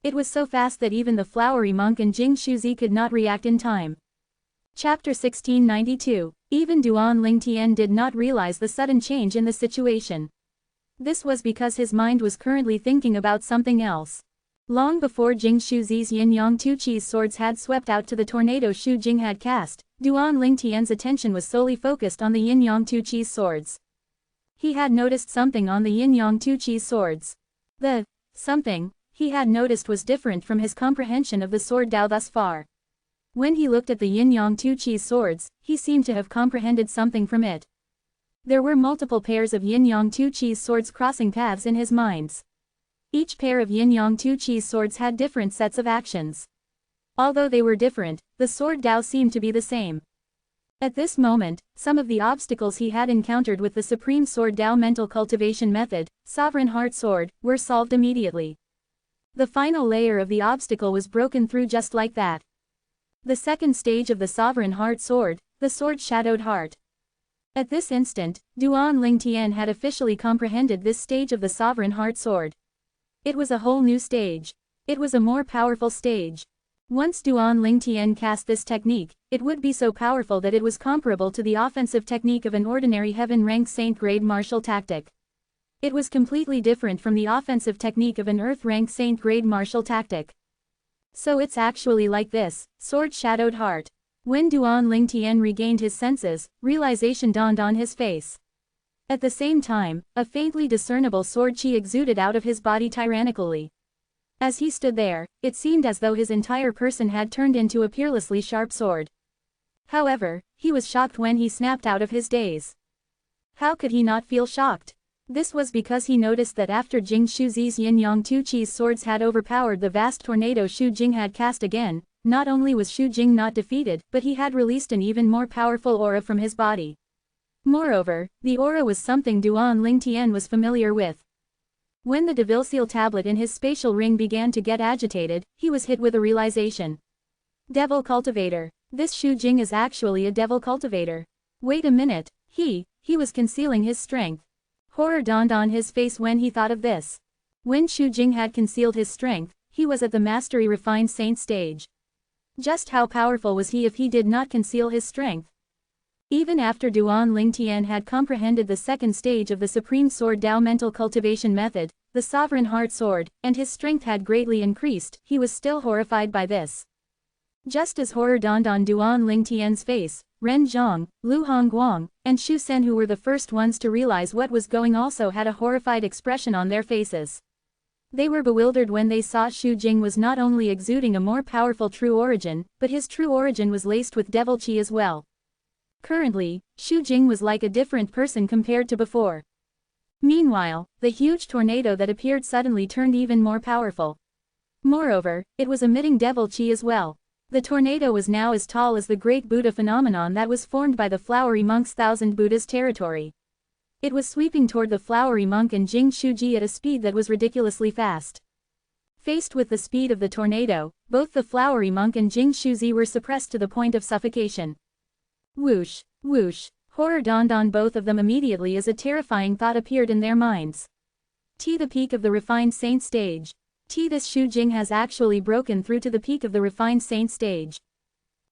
It was so fast that even the flowery monk and Jing Shuzi could not react in time. Chapter 1692. Even Duan Lingtian did not realize the sudden change in the situation. This was because his mind was currently thinking about something else. Long before Jing Shuzi's yin-yang two chi's swords had swept out to the tornado Xu Jing had cast, Duan Lingtian's attention was solely focused on the yin-yang two chi's swords. He had noticed something on the yin-yang two chi's swords. The something he had noticed was different from his comprehension of the sword Dao thus far. When he looked at the yin-yang two chi's swords, he seemed to have comprehended something from it. There were multiple pairs of yin-yang two chi's swords crossing paths in his minds. Each pair of yin-yang two chi's swords had different sets of actions. Although they were different, the sword Dao seemed to be the same. At this moment, some of the obstacles he had encountered with the Supreme Sword Dao mental cultivation method, Sovereign Heart Sword, were solved immediately. The final layer of the obstacle was broken through just like that. The second stage of the Sovereign Heart Sword, the Sword Shadowed Heart. At this instant, Duan Lingtian had officially comprehended this stage of the Sovereign Heart Sword. It was a whole new stage. It was a more powerful stage. Once Duan Lingtian cast this technique, it would be so powerful that it was comparable to the offensive technique of an ordinary heaven-rank saint-grade martial tactic. It was completely different from the offensive technique of an earth-rank saint-grade martial tactic. So it's actually like this, Sword Shadowed Heart. When Duan Lingtian regained his senses, realization dawned on his face. At the same time, a faintly discernible sword chi exuded out of his body tyrannically. As he stood there, it seemed as though his entire person had turned into a peerlessly sharp sword. However, he was shocked when he snapped out of his daze. How could he not feel shocked? This was because he noticed that after Jing Shuzi's yin-yang two chi's swords had overpowered the vast tornado Xu Jing had cast again, not only was Xu Jing not defeated, but he had released an even more powerful aura from his body. Moreover, the aura was something Duan Lingtian was familiar with. When the Devil Seal tablet in his spatial ring began to get agitated, he was hit with a realization. Devil Cultivator. This Xu Jing is actually a Devil Cultivator. Wait a minute, he was concealing his strength. Horror dawned on his face when he thought of this. When Xu Jing had concealed his strength, he was at the Mastery Refined Saint stage. Just how powerful was he if he did not conceal his strength? Even after Duan Lingtian had comprehended the second stage of the Supreme Sword Dao mental cultivation method, the Sovereign Heart Sword, and his strength had greatly increased, he was still horrified by this. Just as horror dawned on Duan Lingtian's face, Ren Zhang, Lu Hongguang, and Xu Sen, who were the first ones to realize what was going, also had a horrified expression on their faces. They were bewildered when they saw Xu Jing was not only exuding a more powerful true origin, but his true origin was laced with devil chi as well. Currently, Xu Jing was like a different person compared to before. Meanwhile, the huge tornado that appeared suddenly turned even more powerful. Moreover, it was emitting devil chi as well. The tornado was now as tall as the great Buddha phenomenon that was formed by the flowery monk's 1,000 Buddha's territory. It was sweeping toward the flowery monk and Jing Shuji at a speed that was ridiculously fast. Faced with the speed of the tornado, both the flowery monk and Jing Shuzi were suppressed to the point of suffocation. Whoosh, whoosh, horror dawned on both of them immediately as a terrifying thought appeared in their minds. The peak of the refined saint stage. This Xu Jing has actually broken through to the peak of the refined saint stage.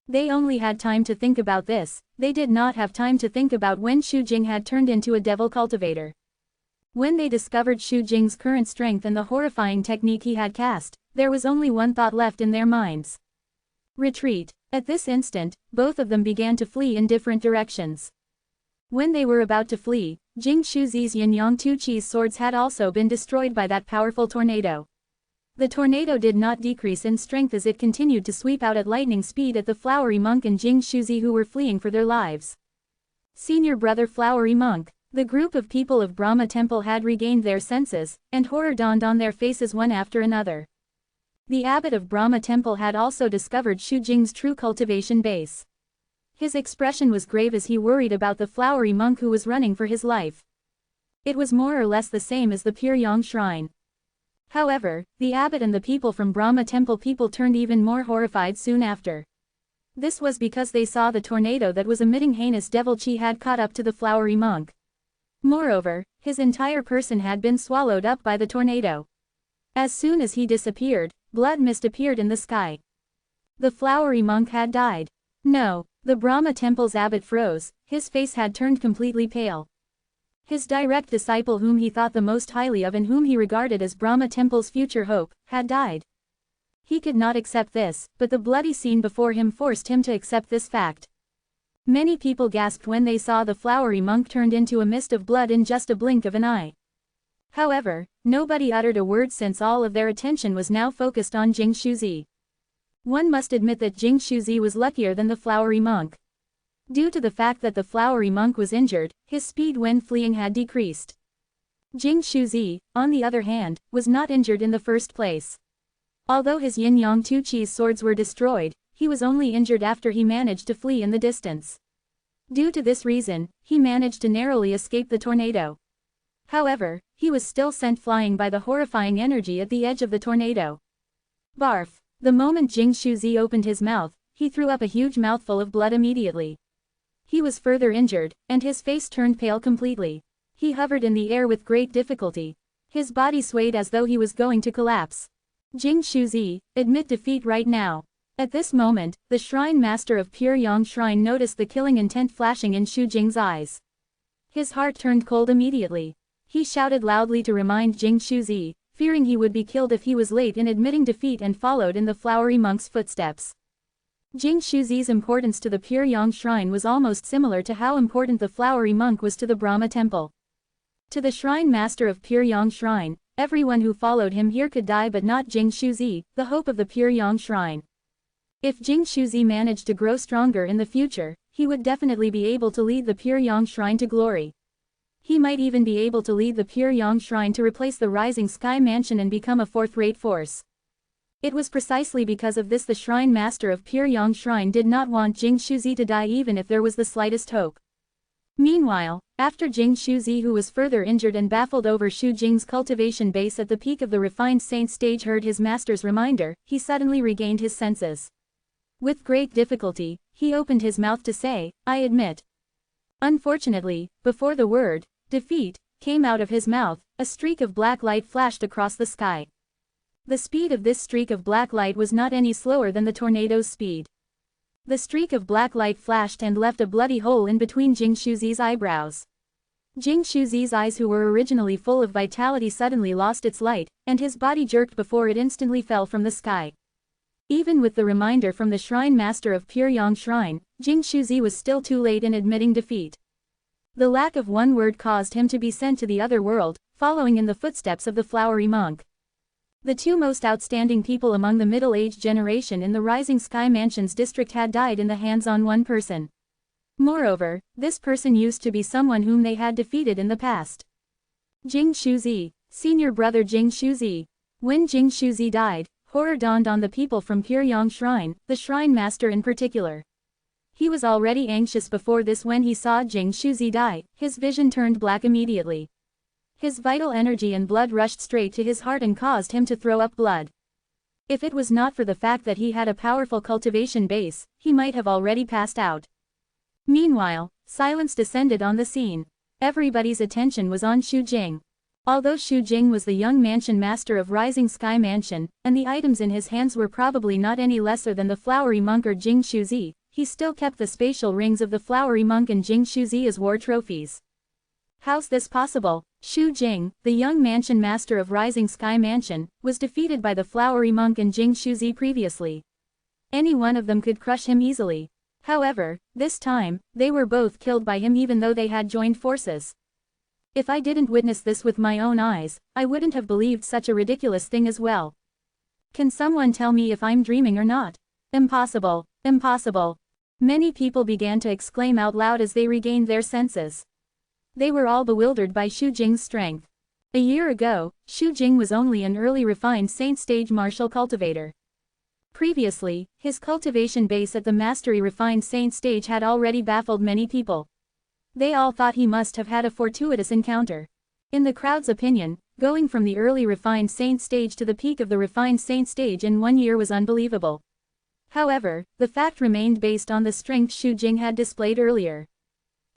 They only had time to think about this, they did not have time to think about when Xu Jing had turned into a devil cultivator. When they discovered Xu Jing's current strength and the horrifying technique he had cast, there was only one thought left in their minds. Retreat. At this instant, both of them began to flee in different directions. When they were about to flee, Jing Shuzi's Yin-Yang Tu Chi's swords had also been destroyed by that powerful tornado. The tornado did not decrease in strength as it continued to sweep out at lightning speed at the flowery monk and Jing Shuzi who were fleeing for their lives. Senior brother flowery monk. The group of people of Brahma Temple had regained their senses, and horror dawned on their faces one after another. The abbot of Brahma Temple had also discovered Xu Jing's true cultivation base. His expression was grave as he worried about the flowery monk who was running for his life. It was more or less the same as the Pure Yang Shrine. However, the abbot and the people from Brahma Temple people turned even more horrified soon after. This was because they saw the tornado that was emitting heinous devil chi had caught up to the flowery monk. Moreover, his entire person had been swallowed up by the tornado. As soon as he disappeared, blood mist appeared in the sky. The flowery monk had died. No, the Brahma Temple's abbot froze, his face had turned completely pale. His direct disciple whom he thought the most highly of and whom he regarded as Brahma Temple's future hope, had died. He could not accept this, but the bloody scene before him forced him to accept this fact. Many people gasped when they saw the flowery monk turned into a mist of blood in just a blink of an eye. However, nobody uttered a word since all of their attention was now focused on Jing Shuzi. One must admit that Jing Shuzi was luckier than the flowery monk. Due to the fact that the flowery monk was injured, his speed when fleeing had decreased. Jing Shuzi, on the other hand, was not injured in the first place. Although his Yin-Yang Tu Chi's swords were destroyed, he was only injured after he managed to flee in the distance. Due to this reason, he managed to narrowly escape the tornado. However, he was still sent flying by the horrifying energy at the edge of the tornado. Barf! The moment Jing Shuzi opened his mouth, he threw up a huge mouthful of blood immediately. He was further injured, and his face turned pale completely. He hovered in the air with great difficulty. His body swayed as though he was going to collapse. Jing Shuzi, admit defeat right now. At this moment, the shrine master of Pure Yang Shrine noticed the killing intent flashing in Xu Jing's eyes. His heart turned cold immediately. He shouted loudly to remind Jing Shuzi, fearing he would be killed if he was late in admitting defeat and followed in the flowery monk's footsteps. Jing Shuzi's importance to the Pure Yang Shrine was almost similar to how important the flowery monk was to the Brahma Temple. To the shrine master of Pure Yang Shrine, everyone who followed him here could die but not Jing Shuzi, the hope of the Pure Yang Shrine. If Jing Shuzi managed to grow stronger in the future, he would definitely be able to lead the Pure Yang Shrine to glory. He might even be able to lead the Pure Yang Shrine to replace the Rising Sky Mansion and become a fourth-rate force. It was precisely because of this the shrine master of Pure Yang Shrine did not want Jing Shuzi to die even if there was the slightest hope. Meanwhile, after Jing Shuzi who was further injured and baffled over Xu Jing's cultivation base at the peak of the refined saint stage heard his master's reminder, he suddenly regained his senses. With great difficulty, he opened his mouth to say, "I admit." Unfortunately, before the word, defeat, came out of his mouth, a streak of black light flashed across the sky. The speed of this streak of black light was not any slower than the tornado's speed. The streak of black light flashed and left a bloody hole in between Jing Shuzi's eyebrows. Jing Shuzi's eyes who were originally full of vitality suddenly lost its light, and his body jerked before it instantly fell from the sky. Even with the reminder from the shrine master of Pure Yang Shrine, Jing Shuzi was still too late in admitting defeat. The lack of one word caused him to be sent to the other world, following in the footsteps of the flowery monk. The two most outstanding people among the middle-aged generation in the Rising Sky Mansion's district had died in the hands on one person. Moreover, this person used to be someone whom they had defeated in the past. Jing Shuzi, senior brother Jing Shuzi. When Jing Shuzi died, horror dawned on the people from Pyryang Shrine, the shrine master in particular. He was already anxious before this when he saw Jing Shuzi die, his vision turned black immediately. His vital energy and blood rushed straight to his heart and caused him to throw up blood. If it was not for the fact that he had a powerful cultivation base, he might have already passed out. Meanwhile, silence descended on the scene. Everybody's attention was on Xu Jing. Although Xu Jing was the young mansion master of Rising Sky Mansion, and the items in his hands were probably not any lesser than the flowery monk or Jing Shuzi, he still kept the spatial rings of the flowery monk and Jing Shuzi as war trophies. How's this possible? Xu Jing, the young mansion master of Rising Sky Mansion, was defeated by the flowery monk and Jing Shuzi previously. Any one of them could crush him easily. However, this time, they were both killed by him even though they had joined forces. If I didn't witness this with my own eyes, I wouldn't have believed such a ridiculous thing as well. Can someone tell me if I'm dreaming or not? Impossible, impossible. Many people began to exclaim out loud as they regained their senses. They were all bewildered by Xu Jing's strength. A year ago, Xu Jing was only an early refined saint stage martial cultivator. Previously, his cultivation base at the mastery refined saint stage had already baffled many people. They all thought he must have had a fortuitous encounter. In the crowd's opinion, going from the early refined saint stage to the peak of the refined saint stage in 1 year was unbelievable. However, the fact remained based on the strength Xu Jing had displayed earlier.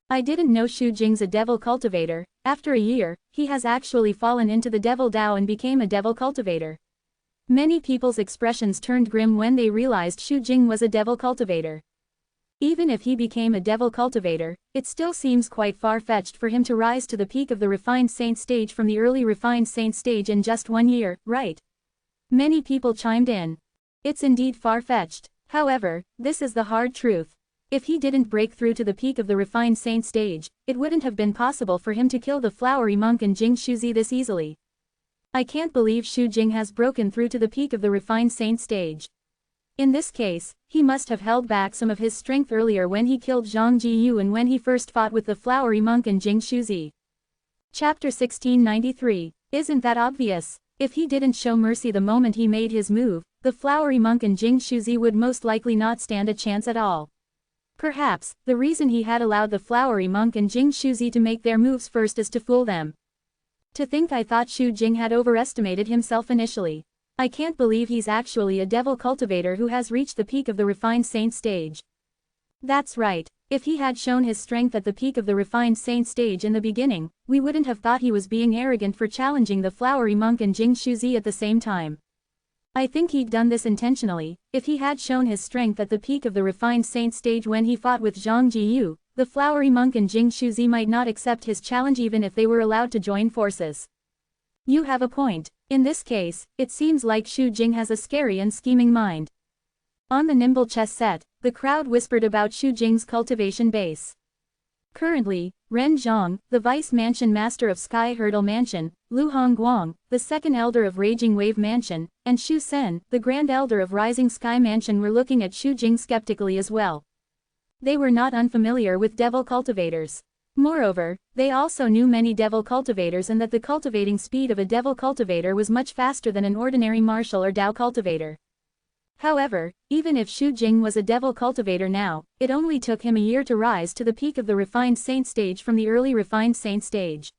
I didn't know Xu Jing's a devil cultivator. After a year, he has actually fallen into the devil Dao and became a devil cultivator. Many people's expressions turned grim when they realized Xu Jing was a devil cultivator. Even if he became a devil cultivator, it still seems quite far-fetched for him to rise to the peak of the refined saint stage from the early refined saint stage in just 1 year, right? Many people chimed in. It's indeed far-fetched. However, this is the hard truth. If he didn't break through to the peak of the refined saint stage, it wouldn't have been possible for him to kill the flowery monk and Jing Shuzi this easily. I can't believe Xu Jing has broken through to the peak of the refined saint stage. In this case, he must have held back some of his strength earlier when he killed Zhang Jiyu and when he first fought with the flowery monk and Jing Shuzi. Chapter 1693. Isn't that obvious? If he didn't show mercy the moment he made his move, the flowery monk and Jing Shuzi would most likely not stand a chance at all. Perhaps, the reason he had allowed the flowery monk and Jing Shuzi to make their moves first is to fool them. To think I thought Xu Jing had overestimated himself initially. I can't believe he's actually a devil cultivator who has reached the peak of the refined saint stage. That's right, if he had shown his strength at the peak of the refined saint stage in the beginning, we wouldn't have thought he was being arrogant for challenging the flowery monk and Jing Shuzi at the same time. I think he'd done this intentionally. If he had shown his strength at the peak of the refined saint stage when he fought with Zhang Jiyu, the flowery monk and Jing Shuzi might not accept his challenge even if they were allowed to join forces. You have a point. In this case, it seems like Xu Jing has a scary and scheming mind. On the nimble chess set, the crowd whispered about Xu Jing's cultivation base. Currently, Ren Zhang, the vice mansion master of Sky Hurdle Mansion, Lu Hongguang, the second elder of Raging Wave Mansion, and Xu Sen, the grand elder of Rising Sky Mansion were looking at Xu Jing skeptically as well. They were not unfamiliar with devil cultivators. Moreover, they also knew many devil cultivators and that the cultivating speed of a devil cultivator was much faster than an ordinary martial or Dao cultivator. However, even if Xu Jing was a devil cultivator now, it only took him a year to rise to the peak of the refined saint stage from the early refined saint stage.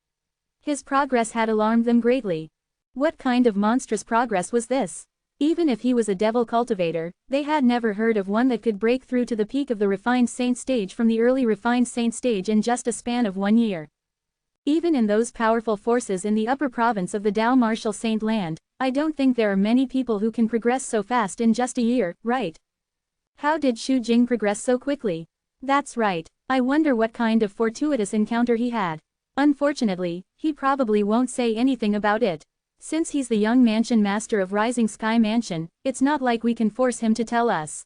His progress had alarmed them greatly. What kind of monstrous progress was this? Even if he was a devil cultivator, they had never heard of one that could break through to the peak of the refined saint stage from the early refined saint stage in just a span of 1 year. Even in those powerful forces in the upper province of the Dao Martial Saint Land, I don't think there are many people who can progress so fast in just a year, right? How did Xu Jing progress so quickly? That's right, I wonder what kind of fortuitous encounter he had. Unfortunately, he probably won't say anything about it. Since he's the young mansion master of Rising Sky Mansion, it's not like we can force him to tell us.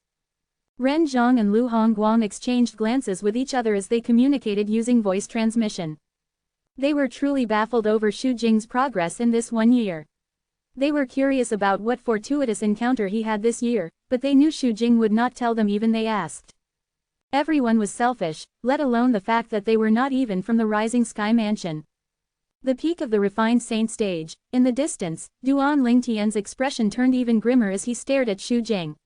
Ren Zhang and Lu Hongguang exchanged glances with each other as they communicated using voice transmission. They were truly baffled over Xu Jing's progress in this 1 year. They were curious about what fortuitous encounter he had this year, but they knew Xu Jing would not tell them even they asked. Everyone was selfish, let alone the fact that they were not even from the Rising Sky Mansion. The peak of the refined saint stage, in the distance, Duan Lingtian's expression turned even grimmer as he stared at Xu Jing.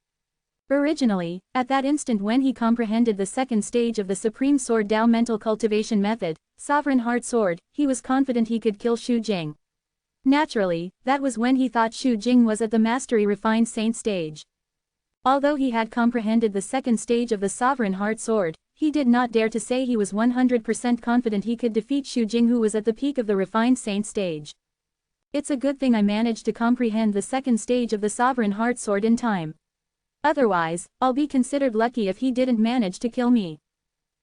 Originally, at that instant when he comprehended the second stage of the Supreme Sword Dao mental cultivation method, Sovereign Heart Sword, he was confident he could kill Xu Jing. Naturally, that was when he thought Xu Jing was at the Mastery Refined Saint stage. Although he had comprehended the second stage of the Sovereign Heart Sword, he did not dare to say he was 100% confident he could defeat Xu Jing, who was at the peak of the Refined Saint stage. It's a good thing I managed to comprehend the second stage of the Sovereign Heart Sword in time. Otherwise, I'll be considered lucky if he didn't manage to kill me.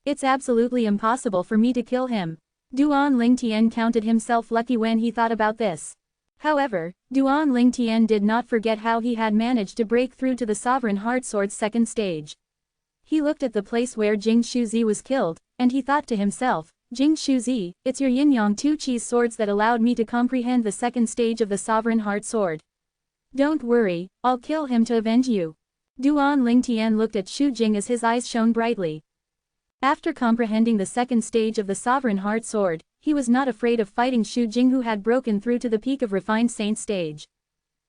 It's absolutely impossible for me to kill him. Duan Lingtian counted himself lucky when he thought about this. However, Duan Lingtian did not forget how he had managed to break through to the Sovereign Heart Sword's second stage. He looked at the place where Jing Shuzi was killed, and he thought to himself, Jing Shuzi, it's your yin-yang two cheese swords that allowed me to comprehend the second stage of the Sovereign Heart Sword. Don't worry, I'll kill him to avenge you. Duan Lingtian looked at Xu Jing as his eyes shone brightly. After comprehending the second stage of the Sovereign Heart Sword, he was not afraid of fighting Xu Jing, who had broken through to the peak of Refined Saint stage.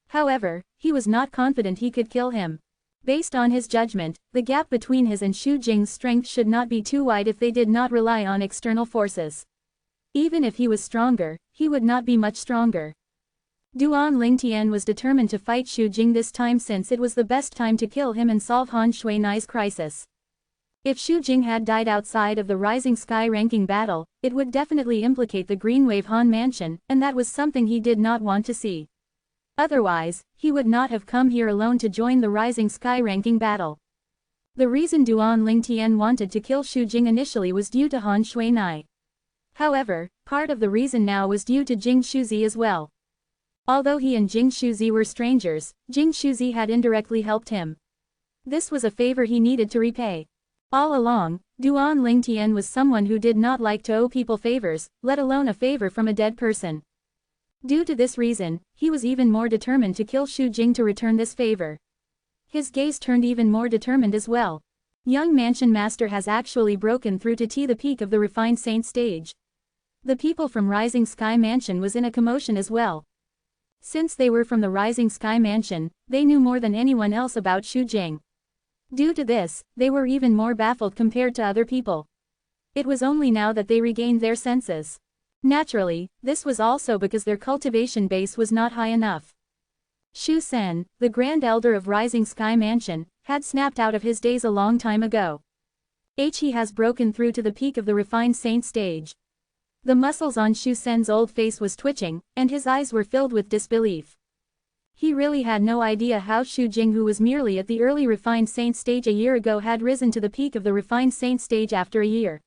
However, he was not confident he could kill him. Based on his judgment, the gap between his and Xu Jing's strength should not be too wide if they did not rely on external forces. Even if he was stronger, he would not be much stronger. Duan Lingtian was determined to fight Xu Jing this time, since it was the best time to kill him and solve Han Shuinai's crisis. If Xu Jing had died outside of the Rising Sky ranking battle, it would definitely implicate the Green Wave Han Mansion, and that was something he did not want to see. Otherwise, he would not have come here alone to join the Rising Sky ranking battle. The reason Duan Lingtian wanted to kill Xu Jing initially was due to Han Shuinai. However, part of the reason now was due to Jing Shuzi as well. Although he and Jing Shuzi were strangers, Jing Shuzi had indirectly helped him. This was a favor he needed to repay. All along, Duan Lingtian was someone who did not like to owe people favors, let alone a favor from a dead person. Due to this reason, he was even more determined to kill Xu Jing to return this favor. His gaze turned even more determined as well. Young Mansion Master has actually broken through to the peak of the Refined Saint stage. The people from Rising Sky Mansion was in a commotion as well. Since they were from the Rising Sky Mansion, they knew more than anyone else about Xu Jing. Due to this, they were even more baffled compared to other people. It was only now that they regained their senses. Naturally, this was also because their cultivation base was not high enough. Xu Sen, the Grand Elder of Rising Sky Mansion, had snapped out of his daze a long time ago. He has broken through to the peak of the Refined Saint stage. The muscles on Xu Sen's old face was twitching, and his eyes were filled with disbelief. He really had no idea how Xu Jing, who was merely at the early Refined Saint stage a year ago, had risen to the peak of the Refined Saint stage after a year.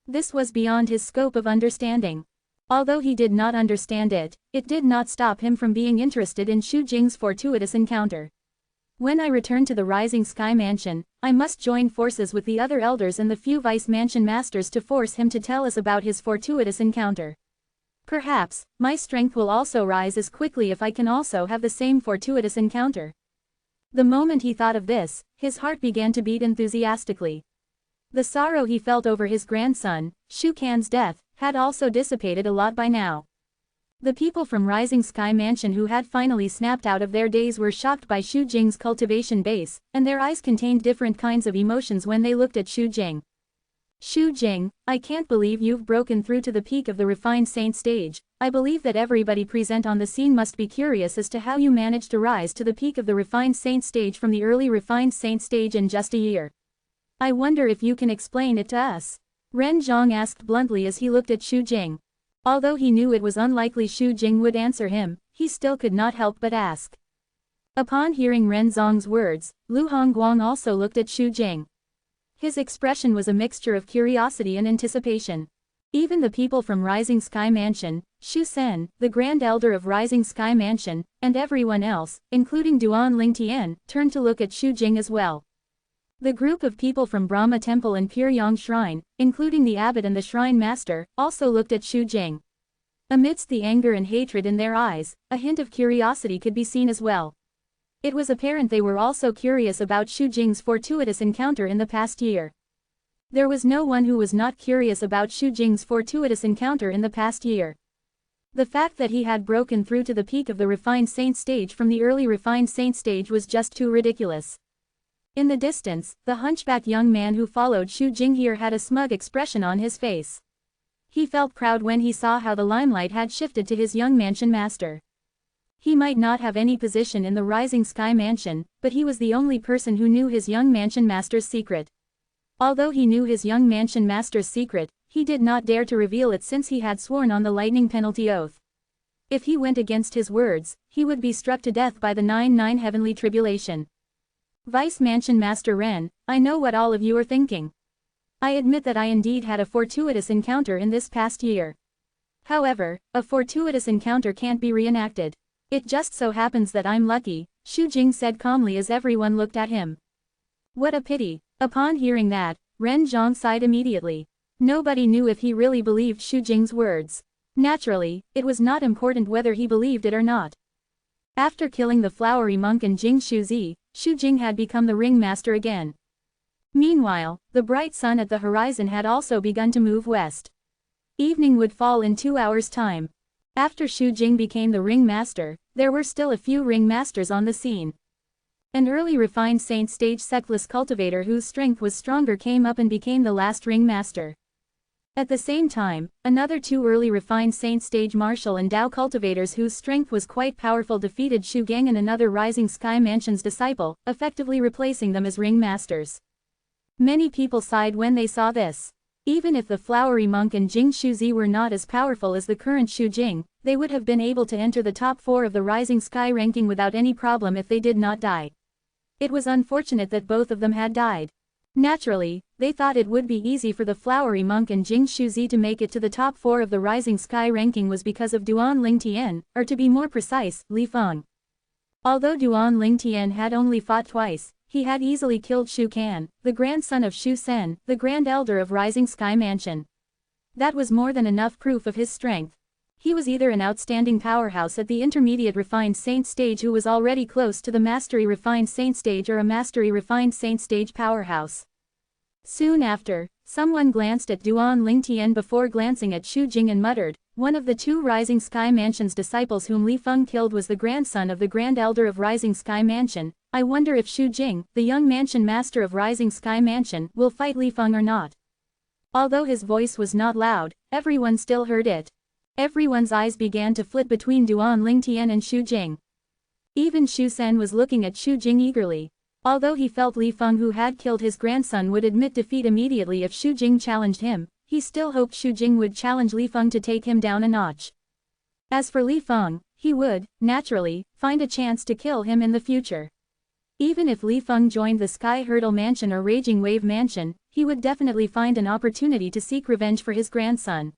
This was beyond his scope of understanding. Although he did not understand it, it did not stop him from being interested in Xu Jing's fortuitous encounter. When I return to the Rising Sky Mansion, I must join forces with the other elders and the few Vice Mansion Masters to force him to tell us about his fortuitous encounter. Perhaps, my strength will also rise as quickly if I can also have the same fortuitous encounter. The moment he thought of this, his heart began to beat enthusiastically. The sorrow he felt over his grandson, Xu Can's death, had also dissipated a lot by now. The people from Rising Sky Mansion who had finally snapped out of their daze were shocked by Xu Jing's cultivation base, and their eyes contained different kinds of emotions when they looked at Xu Jing. Xu Jing, I can't believe you've broken through to the peak of the Refined Saint stage. I believe that everybody present on the scene must be curious as to how you managed to rise to the peak of the Refined Saint stage from the early Refined Saint stage in just a year. I wonder if you can explain it to us. Ren Zhang asked bluntly as he looked at Xu Jing. Although he knew it was unlikely Xu Jing would answer him, he still could not help but ask. Upon hearing Ren Zhang's words, Lu Hongguang also looked at Xu Jing. His expression was a mixture of curiosity and anticipation. Even the people from Rising Sky Mansion, Xu Sen, the Grand Elder of Rising Sky Mansion, and everyone else, including Duan Lingtian, turned to look at Xu Jing as well. The group of people from Brahma Temple and Pyongyang Shrine, including the abbot and the shrine master, also looked at Xu Jing. Amidst the anger and hatred in their eyes, a hint of curiosity could be seen as well. It was apparent they were also curious about Xu Jing's fortuitous encounter in the past year. There was no one who was not curious about Xu Jing's fortuitous encounter in the past year. The fact that he had broken through to the peak of the refined saint stage from the early refined saint stage was just too ridiculous. In the distance, the hunchback young man who followed Xu Jing here had a smug expression on his face. He felt proud when he saw how the limelight had shifted to his young mansion master. He might not have any position in the Rising Sky Mansion, but he was the only person who knew his young mansion master's secret. Although he knew his young mansion master's secret, he did not dare to reveal it since he had sworn on the lightning penalty oath. If he went against his words, he would be struck to death by the 9 heavenly tribulation. Vice Mansion Master Ren, I know what all of you are thinking. I admit that I indeed had a fortuitous encounter in this past year. However, a fortuitous encounter can't be reenacted. It just so happens that I'm lucky, Xu Jing said calmly as everyone looked at him. What a pity. Upon hearing that, Ren Zhang sighed immediately. Nobody knew if he really believed Xu Jing's words. Naturally, it was not important whether he believed it or not. After killing the flowery monk and Jing Shuzi, Xu Jing had become the ringmaster again. Meanwhile, the bright sun at the horizon had also begun to move west. Evening would fall in 2 hours' time. After Xu Jing became the ringmaster, there were still a few ringmasters on the scene. An early refined saint stage sectless cultivator whose strength was stronger came up and became the last ringmaster. At the same time, another 2 early refined saint stage martial and Dao cultivators whose strength was quite powerful defeated Xu Gang and another Rising Sky Mansion's disciple, effectively replacing them as ringmasters. Many people sighed when they saw this. Even if the flowery monk and Jing Shuzi were not as powerful as the current Xu Jing, they would have been able to enter the top 4 of the Rising Sky ranking without any problem if they did not die. It was unfortunate that both of them had died. Naturally, they thought it would be easy for the flowery monk and Jing Shuzi to make it to the top 4 of the Rising Sky ranking was because of Duan Lingtian, or to be more precise, Li Feng. Although Duan Lingtian had only fought twice, he had easily killed Xu Can, the grandson of Xu Sen, the Grand Elder of Rising Sky Mansion. That was more than enough proof of his strength. He was either an outstanding powerhouse at the intermediate refined saint stage who was already close to the mastery refined saint stage or a mastery refined saint stage powerhouse. Soon after, someone glanced at Duan Lingtian before glancing at Xu Jing and muttered, one of the 2 Rising Sky Mansion's disciples whom Li Feng killed was the grandson of the Grand Elder of Rising Sky Mansion. I wonder if Xu Jing, the young mansion master of Rising Sky Mansion, will fight Li Feng or not. Although his voice was not loud, everyone still heard it. Everyone's eyes began to flit between Duan Lingtian and Xu Jing. Even Xu Sen was looking at Xu Jing eagerly. Although he felt Li Feng who had killed his grandson would admit defeat immediately if Xu Jing challenged him, he still hoped Xu Jing would challenge Li Feng to take him down a notch. As for Li Feng, he would, naturally, find a chance to kill him in the future. Even if Li Feng joined the Sky Hurdle Mansion or Raging Wave Mansion, he would definitely find an opportunity to seek revenge for his grandson.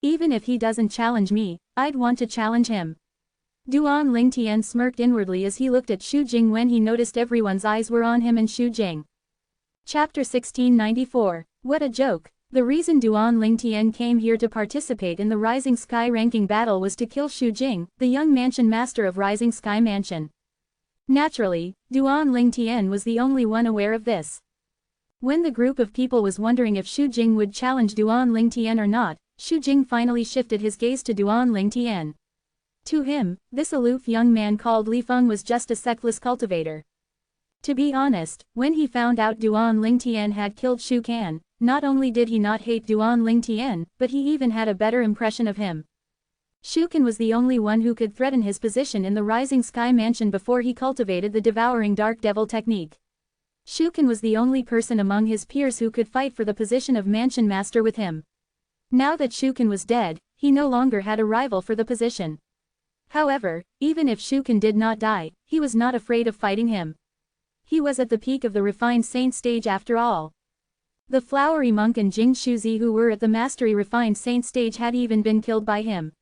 Even if he doesn't challenge me, I'd want to challenge him. Duan Lingtian smirked inwardly as he looked at Xu Jing when he noticed everyone's eyes were on him and Xu Jing. Chapter 1694. What a joke. The reason Duan Lingtian came here to participate in the Rising Sky ranking battle was to kill Xu Jing, the young mansion master of Rising Sky Mansion. Naturally, Duan Lingtian was the only one aware of this. When the group of people was wondering if Xu Jing would challenge Duan Lingtian or not, Xu Jing finally shifted his gaze to Duan Lingtian. To him, this aloof young man called Li Feng was just a sectless cultivator. To be honest, when he found out Duan Lingtian had killed Xu Can, not only did he not hate Duan Lingtian, but he even had a better impression of him. Xu Can was the only one who could threaten his position in the Rising Sky Mansion before he cultivated the Devouring Dark Devil technique. Xu Can was the only person among his peers who could fight for the position of Mansion Master with him. Now that Xu Can was dead, he no longer had a rival for the position. However, even if Xu Can did not die, he was not afraid of fighting him. He was at the peak of the refined saint stage after all. The flowery monk and Jing Shuzi who were at the mastery refined saint stage had even been killed by him.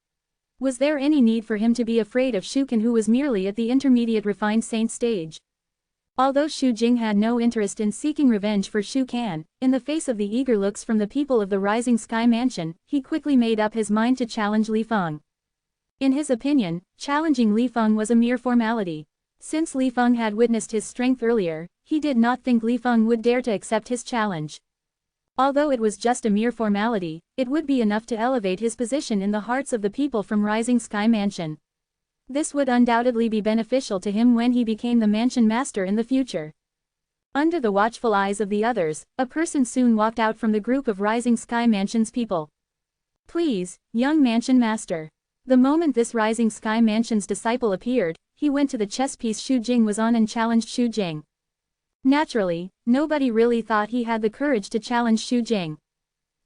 Was there any need for him to be afraid of Xu Can who was merely at the intermediate refined saint stage? Although Xu Jing had no interest in seeking revenge for Xu Can, in the face of the eager looks from the people of the Rising Sky Mansion, he quickly made up his mind to challenge Li Feng. In his opinion, challenging Li Feng was a mere formality. Since Li Feng had witnessed his strength earlier, he did not think Li Feng would dare to accept his challenge. Although it was just a mere formality, it would be enough to elevate his position in the hearts of the people from Rising Sky Mansion. This would undoubtedly be beneficial to him when he became the mansion master in the future. Under the watchful eyes of the others, a person soon walked out from the group of Rising Sky Mansion's people. "Please, young mansion master." The moment this Rising Sky Mansion's disciple appeared, he went to the chess piece Xu Jing was on and challenged Xu Jing. Naturally, nobody really thought he had the courage to challenge Xu Jing.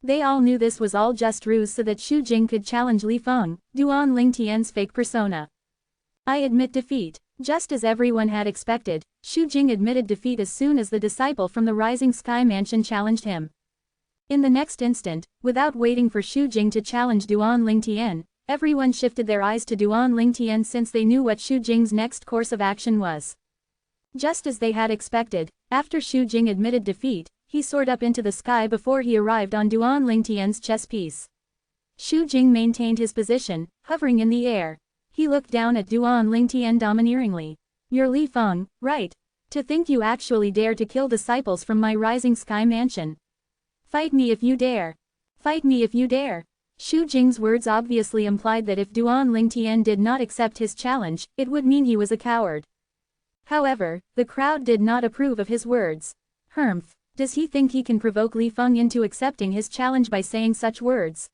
They all knew this was all just ruse so that Xu Jing could challenge Li Feng, Duan Lingtian's fake persona. "I admit defeat." Just as everyone had expected, Xu Jing admitted defeat as soon as the disciple from the Rising Sky Mansion challenged him. In the next instant, without waiting for Xu Jing to challenge Duan Lingtian, everyone shifted their eyes to Duan Lingtian since they knew what Xu Jing's next course of action was. Just as they had expected, after Xu Jing admitted defeat, he soared up into the sky before he arrived on Duan Lingtian's chess piece. Xu Jing maintained his position, hovering in the air. He looked down at Duan Lingtian domineeringly. "You're Li Feng, right? To think you actually dare to kill disciples from my Rising Sky Mansion. Fight me if you dare. Fight me if you dare." Xu Jing's words obviously implied that if Duan Lingtian did not accept his challenge, it would mean he was a coward. However, the crowd did not approve of his words. "Humph, does he think he can provoke Li Feng into accepting his challenge by saying such words?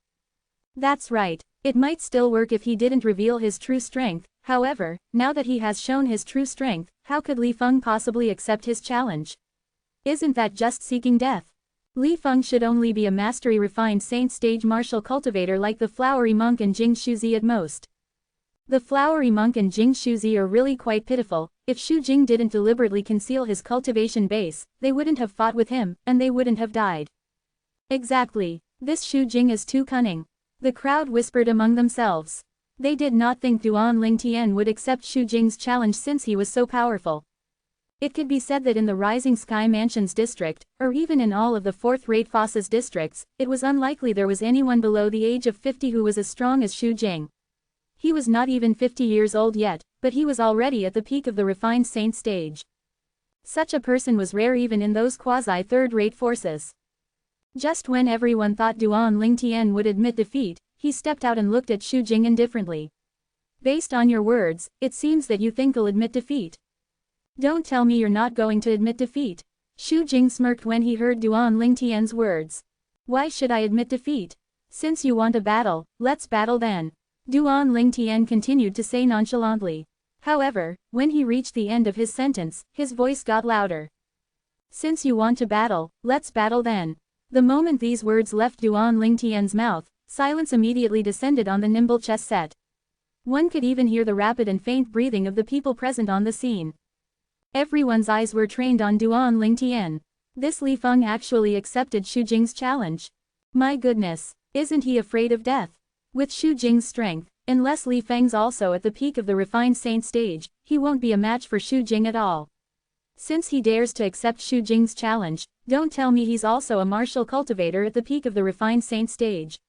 That's right. It might still work if he didn't reveal his true strength. However, now that he has shown his true strength, how could Li Feng possibly accept his challenge? Isn't that just seeking death? Li Feng should only be a mastery refined saint stage martial cultivator like the flowery monk and Jing Shuzi at most. The flowery monk and Jing Shuzi are really quite pitiful. If Xu Jing didn't deliberately conceal his cultivation base, they wouldn't have fought with him, and they wouldn't have died. Exactly. This Xu Jing is too cunning. The crowd whispered among themselves. They did not think Duan Lingtian would accept Xu Jing's challenge since he was so powerful. It could be said that in the Rising Sky Mansion's district, or even in all of the fourth-rate Foss's districts, it was unlikely there was anyone below the age of 50 who was as strong as Xu Jing. He was not even 50 years old yet, but he was already at the peak of the refined saint stage. Such a person was rare even in those quasi-third-rate forces. Just when everyone thought Duan Lingtian would admit defeat, he stepped out and looked at Xu Jing indifferently. "Based on your words, it seems that you think I'll admit defeat. Don't tell me you're not going to admit defeat." Xu Jing smirked when he heard Duan Lingtian's words. "Why should I admit defeat? Since you want a battle, let's battle then," Duan Lingtian continued to say nonchalantly. However, when he reached the end of his sentence, his voice got louder. "Since you want to battle, let's battle then." The moment these words left Duan Lingtian's mouth, silence immediately descended on the nimble chess set. One could even hear the rapid and faint breathing of the people present on the scene. Everyone's eyes were trained on Duan Lingtian. This Li Feng actually accepted Xu Jing's challenge. My goodness, isn't he afraid of death? With Xu Jing's strength, unless Li Feng's also at the peak of the refined saint stage, he won't be a match for Xu Jing at all. Since he dares to accept Xu Jing's challenge, don't tell me he's also a martial cultivator at the peak of the refined saint stage.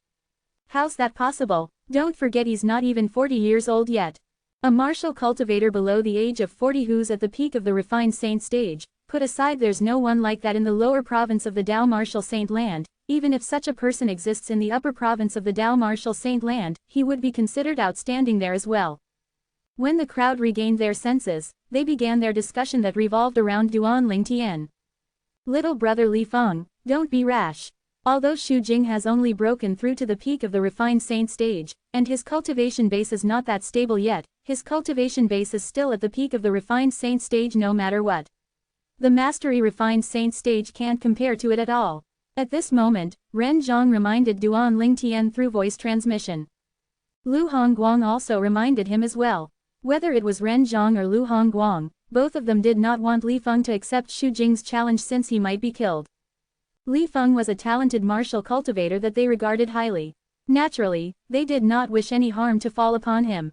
How's that possible? Don't forget he's not even 40 years old yet. A martial cultivator below the age of 40 who's at the peak of the refined saint stage, put aside there's no one like that in the lower province of the Dao Martial Saint Land. Even if such a person exists in the upper province of the Dao Martial Saint Land, he would be considered outstanding there as well. When the crowd regained their senses, they began their discussion that revolved around Duan Lingtian. "Little brother Li Feng, don't be rash. Although Xu Jing has only broken through to the peak of the refined saint stage, and his cultivation base is not that stable yet, his cultivation base is still at the peak of the refined saint stage no matter what. The mastery refined saint stage can't compare to it at all." At this moment, Ren Zhang reminded Duan Lingtian through voice transmission. Lu Hongguang also reminded him as well. Whether it was Ren Zhang or Lu Hongguang, both of them did not want Li Feng to accept Xu Jing's challenge since he might be killed. Li Feng was a talented martial cultivator that they regarded highly. Naturally, they did not wish any harm to fall upon him.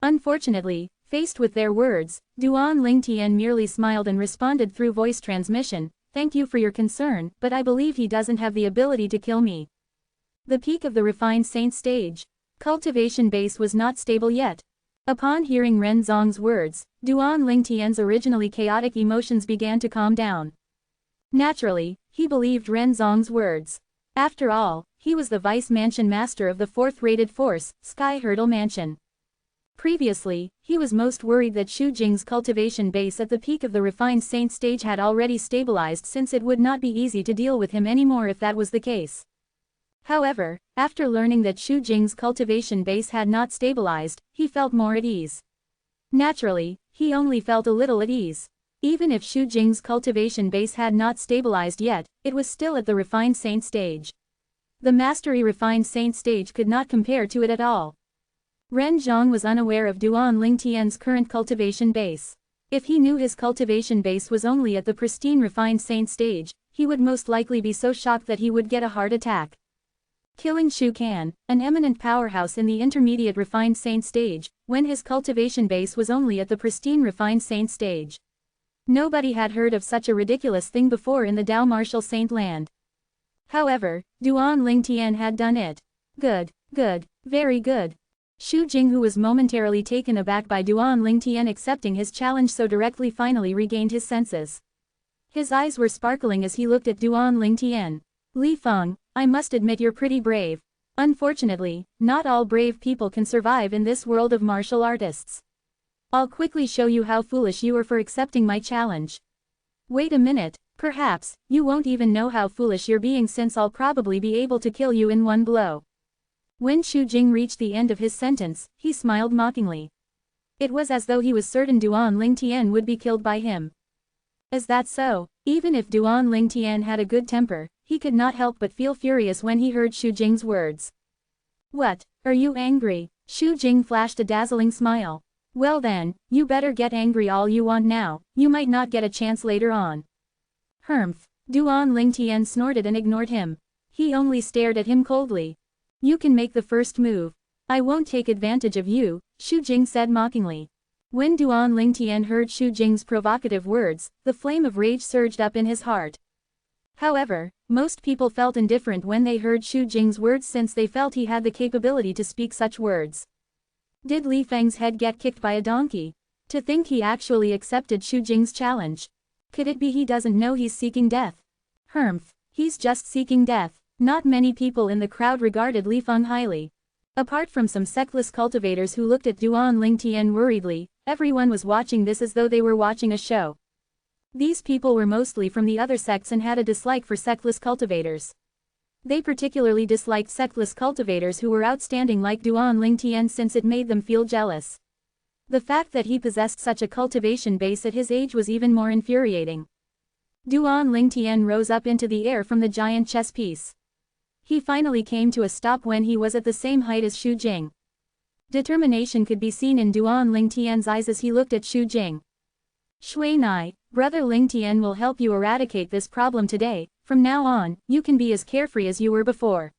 Unfortunately, Faced with their words, Duan Lingtian merely smiled and responded through voice transmission, "Thank you for your concern, but I believe he doesn't have the ability to kill me." The peak of the refined saint stage. Cultivation base was not stable yet. Upon hearing Ren Zong's words, Duan Lingtian's originally chaotic emotions began to calm down. Naturally, he believed Ren Zong's words. After all, he was the vice mansion master of the 4th-rated force, Sky Hurdle Mansion. Previously, he was most worried that Xu Jing's cultivation base at the peak of the refined saint stage had already stabilized, since it would not be easy to deal with him anymore if that was the case. However, after learning that Xu Jing's cultivation base had not stabilized, he felt more at ease. Naturally, he only felt a little at ease. Even if Xu Jing's cultivation base had not stabilized yet, it was still at the refined saint stage. The mastery refined saint stage could not compare to it at all. Ren Zhang was unaware of Duan Lingtian's current cultivation base. If he knew his cultivation base was only at the pristine refined saint stage, he would most likely be so shocked that he would get a heart attack. Killing Shu Kan, an eminent powerhouse in the intermediate refined saint stage, when his cultivation base was only at the pristine refined saint stage. Nobody had heard of such a ridiculous thing before in the Dao Martial Saint Land. However, Duan Lingtian had done it. Good, good, very good. Xu Jing, who was momentarily taken aback by Duan Lingtian accepting his challenge so directly, finally regained his senses. His eyes were sparkling as he looked at Duan Lingtian. "Li Feng, I must admit you're pretty brave. Unfortunately, not all brave people can survive in this world of martial artists. I'll quickly show you how foolish you were for accepting my challenge." "Wait a minute, perhaps, you won't even know how foolish you're being, since I'll probably be able to kill you in one blow." When Xu Jing reached the end of his sentence, he smiled mockingly. It was as though he was certain Duan Lingtian would be killed by him. Is that so? Even if Duan Lingtian had a good temper, he could not help but feel furious when he heard Xu Jing's words. "What, are you angry?" Xu Jing flashed a dazzling smile. "Well then, you better get angry all you want now, you might not get a chance later on." "Humph." Duan Lingtian snorted and ignored him. He only stared at him coldly. "You can make the first move. I won't take advantage of you," Xu Jing said mockingly. When Duan Lingtian heard Xu Jing's provocative words, the flame of rage surged up in his heart. However, most people felt indifferent when they heard Xu Jing's words, since they felt he had the capability to speak such words. Did Li Feng's head get kicked by a donkey? To think he actually accepted Xu Jing's challenge. Could it be he doesn't know he's seeking death? Humph, he's just seeking death. Not many people in the crowd regarded Li Feng highly. Apart from some sectless cultivators who looked at Duan Lingtian worriedly, everyone was watching this as though they were watching a show. These people were mostly from the other sects and had a dislike for sectless cultivators. They particularly disliked sectless cultivators who were outstanding like Duan Lingtian, since it made them feel jealous. The fact that he possessed such a cultivation base at his age was even more infuriating. Duan Lingtian rose up into the air from the giant chess piece. He finally came to a stop when he was at the same height as Xu Jing. Determination could be seen in Duan Lingtian's eyes as he looked at Xu Jing. "Shui Nai, Brother Lingtian will help you eradicate this problem today. From now on, you can be as carefree as you were before."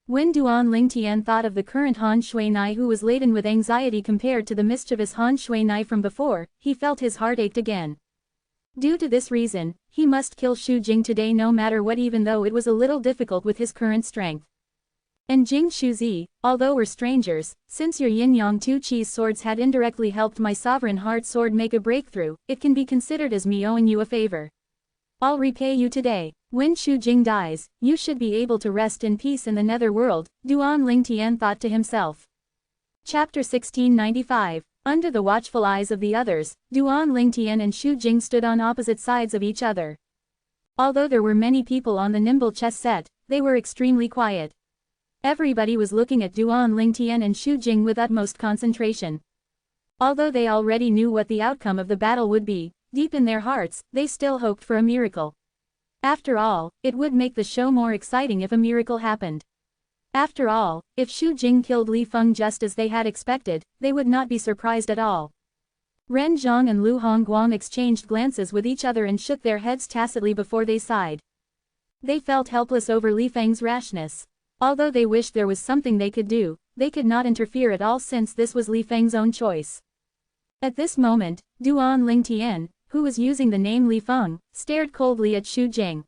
When Duan Lingtian thought of the current Han Shui Nai, who was laden with anxiety compared to the mischievous Han Shui Nai from before, he felt his heart ached again. Due to this reason, he must kill Xu Jing today no matter what, even though it was a little difficult with his current strength. And Jing Shuzi, although we're strangers, since your yin-yang two cheese swords had indirectly helped my sovereign heart sword make a breakthrough, it can be considered as me owing you a favor. I'll repay you today. When Xu Jing dies, you should be able to rest in peace in the netherworld, Duan Lingtian thought to himself. Chapter 1695. Under the watchful eyes of the others, Duan Lingtian and Xu Jing stood on opposite sides of each other. Although there were many people on the nimble chess set, they were extremely quiet. Everybody was looking at Duan Lingtian and Xu Jing with utmost concentration. Although they already knew what the outcome of the battle would be, deep in their hearts, they still hoped for a miracle. After all, it would make the show more exciting if a miracle happened. After all, if Xu Jing killed Li Feng just as they had expected, they would not be surprised at all. Ren Zhang and Lu Hongguang exchanged glances with each other and shook their heads tacitly before they sighed. They felt helpless over Li Feng's rashness. Although they wished there was something they could do, they could not interfere at all since this was Li Feng's own choice. At this moment, Duan Lingtian, who was using the name Li Feng, stared coldly at Xu Jing.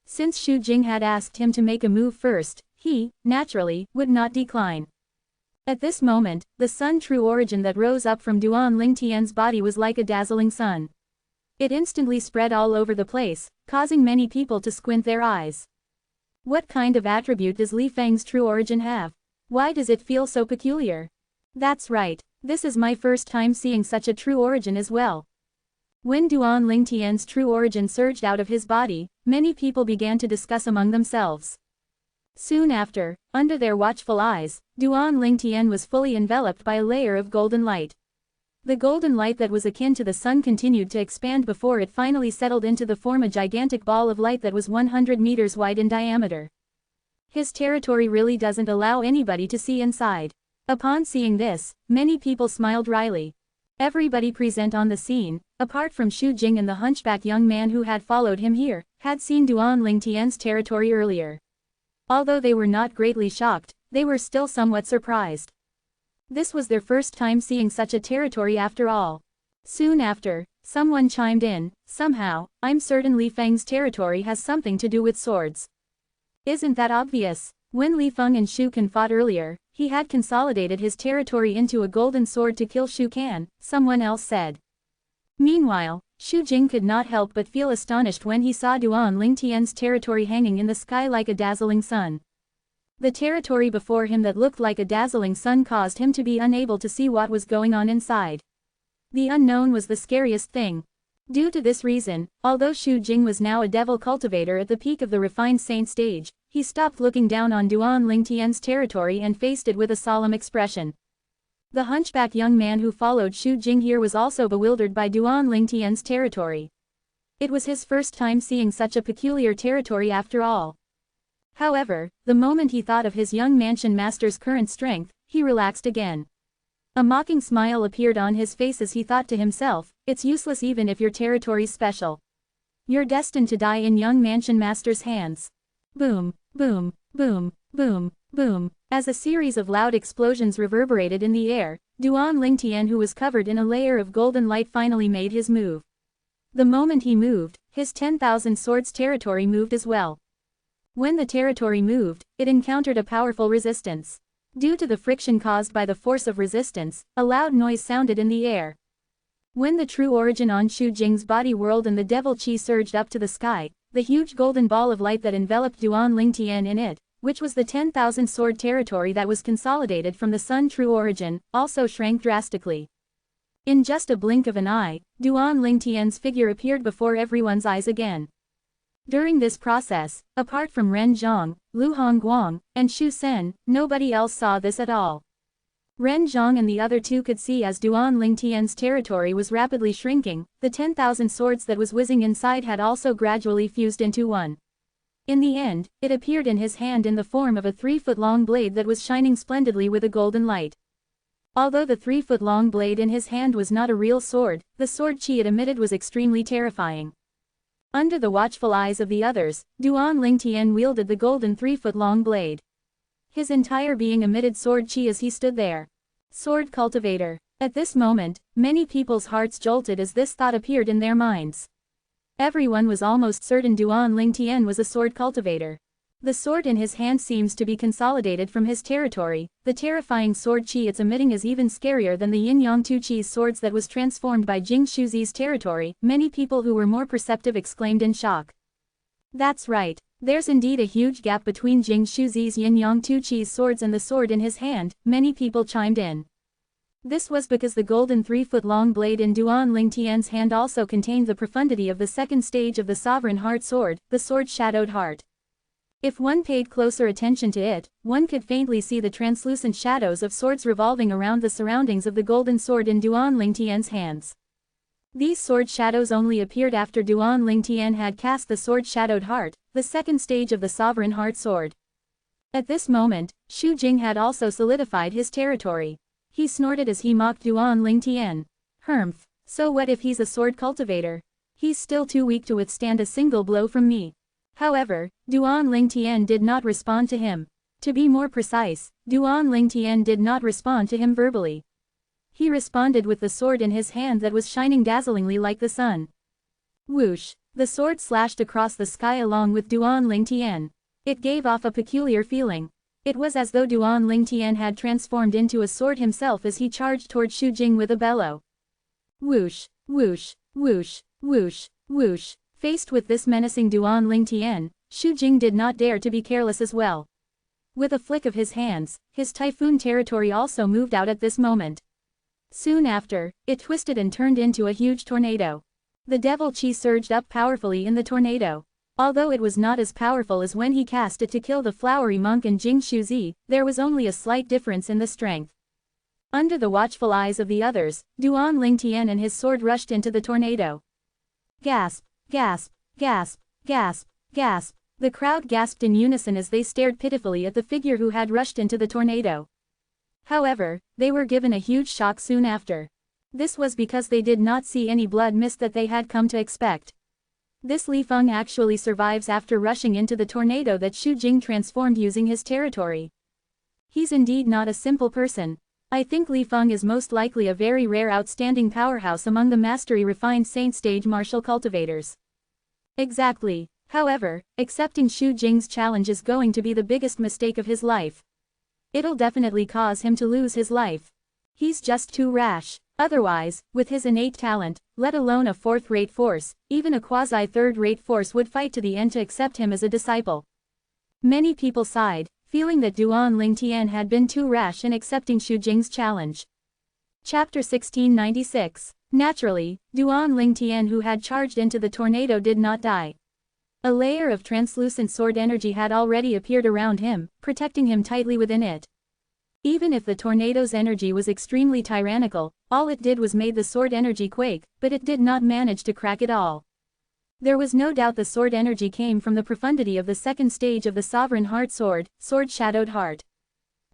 Since Xu Jing had asked him to make a move first, he, naturally, would not decline. At this moment, the sun true origin that rose up from Duan Lingtian's body was like a dazzling sun. It instantly spread all over the place, causing many people to squint their eyes. What kind of attribute does Li Feng's true origin have? Why does it feel so peculiar? That's right, this is my first time seeing such a true origin as well. When Duan Lingtian's true origin surged out of his body, many people began to discuss among themselves. Soon after, under their watchful eyes, Duan Lingtian was fully enveloped by a layer of golden light. The golden light that was akin to the sun continued to expand before it finally settled into the form a gigantic ball of light that was 100 meters wide in diameter. His territory really doesn't allow anybody to see inside. Upon seeing this, many people smiled wryly. Everybody present on the scene, apart from Xu Jing and the hunchback young man who had followed him here, had seen Duan Lingtian's territory earlier. Although they were not greatly shocked, they were still somewhat surprised. This was their first time seeing such a territory after all. Soon after, someone chimed in, somehow, I'm certain Li Feng's territory has something to do with swords. Isn't that obvious? When Li Feng and Xu Can fought earlier, he had consolidated his territory into a golden sword to kill Xu Can, someone else said. Meanwhile, Xu Jing could not help but feel astonished when he saw Duan Lingtian's territory hanging in the sky like a dazzling sun. The territory before him that looked like a dazzling sun caused him to be unable to see what was going on inside. The unknown was the scariest thing. Due to this reason, although Xu Jing was now a devil cultivator at the peak of the refined saint stage, he stopped looking down on Duan Lingtian's territory and faced it with a solemn expression. The hunchback young man who followed Xu Jing here was also bewildered by Duan Lingtian's territory. It was his first time seeing such a peculiar territory after all. However, the moment he thought of his young mansion master's current strength, he relaxed again. A mocking smile appeared on his face as he thought to himself, it's useless even if your territory's special. You're destined to die in young mansion master's hands. Boom, boom, boom, boom, boom. As a series of loud explosions reverberated in the air, Duan Lingtian, who was covered in a layer of golden light, finally made his move. The moment he moved, his 10,000 swords territory moved as well. When the territory moved, it encountered a powerful resistance. Due to the friction caused by the force of resistance, a loud noise sounded in the air. When the true origin on Xu Jing's body whirled and the devil chi surged up to the sky, the huge golden ball of light that enveloped Duan Lingtian in it, which was the 10,000 sword territory that was consolidated from the sun true origin, also shrank drastically. In just a blink of an eye, Duan Lingtian's figure appeared before everyone's eyes again. During this process, apart from Ren Zhang, Lu Hongguang, and Xu Sen, nobody else saw this at all. Ren Zhang and the other two could see as Duan Lingtian's territory was rapidly shrinking, the 10,000 swords that was whizzing inside had also gradually fused into one. In the end, it appeared in his hand in the form of a 3-foot-long blade that was shining splendidly with a golden light. Although the 3-foot-long blade in his hand was not a real sword, the sword chi it emitted was extremely terrifying. Under the watchful eyes of the others, Duan Lingtian wielded the golden 3-foot-long blade. His entire being emitted sword chi as he stood there. Sword cultivator. At this moment, many people's hearts jolted as this thought appeared in their minds. Everyone was almost certain Duan Lingtian was a sword cultivator. The sword in his hand seems to be consolidated from his territory. The terrifying sword chi it's emitting is even scarier than the Yin Yang Tu Chi's swords that was transformed by Jing Shuzi's territory. Many people who were more perceptive exclaimed in shock. That's right. There's indeed a huge gap between Jing Shuzi's Yin Yang Tu Chi's swords and the sword in his hand. Many people chimed in. This was because the golden 3-foot-long blade in Duan Lingtian's hand also contained the profundity of the second stage of the sovereign heart sword, the sword shadowed heart. If one paid closer attention to it, one could faintly see the translucent shadows of swords revolving around the surroundings of the golden sword in Duan Lingtian's hands. These sword shadows only appeared after Duan Lingtian had cast the sword shadowed heart, the second stage of the sovereign heart sword. At this moment, Xu Jing had also solidified his territory. He snorted as he mocked Duan Lingtian. Humph, so what if he's a sword cultivator? He's still too weak to withstand a single blow from me. However, Duan Lingtian did not respond to him. To be more precise, Duan Lingtian did not respond to him verbally. He responded with the sword in his hand that was shining dazzlingly like the sun. Whoosh! The sword slashed across the sky along with Duan Lingtian. It gave off a peculiar feeling. It was as though Duan Lingtian had transformed into a sword himself as he charged toward Xu Jing with a bellow. Whoosh! Whoosh! Whoosh! Whoosh! Whoosh! Faced with this menacing Duan Lingtian, Xu Jing did not dare to be careless as well. With a flick of his hands, his typhoon territory also moved out at this moment. Soon after, it twisted and turned into a huge tornado. The devil chi surged up powerfully in the tornado. Although it was not as powerful as when he cast it to kill the flowery monk and Jing Shuzi, there was only a slight difference in the strength. Under the watchful eyes of the others, Duan Lingtian and his sword rushed into the tornado. Gasp! Gasp! Gasp! Gasp! Gasp! The crowd gasped in unison as they stared pitifully at the figure who had rushed into the tornado. However, they were given a huge shock soon after. This was because they did not see any blood mist that they had come to expect. This Li Feng actually survives after rushing into the tornado that Xu Jing transformed using his territory. He's indeed not a simple person. I think Li Feng is most likely a very rare outstanding powerhouse among the mastery refined saint stage martial cultivators. Exactly. However, accepting Xu Jing's challenge is going to be the biggest mistake of his life. It'll definitely cause him to lose his life. He's just too rash. Otherwise, with his innate talent, let alone a fourth-rate force, even a quasi-third-rate force would fight to the end to accept him as a disciple. Many people sighed, feeling that Duan Lingtian had been too rash in accepting Xu Jing's challenge. Chapter 1696. Naturally, Duan Lingtian who had charged into the tornado did not die. A layer of translucent sword energy had already appeared around him, protecting him tightly within it. Even if the tornado's energy was extremely tyrannical, all it did was made the sword energy quake, but it did not manage to crack it all. There was no doubt the sword energy came from the profundity of the second stage of the Sovereign Heart Sword, Sword Shadowed Heart.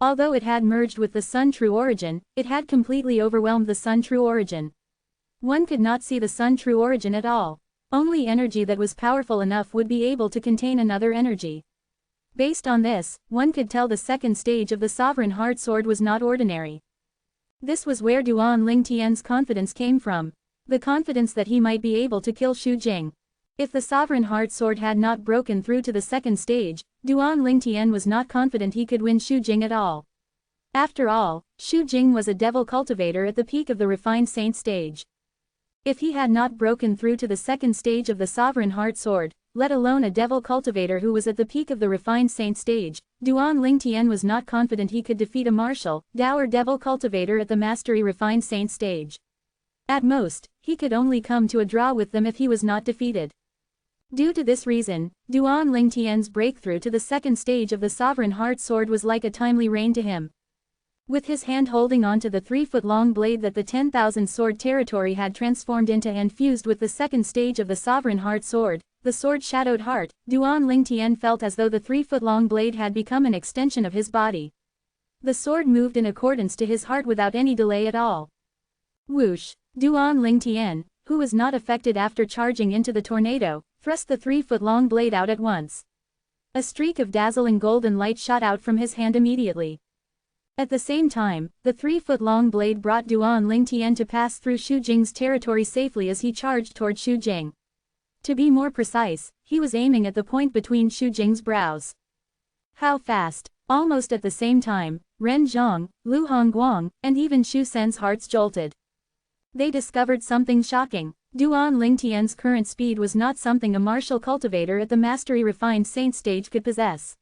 Although it had merged with the Sun True Origin, it had completely overwhelmed the Sun True Origin. One could not see the Sun True Origin at all. Only energy that was powerful enough would be able to contain another energy. Based on this, one could tell the second stage of the Sovereign Heart Sword was not ordinary. This was where Duan Lingtian's confidence came from. The confidence that he might be able to kill Xu Jing. If the Sovereign Heart Sword had not broken through to the second stage, Duan Lingtian was not confident he could win Xu Jing at all. After all, Xu Jing was a devil cultivator at the peak of the refined saint stage. If he had not broken through to the second stage of the Sovereign Heart Sword, let alone a devil cultivator who was at the peak of the refined saint stage, Duan Lingtian was not confident he could defeat a martial, dour devil cultivator at the mastery refined saint stage. At most, he could only come to a draw with them if he was not defeated. Due to this reason, Duan Lingtian's breakthrough to the second stage of the Sovereign Heart Sword was like a timely rain to him. With his hand holding onto the 3-foot-long blade that the 10,000 sword territory had transformed into and fused with the second stage of the Sovereign Heart Sword, the Sword Shadowed Heart, Duan Lingtian felt as though the 3-foot-long blade had become an extension of his body. The sword moved in accordance to his heart without any delay at all. Whoosh! Duan Lingtian, who was not affected after charging into the tornado, thrust the 3-foot-long blade out at once. A streak of dazzling golden light shot out from his hand immediately. At the same time, the 3-foot-long blade brought Duan Lingtian to pass through Xu Jing's territory safely as he charged toward Xu Jing. To be more precise, he was aiming at the point between Xu Jing's brows. How fast! Almost at the same time, Ren Zhang, Lu Hongguang, and even Xu Sen's hearts jolted. They discovered something shocking. Duan Lingtian's current speed was not something a martial cultivator at the mastery refined saint stage could possess.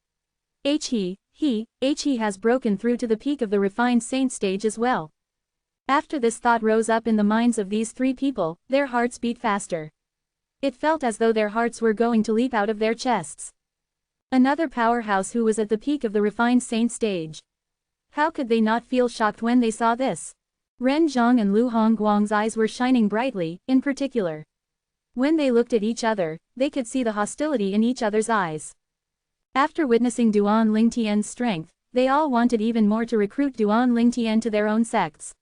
He has broken through to the peak of the refined saint stage as well. After this thought rose up in the minds of these three people, their hearts beat faster. It felt as though their hearts were going to leap out of their chests. Another powerhouse who was at the peak of the refined saint stage. How could they not feel shocked when they saw this? Ren Zhang and Lu Hongguang's eyes were shining brightly, in particular. When they looked at each other, they could see the hostility in each other's eyes. After witnessing Duan Lingtian's strength, they all wanted even more to recruit Duan Lingtian to their own sects.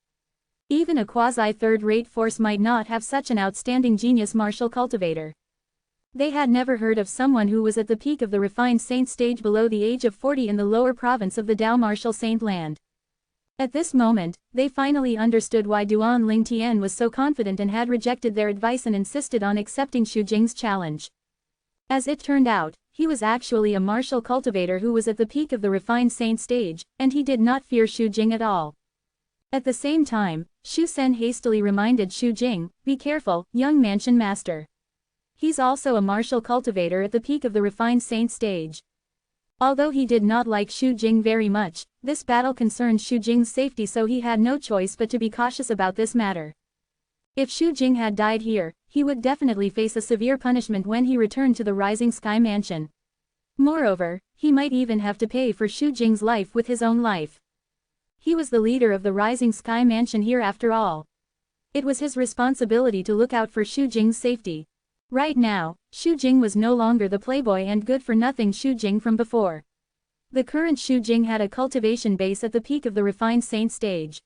Even a quasi-third-rate force might not have such an outstanding genius martial cultivator. They had never heard of someone who was at the peak of the refined saint stage below the age of 40 in the lower province of the Dao martial saint land. At this moment, they finally understood why Duan Lingtian was so confident and had rejected their advice and insisted on accepting Xu Jing's challenge. As it turned out, he was actually a martial cultivator who was at the peak of the refined saint stage, and he did not fear Xu Jing at all. At the same time, Xu Sen hastily reminded Xu Jing, "Be careful, young mansion master. He's also a martial cultivator at the peak of the refined saint stage." Although he did not like Xu Jing very much, this battle concerned Xu Jing's safety, so he had no choice but to be cautious about this matter. If Xu Jing had died here, he would definitely face a severe punishment when he returned to the Rising Sky Mansion. Moreover, he might even have to pay for Xu Jing's life with his own life. He was the leader of the Rising Sky Mansion here after all. It was his responsibility to look out for Xu Jing's safety. Right now, Xu Jing was no longer the playboy and good-for-nothing Xu Jing from before. The current Xu Jing had a cultivation base at the peak of the refined saint stage.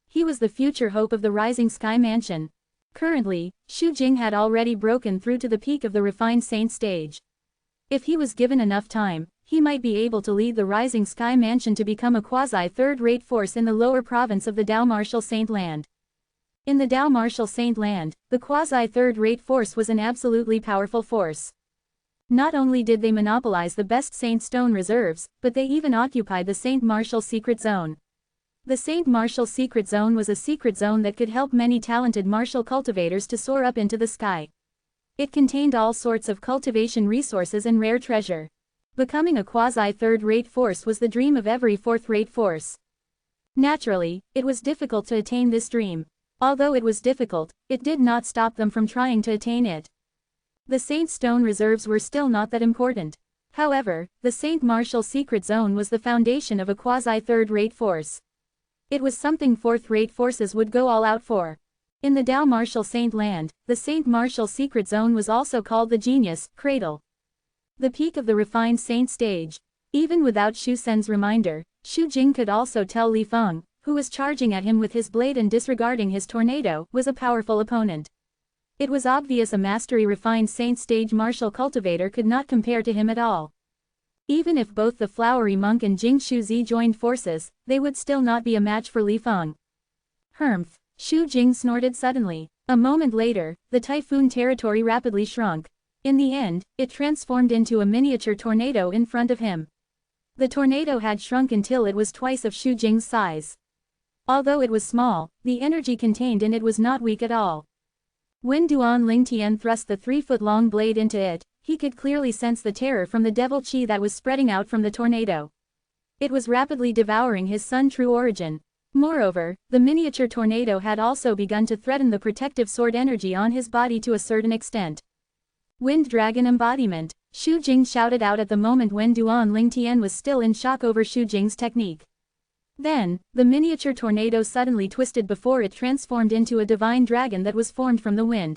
He was the future hope of the Rising Sky Mansion. Currently, Xu Jing had already broken through to the peak of the refined saint stage. If he was given enough time, he might be able to lead the Rising Sky Mansion to become a quasi-third-rate force in the lower province of the Dao Martial Saint Land. In the Dao Martial Saint Land, the quasi-third-rate force was an absolutely powerful force. Not only did they monopolize the best Saint Stone reserves, but they even occupied the Saint Martial Secret Zone. The Saint Martial Secret Zone was a secret zone that could help many talented martial cultivators to soar up into the sky. It contained all sorts of cultivation resources and rare treasure. Becoming a quasi-third-rate force was the dream of every fourth-rate force. Naturally, it was difficult to attain this dream. Although it was difficult, it did not stop them from trying to attain it. The Saint Stone reserves were still not that important. However, the Saint Martial Secret Zone was the foundation of a quasi-third-rate force. It was something fourth-rate forces would go all out for. In the Dao Martial Saint Land, the Saint Martial Secret Zone was also called the Genius Cradle. The peak of the refined saint stage. Even without Xu Sen's reminder, Xu Jing could also tell Li Feng, who was charging at him with his blade and disregarding his tornado, was a powerful opponent. It was obvious a mastery refined saint stage martial cultivator could not compare to him at all. Even if both the Flowery Monk and Jing Shuzi joined forces, they would still not be a match for Li Feng. Humph! Xu Jing snorted suddenly. A moment later, the typhoon territory rapidly shrunk. In the end, it transformed into a miniature tornado in front of him. The tornado had shrunk until it was twice of Xu Jing's size. Although it was small, the energy contained in it was not weak at all. When Duan Lingtian thrust the 3-foot-long blade into it, he could clearly sense the terror from the devil chi that was spreading out from the tornado. It was rapidly devouring his Sun True Origin. Moreover, the miniature tornado had also begun to threaten the protective sword energy on his body to a certain extent. Wind Dragon Embodiment, Xu Jing shouted out at the moment when Duan Lingtian was still in shock over Xu Jing's technique. Then, the miniature tornado suddenly twisted before it transformed into a divine dragon that was formed from the wind.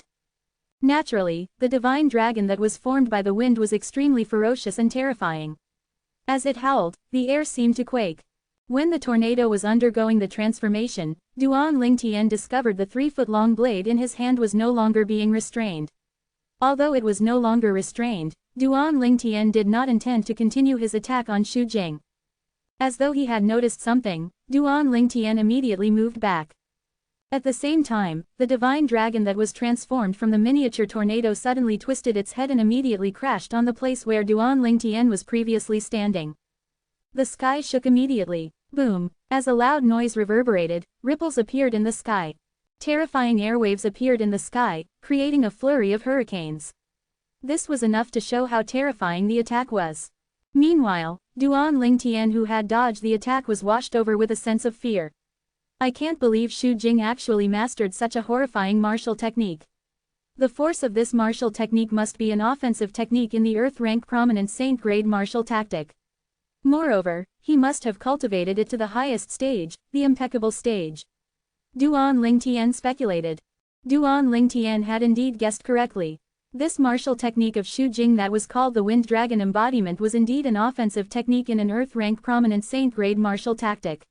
Naturally, the divine dragon that was formed by the wind was extremely ferocious and terrifying. As it howled, the air seemed to quake. When the tornado was undergoing the transformation, Duan Lingtian discovered the 3-foot-long blade in his hand was no longer being restrained. Although it was no longer restrained, Duan Lingtian did not intend to continue his attack on Xu Jing. As though he had noticed something, Duan Lingtian immediately moved back. At the same time, the divine dragon that was transformed from the miniature tornado suddenly twisted its head and immediately crashed on the place where Duan Lingtian was previously standing. The sky shook immediately. Boom! As a loud noise reverberated, ripples appeared in the sky. Terrifying airwaves appeared in the sky, creating a flurry of hurricanes. This was enough to show how terrifying the attack was. Meanwhile, Duan Lingtian, who had dodged the attack, was washed over with a sense of fear. I can't believe Xu Jing actually mastered such a horrifying martial technique. The force of this martial technique must be an offensive technique in the earth-rank prominent saint-grade martial tactic. Moreover, he must have cultivated it to the highest stage, the impeccable stage. Duan Lingtian speculated. Duan Lingtian had indeed guessed correctly. This martial technique of Xu Jing that was called the Wind Dragon Embodiment was indeed an offensive technique in an earth-rank prominent saint-grade martial tactic.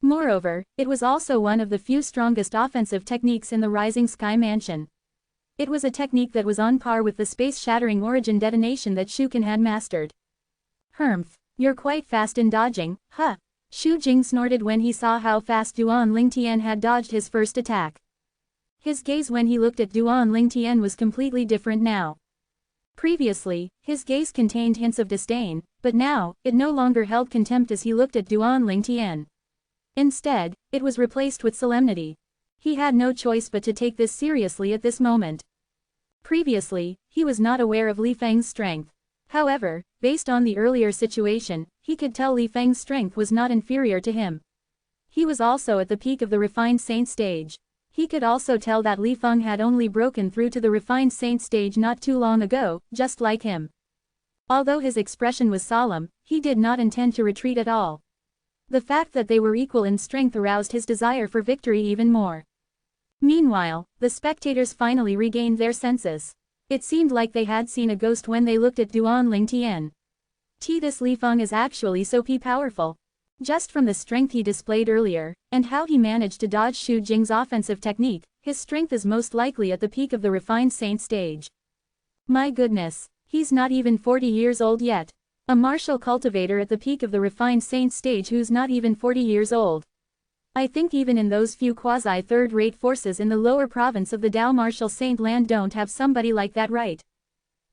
Moreover, it was also one of the few strongest offensive techniques in the Rising Sky Mansion. It was a technique that was on par with the space-shattering origin detonation that Shuken had mastered. Humph, you're quite fast in dodging, huh? Xu Jing snorted when he saw how fast Duan Lingtian had dodged his first attack. His gaze when he looked at Duan Lingtian was completely different now. Previously, his gaze contained hints of disdain, but now, it no longer held contempt as he looked at Duan Lingtian. Instead, it was replaced with solemnity. He had no choice but to take this seriously at this moment. Previously, he was not aware of Li Feng's strength. However, based on the earlier situation, he could tell Li Feng's strength was not inferior to him. He was also at the peak of the refined saint stage. He could also tell that Li Feng had only broken through to the refined saint stage not too long ago, just like him. Although his expression was solemn, he did not intend to retreat at all. The fact that they were equal in strength aroused his desire for victory even more. Meanwhile, the spectators finally regained their senses. It seemed like they had seen a ghost when they looked at Duan Lingtian. This Li Feng is actually so powerful. Just from the strength he displayed earlier, and how he managed to dodge Xu Jing's offensive technique, his strength is most likely at the peak of the refined saint stage. My goodness, he's not even 40 years old yet. A martial cultivator at the peak of the refined saint stage who's not even 40 years old. I think even in those few quasi-third-rate forces in the lower province of the Dao martial saint land don't have somebody like that, right?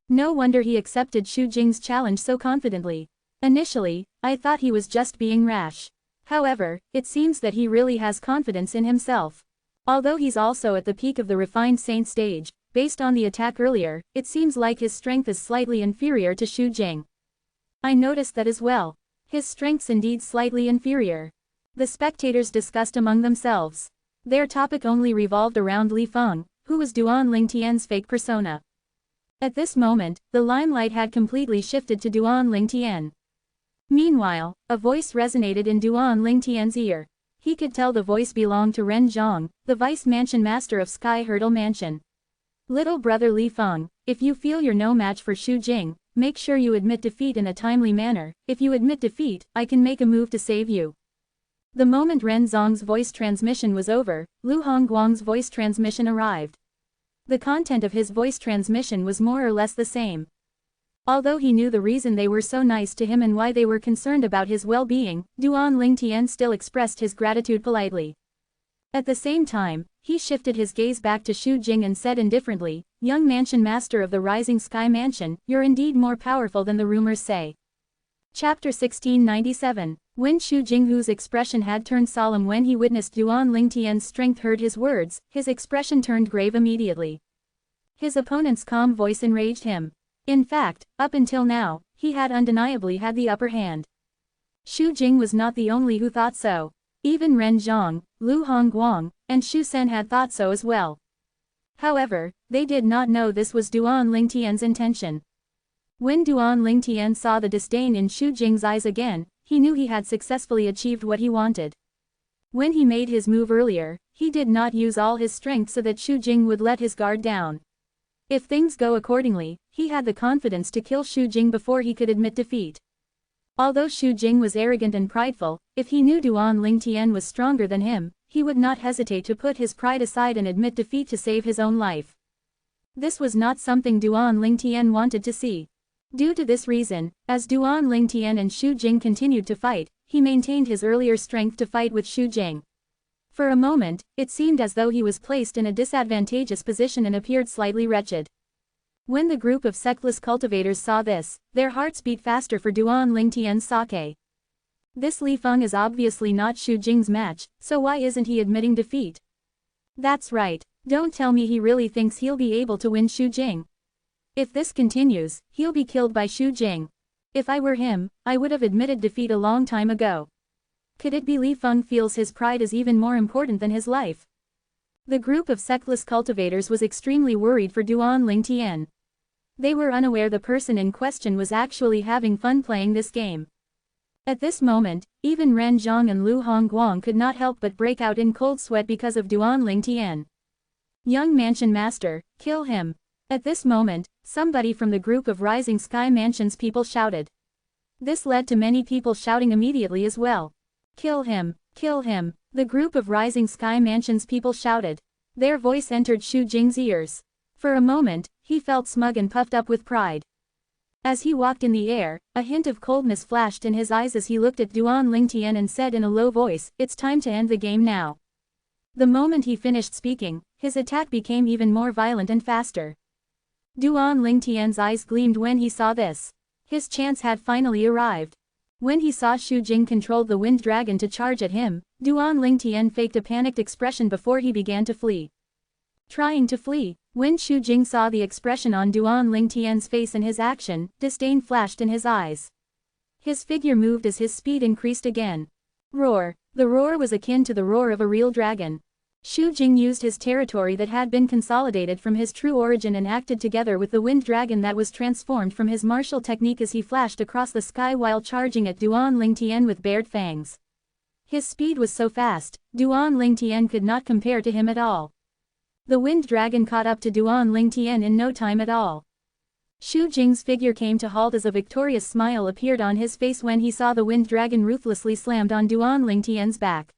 No wonder he accepted Xu Jing's challenge so confidently. Initially, I thought he was just being rash. However, it seems that he really has confidence in himself. Although he's also at the peak of the refined saint stage, based on the attack earlier, it seems like his strength is slightly inferior to Xu Jing. I noticed that as well. His strength's indeed slightly inferior. The spectators discussed among themselves. Their topic only revolved around Li Feng, who was Duan Lingtian's fake persona. At this moment, the limelight had completely shifted to Duan Lingtian. Meanwhile, a voice resonated in Duan Lingtian's ear. He could tell the voice belonged to Ren Zhang, the vice mansion master of Sky Hurdle Mansion. Little brother Li Feng, if you feel you're no match for Xu Jing, make sure you admit defeat in a timely manner. If you admit defeat, I can make a move to save you. The moment Ren Zhang's voice transmission was over, Lu Hongguang's voice transmission arrived. The content of his voice transmission was more or less the same. Although he knew the reason they were so nice to him and why they were concerned about his well-being, Duan Lingtian still expressed his gratitude politely. At the same time, he shifted his gaze back to Xu Jing and said indifferently, "Young mansion master of the Rising Sky Mansion, you're indeed more powerful than the rumors say." Chapter 1697. When Xu Jing, whose expression had turned solemn when he witnessed Duan Lingtian's strength, heard his words, his expression turned grave immediately. His opponent's calm voice enraged him. In fact, up until now, he had undeniably had the upper hand. Xu Jing was not the only who thought so. Even Ren Zhang, Lu Hongguang, and Xu Sen had thought so as well. However, they did not know this was Duan Lingtian's intention. When Duan Lingtian saw the disdain in Xu Jing's eyes again, he knew he had successfully achieved what he wanted. When he made his move earlier, he did not use all his strength so that Xu Jing would let his guard down. If things go accordingly, he had the confidence to kill Xu Jing before he could admit defeat. Although Xu Jing was arrogant and prideful, if he knew Duan Lingtian was stronger than him, he would not hesitate to put his pride aside and admit defeat to save his own life. This was not something Duan Lingtian wanted to see. Due to this reason, as Duan Lingtian and Xu Jing continued to fight, he maintained his earlier strength to fight with Xu Jing. For a moment, it seemed as though he was placed in a disadvantageous position and appeared slightly wretched. When the group of sectless cultivators saw this, their hearts beat faster for Duan Lingtian's sake. This Li Feng is obviously not Xu Jing's match, so why isn't he admitting defeat? That's right, don't tell me he really thinks he'll be able to win Xu Jing. If this continues, he'll be killed by Xu Jing. If I were him, I would have admitted defeat a long time ago. Could it be Li Feng feels his pride is even more important than his life? The group of sectless cultivators was extremely worried for Duan Lingtian. They were unaware the person in question was actually having fun playing this game. At this moment, even Ren Zhang and Lu Hongguang could not help but break out in cold sweat because of Duan Lingtian. Young mansion master, kill him. At this moment, somebody from the group of Rising Sky Mansion's people shouted. This led to many people shouting immediately as well. Kill him, kill him, the group of Rising Sky Mansion's people shouted. Their voice entered Xu Jing's ears. For a moment, he felt smug and puffed up with pride. As he walked in the air, a hint of coldness flashed in his eyes as he looked at Duan Lingtian and said in a low voice, "It's time to end the game now." The moment he finished speaking, his attack became even more violent and faster. Duan Lingtian's eyes gleamed when he saw this. His chance had finally arrived. When he saw Xu Jing control the wind dragon to charge at him, Duan Lingtian faked a panicked expression before he began to flee. Trying to flee, when Xu Jing saw the expression on Duan Lingtian's face and his action, disdain flashed in his eyes. His figure moved as his speed increased again. Roar. The roar was akin to the roar of a real dragon. Xu Jing used his territory that had been consolidated from his true origin and acted together with the wind dragon that was transformed from his martial technique as he flashed across the sky while charging at Duan Lingtian with bared fangs. His speed was so fast, Duan Lingtian could not compare to him at all. The wind dragon caught up to Duan Lingtian in no time at all. Xu Jing's figure came to halt as a victorious smile appeared on his face when he saw the wind dragon ruthlessly slammed on Duan Lingtian's back.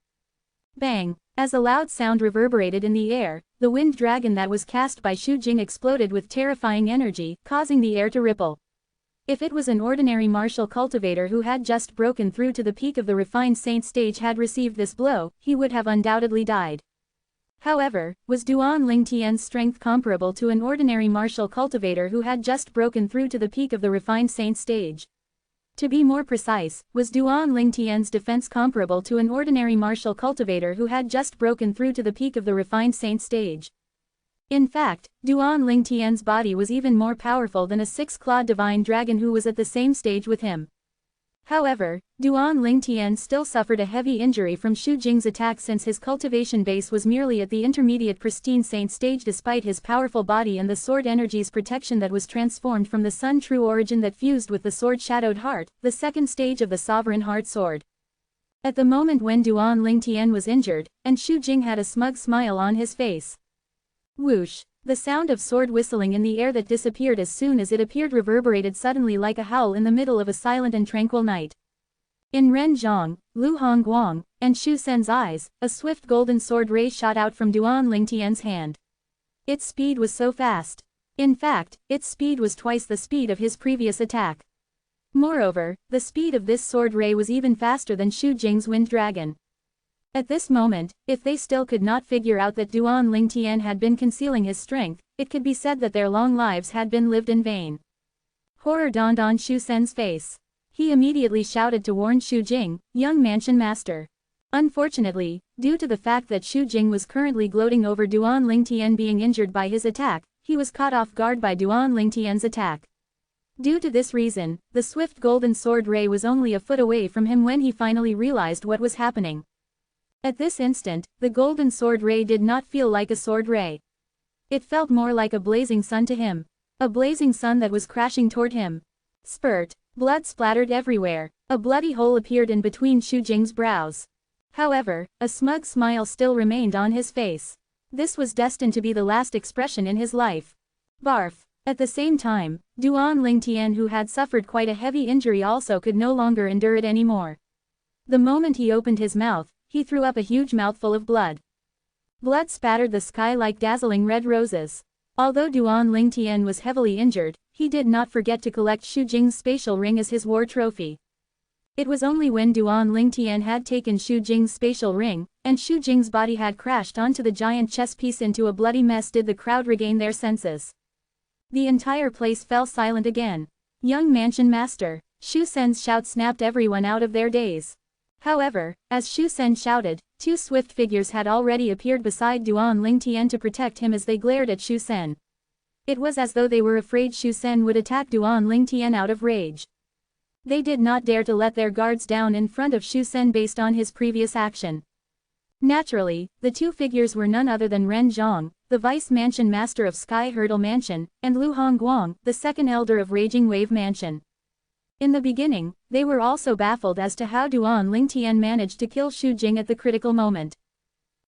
Bang! As a loud sound reverberated in the air, the wind dragon that was cast by Xu Jing exploded with terrifying energy, causing the air to ripple. If it was an ordinary martial cultivator who had just broken through to the peak of the refined saint stage had received this blow, he would have undoubtedly died. However, was Duan Lingtian's strength comparable to an ordinary martial cultivator who had just broken through to the peak of the refined saint stage? To be more precise, was Duan Lingtian's defense comparable to an ordinary martial cultivator who had just broken through to the peak of the refined saint stage? In fact, Duan Lingtian's body was even more powerful than a six-clawed divine dragon who was at the same stage with him. However, Duan Lingtian still suffered a heavy injury from Xu Jing's attack since his cultivation base was merely at the intermediate pristine saint stage despite his powerful body and the sword energy's protection that was transformed from the sun true origin that fused with the sword shadowed heart, the second stage of the sovereign heart sword. At the moment when Duan Lingtian was injured, and Xu Jing had a smug smile on his face. Whoosh! The sound of sword whistling in the air that disappeared as soon as it appeared reverberated suddenly like a howl in the middle of a silent and tranquil night. In Ren Zhang, Lu Hongguang, and Xu Sen's eyes, a swift golden sword ray shot out from Duan Lingtian's hand. Its speed was so fast. In fact, its speed was twice the speed of his previous attack. Moreover, the speed of this sword ray was even faster than Xu Jing's wind dragon. At this moment, if they still could not figure out that Duan Lingtian had been concealing his strength, it could be said that their long lives had been lived in vain. Horror dawned on Xu Sen's face. He immediately shouted to warn Xu Jing, young mansion master. Unfortunately, due to the fact that Xu Jing was currently gloating over Duan Lingtian being injured by his attack, he was caught off guard by Duan Lingtian's attack. Due to this reason, the swift golden sword ray was only a foot away from him when he finally realized what was happening. At this instant, the golden sword ray did not feel like a sword ray. It felt more like a blazing sun to him. A blazing sun that was crashing toward him. Spurt. Blood splattered everywhere. A bloody hole appeared in between Xu Jing's brows. However, a smug smile still remained on his face. This was destined to be the last expression in his life. Barf. At the same time, Duan Lingtian, who had suffered quite a heavy injury, also could no longer endure it anymore. The moment he opened his mouth, he threw up a huge mouthful of blood. Blood spattered the sky like dazzling red roses. Although Duan Lingtian was heavily injured, he did not forget to collect Xu Jing's spatial ring as his war trophy. It was only when Duan Lingtian had taken Xu Jing's spatial ring, and Xu Jing's body had crashed onto the giant chess piece into a bloody mess did the crowd regain their senses. The entire place fell silent again. Young mansion master. Xu Sen's shout snapped everyone out of their daze. However, as Xu Sen shouted, two swift figures had already appeared beside Duan Lingtian to protect him as they glared at Xu Sen. It was as though they were afraid Xu Sen would attack Duan Lingtian out of rage. They did not dare to let their guards down in front of Xu Sen based on his previous action. Naturally, the two figures were none other than Ren Zhang, the vice mansion master of Sky Hurdle Mansion, and Lu Hongguang, the second elder of Raging Wave Mansion. In the beginning, they were also baffled as to how Duan Lingtian managed to kill Xu Jing at the critical moment.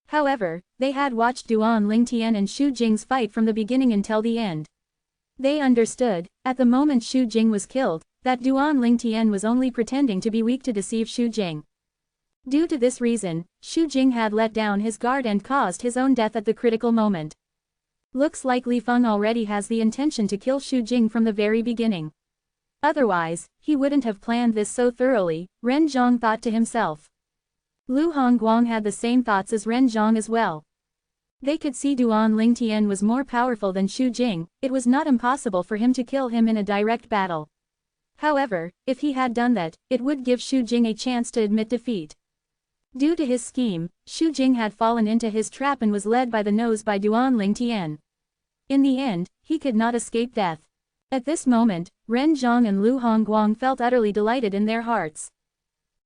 However, they had watched Duan Lingtian and Xu Jing's fight from the beginning until the end. They understood, at the moment Xu Jing was killed, that Duan Lingtian was only pretending to be weak to deceive Xu Jing. Due to this reason, Xu Jing had let down his guard and caused his own death at the critical moment. Looks like Li Feng already has the intention to kill Xu Jing from the very beginning. Otherwise, he wouldn't have planned this so thoroughly, Ren Zhang thought to himself. Lu Hongguang had the same thoughts as Ren Zhang as well. They could see Duan Lingtian was more powerful than Xu Jing, it was not impossible for him to kill him in a direct battle. However, if he had done that, it would give Xu Jing a chance to admit defeat. Due to his scheme, Xu Jing had fallen into his trap and was led by the nose by Duan Lingtian. In the end, he could not escape death. At this moment, Ren Zhang and Lu Hongguang felt utterly delighted in their hearts.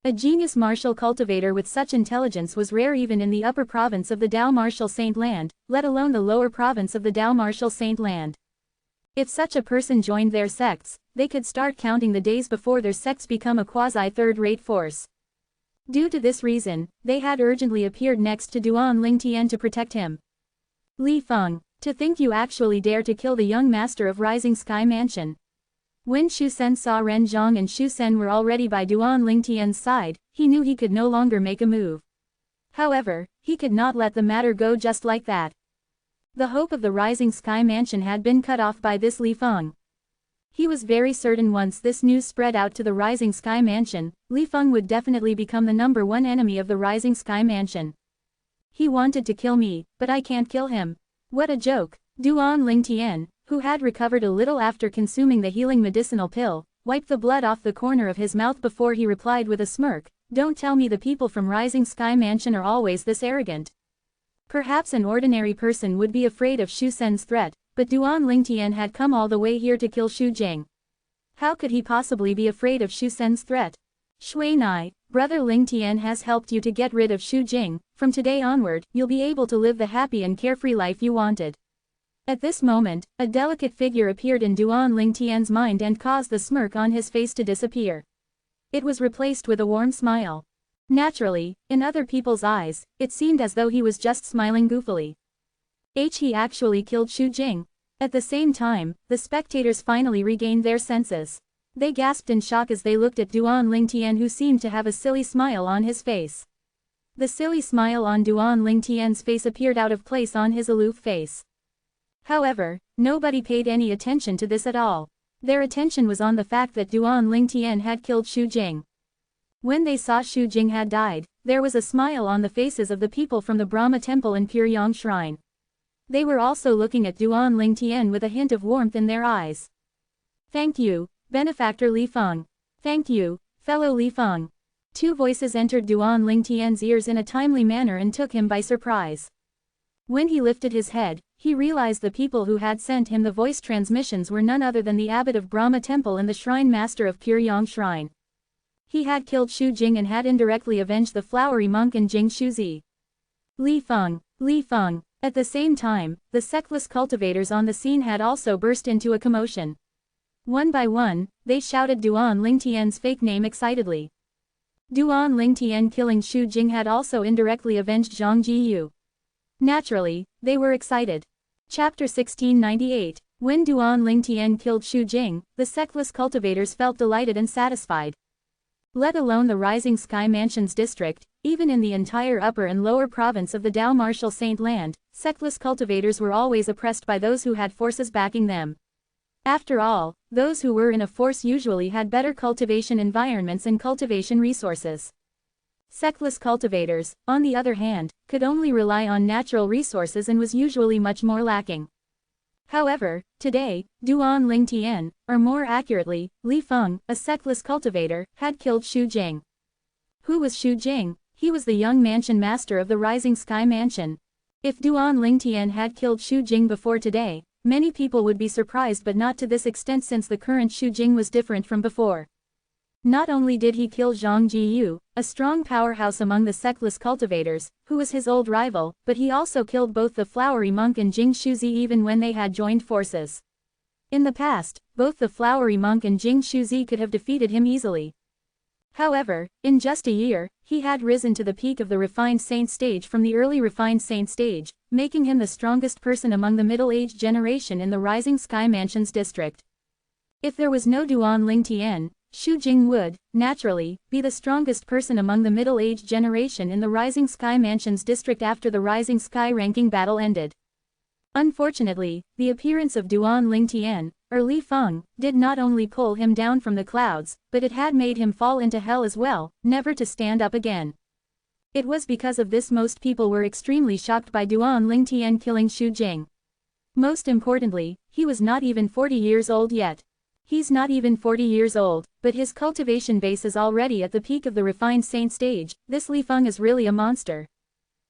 A genius martial cultivator with such intelligence was rare even in the upper province of the Dao Martial Saint Land, let alone the lower province of the Dao Martial Saint Land. If such a person joined their sects, they could start counting the days before their sects become a quasi-third-rate force. Due to this reason, they had urgently appeared next to Duan Lingtian to protect him. Li Feng, to think you actually dare to kill the young master of Rising Sky Mansion. When Xu Sen saw Ren Zhang and Xu Sen were already by Duan Lingtian's side, he knew he could no longer make a move. However, he could not let the matter go just like that. The hope of the Rising Sky Mansion had been cut off by this Li Feng. He was very certain once this news spread out to the Rising Sky Mansion, Li Feng would definitely become the #1 enemy of the Rising Sky Mansion. He wanted to kill me, but I can't kill him. What a joke. Duan Lingtian, who had recovered a little after consuming the healing medicinal pill, wiped the blood off the corner of his mouth before he replied with a smirk, "Don't tell me the people from Rising Sky Mansion are always this arrogant." Perhaps an ordinary person would be afraid of Xu Sen's threat, but Duan Lingtian had come all the way here to kill Xu Jing. How could he possibly be afraid of Xu Sen's threat? Shui Nai, brother Lingtian has helped you to get rid of Xu Jing, from today onward, you'll be able to live the happy and carefree life you wanted. At this moment, a delicate figure appeared in Duan Lingtian's mind and caused the smirk on his face to disappear. It was replaced with a warm smile. Naturally, in other people's eyes, it seemed as though he was just smiling goofily. He actually killed Xu Jing. At the same time, the spectators finally regained their senses. They gasped in shock as they looked at Duan Lingtian, who seemed to have a silly smile on his face. The silly smile on Duan Lingtian's face appeared out of place on his aloof face. However, nobody paid any attention to this at all. Their attention was on the fact that Duan Lingtian had killed Xu Jing. When they saw Xu Jing had died, there was a smile on the faces of the people from the Brahma Temple and Puryang Shrine. They were also looking at Duan Lingtian with a hint of warmth in their eyes. "Thank you, benefactor Li Feng. Thank you, fellow Li Feng." Two voices entered Duan Lingtian's ears in a timely manner and took him by surprise. When he lifted his head, he realized the people who had sent him the voice transmissions were none other than the abbot of Brahma Temple and the shrine master of Puryang Shrine. He had killed Xu Jing and had indirectly avenged the flowery monk and Jing Shuzi. Li Feng, Li Feng. At the same time, the sectless cultivators on the scene had also burst into a commotion. One by one, they shouted Duan Lingtian's fake name excitedly. Duan Lingtian killing Xu Jing had also indirectly avenged Zhang Jiyu. Naturally, they were excited. Chapter 1698. When Duan Lingtian killed Xu Jing, the sectless cultivators felt delighted and satisfied. Let alone the Rising Sky Mansion's district, even in the entire upper and lower province of the Dao Martial Saint Land, sectless cultivators were always oppressed by those who had forces backing them. After all, those who were in a force usually had better cultivation environments and cultivation resources. Sectless cultivators, on the other hand, could only rely on natural resources and was usually much more lacking. However, today, Duan Lingtian, or more accurately, Li Feng, a sectless cultivator, had killed Xu Jing. Who was Xu Jing? He was the young mansion master of the Rising Sky Mansion. If Duan Lingtian had killed Xu Jing before today, many people would be surprised, but not to this extent, since the current Xu Jing was different from before. Not only did he kill Zhang Jiyu, a strong powerhouse among the sectless cultivators, who was his old rival, but he also killed both the flowery monk and Jing Shuzi even when they had joined forces. In the past, both the flowery monk and Jing Shuzi could have defeated him easily. However, in just a year, he had risen to the peak of the refined saint stage from the early refined saint stage, making him the strongest person among the middle-aged generation in the Rising Sky Mansion's district. If there was no Duan Lingtian, Xu Jing would, naturally, be the strongest person among the middle-aged generation in the Rising Sky Mansion's district after the Rising Sky ranking battle ended. Unfortunately, the appearance of Duan Lingtian, or Li Feng, did not only pull him down from the clouds, but it had made him fall into hell as well, never to stand up again. It was because of this most people were extremely shocked by Duan Lingtian killing Xu Jing. Most importantly, he was not even 40 years old yet. He's not even 40 years old, but his cultivation base is already at the peak of the refined saint stage. This Li Feng is really a monster.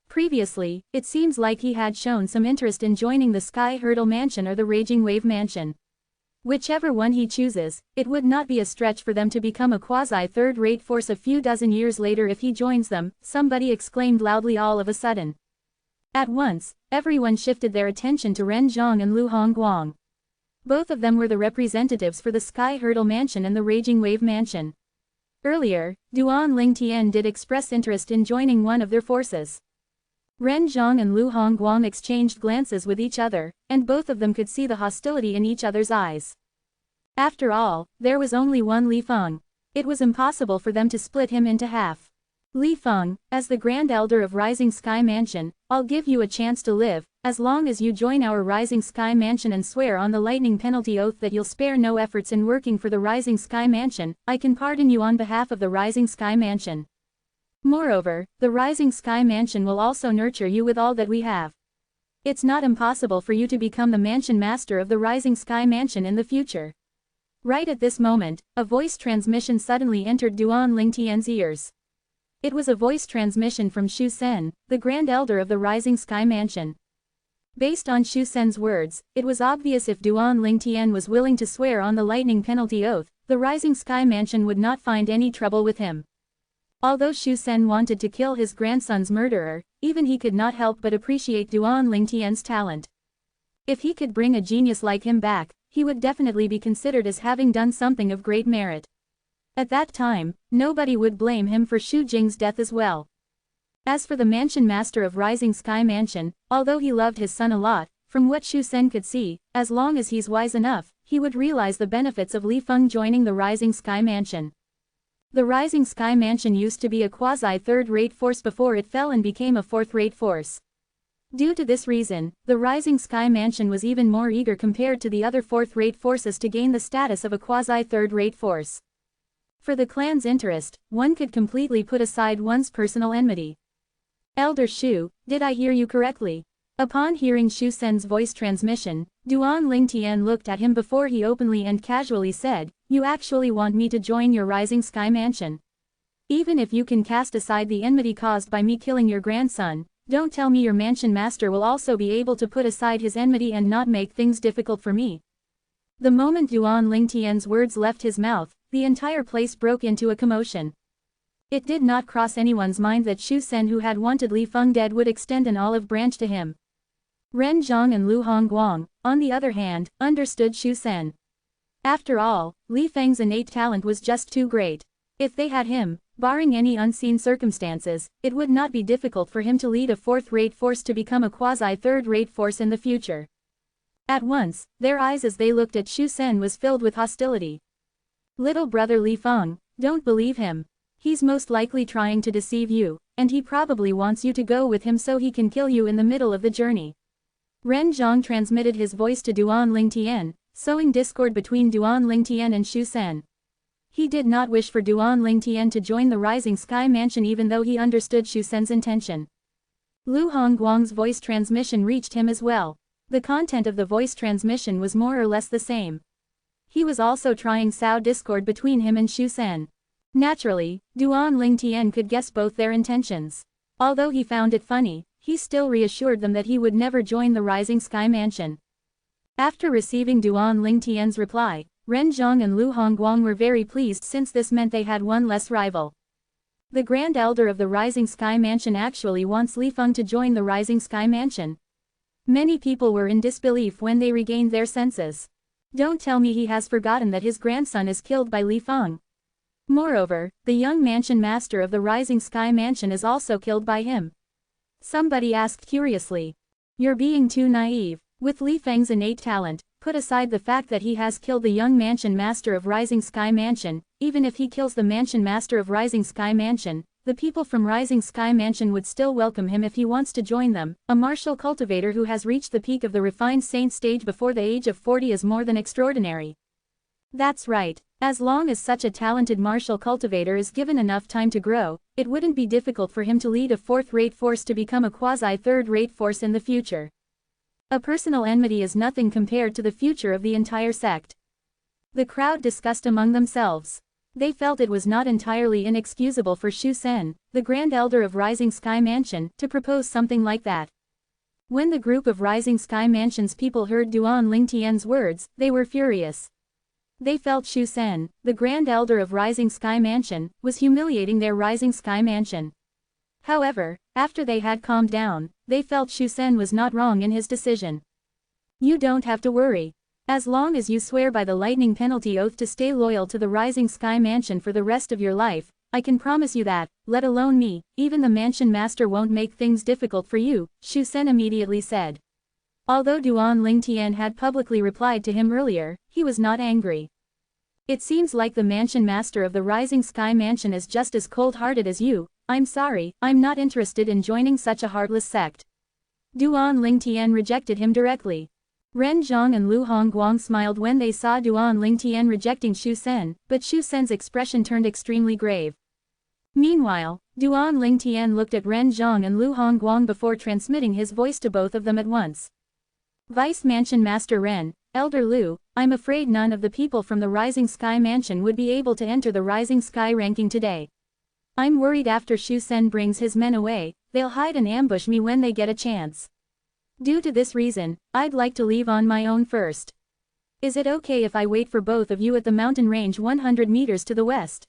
Previously, it seems like he had shown some interest in joining the Sky Hurdle Mansion or the Raging Wave Mansion. Whichever one he chooses, it would not be a stretch for them to become a quasi-third-rate force a few dozen years later if he joins them, somebody exclaimed loudly all of a sudden. At once, everyone shifted their attention to Ren Zhang and Lu Hongguang. Both of them were the representatives for the Sky Hurdle Mansion and the Raging Wave Mansion. Earlier, Duan Lingtian did express interest in joining one of their forces. Ren Zhang and Lu Hongguang exchanged glances with each other, and both of them could see the hostility in each other's eyes. After all, there was only one Li Feng. It was impossible for them to split him into half. Li Feng, as the Grand Elder of Rising Sky Mansion, I'll give you a chance to live, as long as you join our Rising Sky Mansion and swear on the lightning penalty oath that you'll spare no efforts in working for the Rising Sky Mansion. I can pardon you on behalf of the Rising Sky Mansion. Moreover, the Rising Sky Mansion will also nurture you with all that we have. It's not impossible for you to become the Mansion Master of the Rising Sky Mansion in the future. Right at this moment, a voice transmission suddenly entered Duan Lingtian's ears. It was a voice transmission from Xu Sen, the Grand Elder of the Rising Sky Mansion. Based on Xu Sen's words, it was obvious if Duan Lingtian was willing to swear on the lightning penalty oath, the Rising Sky Mansion would not find any trouble with him. Although Xu Sen wanted to kill his grandson's murderer, even he could not help but appreciate Duan Lingtian's talent. If he could bring a genius like him back, he would definitely be considered as having done something of great merit. At that time, nobody would blame him for Xu Jing's death as well. As for the Mansion Master of Rising Sky Mansion, although he loved his son a lot, from what Xu Sen could see, as long as he's wise enough, he would realize the benefits of Li Feng joining the Rising Sky Mansion. The Rising Sky Mansion used to be a quasi-third-rate force before it fell and became a fourth-rate force. Due to this reason, the Rising Sky Mansion was even more eager compared to the other fourth-rate forces to gain the status of a quasi-third-rate force. For the clan's interest, one could completely put aside one's personal enmity. Elder Xu, did I hear you correctly? Upon hearing Xu Sen's voice transmission, Duan Lingtian looked at him before he openly and casually said, "You actually want me to join your Rising Sky Mansion? Even if you can cast aside the enmity caused by me killing your grandson, don't tell me your Mansion Master will also be able to put aside his enmity and not make things difficult for me." The moment Duan Lingtian's words left his mouth, the entire place broke into a commotion. It did not cross anyone's mind that Xu Sen, who had wanted Li Feng dead, would extend an olive branch to him. Ren Zhang and Lu Hongguang, on the other hand, understood Xu Sen. After all, Li Feng's innate talent was just too great. If they had him, barring any unseen circumstances, it would not be difficult for him to lead a fourth-rate force to become a quasi-third-rate force in the future. At once, their eyes as they looked at Xu Sen was filled with hostility. "Little brother Li Feng, don't believe him. He's most likely trying to deceive you, and he probably wants you to go with him so he can kill you in the middle of the journey." Ren Zhang transmitted his voice to Duan Lingtian, sowing discord between Duan Lingtian and Xu Sen. He did not wish for Duan Lingtian to join the Rising Sky Mansion even though he understood Xu Sen's intention. Lu Hongguang's voice transmission reached him as well. The content of the voice transmission was more or less the same. He was also trying to sow discord between him and Xu Sen. Naturally, Duan Lingtian could guess both their intentions. Although he found it funny, he still reassured them that he would never join the Rising Sky Mansion. After receiving Duan Lingtian's reply, Ren Zhang and Lu Hongguang were very pleased since this meant they had one less rival. The Grand Elder of the Rising Sky Mansion actually wants Li Feng to join the Rising Sky Mansion. Many people were in disbelief when they regained their senses. Don't tell me he has forgotten that his grandson is killed by Li Feng. Moreover, the young Mansion Master of the Rising Sky Mansion is also killed by him. Somebody asked curiously. "You're being too naive. With Li Feng's innate talent, put aside the fact that he has killed the young Mansion Master of Rising Sky Mansion, even if he kills the Mansion Master of Rising Sky Mansion, the people from Rising Sky Mansion would still welcome him if he wants to join them. A martial cultivator who has reached the peak of the refined saint stage before the age of 40 is more than extraordinary. That's right. As long as such a talented martial cultivator is given enough time to grow, it wouldn't be difficult for him to lead a fourth-rate force to become a quasi-third-rate force in the future. A personal enmity is nothing compared to the future of the entire sect. The crowd discussed among themselves. They felt it was not entirely inexcusable for Shu Sen, the Grand Elder of Rising Sky Mansion, to propose something like that. When the group of Rising Sky Mansion's people heard Duan Lingtian's words, they were furious. They felt Shu Sen, the Grand Elder of Rising Sky Mansion, was humiliating their Rising Sky Mansion. However, after they had calmed down, they felt Shu Sen was not wrong in his decision. You don't have to worry. As long as you swear by the lightning penalty oath to stay loyal to the Rising Sky Mansion for the rest of your life, I can promise you that, let alone me, even the mansion master won't make things difficult for you, Shu Sen immediately said. Although Duan Lingtian had publicly replied to him earlier, he was not angry. It seems like the mansion master of the Rising Sky Mansion is just as cold-hearted as you. I'm sorry, I'm not interested in joining such a heartless sect. Duan Lingtian rejected him directly. Ren Zhang and Lu Hongguang smiled when they saw Duan Lingtian rejecting Shu Sen, but Shu Sen's expression turned extremely grave. Meanwhile, Duan Lingtian looked at Ren Zhang and Lu Hongguang before transmitting his voice to both of them at once. Vice Mansion Master Ren, Elder Lu, I'm afraid none of the people from the Rising Sky Mansion would be able to enter the Rising Sky ranking today. I'm worried after Shu Sen brings his men away, they'll hide and ambush me when they get a chance. Due to this reason, I'd like to leave on my own first. Is it okay if I wait for both of you at the mountain range 100 meters to the west?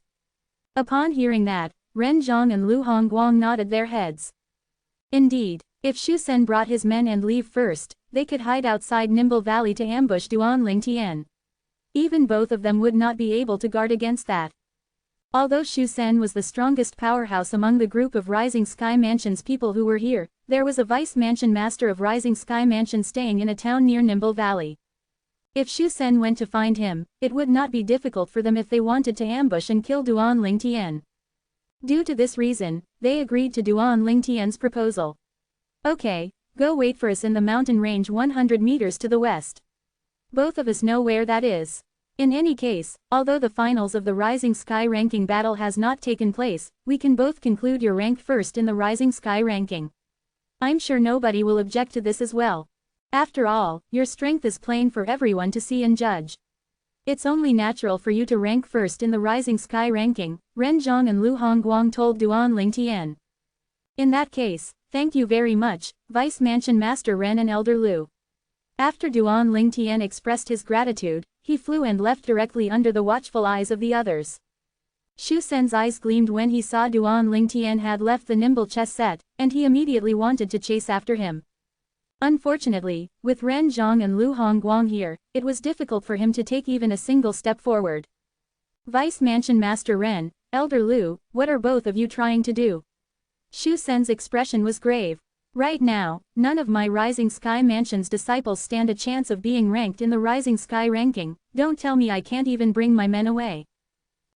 Upon hearing that, Ren Zhang and Lu Hongguang nodded their heads. Indeed, if Shu Sen brought his men and leave first, they could hide outside Nimble Valley to ambush Duan Lingtian. Even both of them would not be able to guard against that. Although Shu Sen was the strongest powerhouse among the group of Rising Sky Mansion's people who were here, there was a Vice Mansion Master of Rising Sky Mansion staying in a town near Nimble Valley. If Shu Sen went to find him, it would not be difficult for them if they wanted to ambush and kill Duan Lingtian. Due to this reason, they agreed to Duan Lingtian's proposal. Okay, go wait for us in the mountain range 100 meters to the west. Both of us know where that is. In any case, although the finals of the Rising Sky ranking battle has not taken place, we can both conclude you're ranked first in the Rising Sky ranking. I'm sure nobody will object to this as well. After all, your strength is plain for everyone to see and judge. It's only natural for you to rank first in the Rising Sky ranking, Ren Zhang and Lu Hongguang told Duan Lingtian. In that case, thank you very much, Vice Mansion Master Ren and Elder Lu. After Duan Lingtian expressed his gratitude, he flew and left directly under the watchful eyes of the others. Shu Sen's eyes gleamed when he saw Duan Lingtian had left the nimble chess set, and he immediately wanted to chase after him. Unfortunately, with Ren Zhang and Lu Hongguang here, it was difficult for him to take even a single step forward. Vice Mansion Master Ren, Elder Lu, what are both of you trying to do? Shu Sen's expression was grave. Right now, none of my Rising Sky Mansion's disciples stand a chance of being ranked in the Rising Sky ranking. Don't tell me I can't even bring my men away.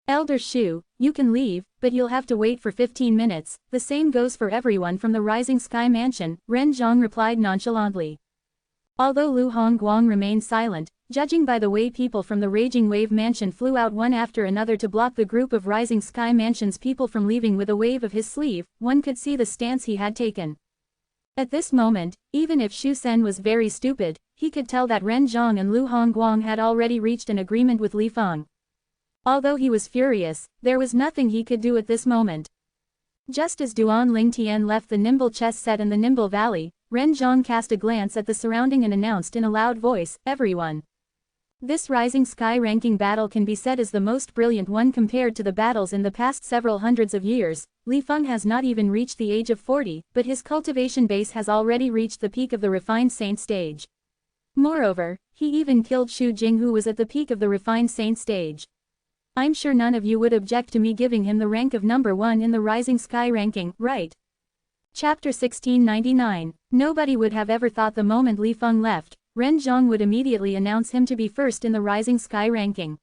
Elder Shu, you can leave, but you'll have to wait for 15 minutes, the same goes for everyone from the Rising Sky Mansion, Ren Zhang replied nonchalantly. Although Lu Hongguang remained silent, judging by the way people from the Raging Wave Mansion flew out one after another to block the group of Rising Sky Mansion's people from leaving with a wave of his sleeve, one could see the stance he had taken. At this moment, even if Shu Sen was very stupid, he could tell that Ren Zhang and Lu Hongguang had already reached an agreement with Li Feng. Although he was furious, there was nothing he could do at this moment. Just as Duan Lingtian left the Nimble chess set in the Nimble Valley, Ren Zhang cast a glance at the surrounding and announced in a loud voice, everyone. This Rising Sky ranking battle can be said as the most brilliant one compared to the battles in the past several hundreds of years. Li Feng has not even reached the age of 40, but his cultivation base has already reached the peak of the refined saint stage. Moreover, he even killed Xu Jing, who was at the peak of the refined saint stage. I'm sure none of you would object to me giving him the rank of number 1 in the Rising Sky ranking, right? Chapter 1699. Nobody would have ever thought the moment Li Feng left, Ren Zhang would immediately announce him to be first in the Rising Sky ranking.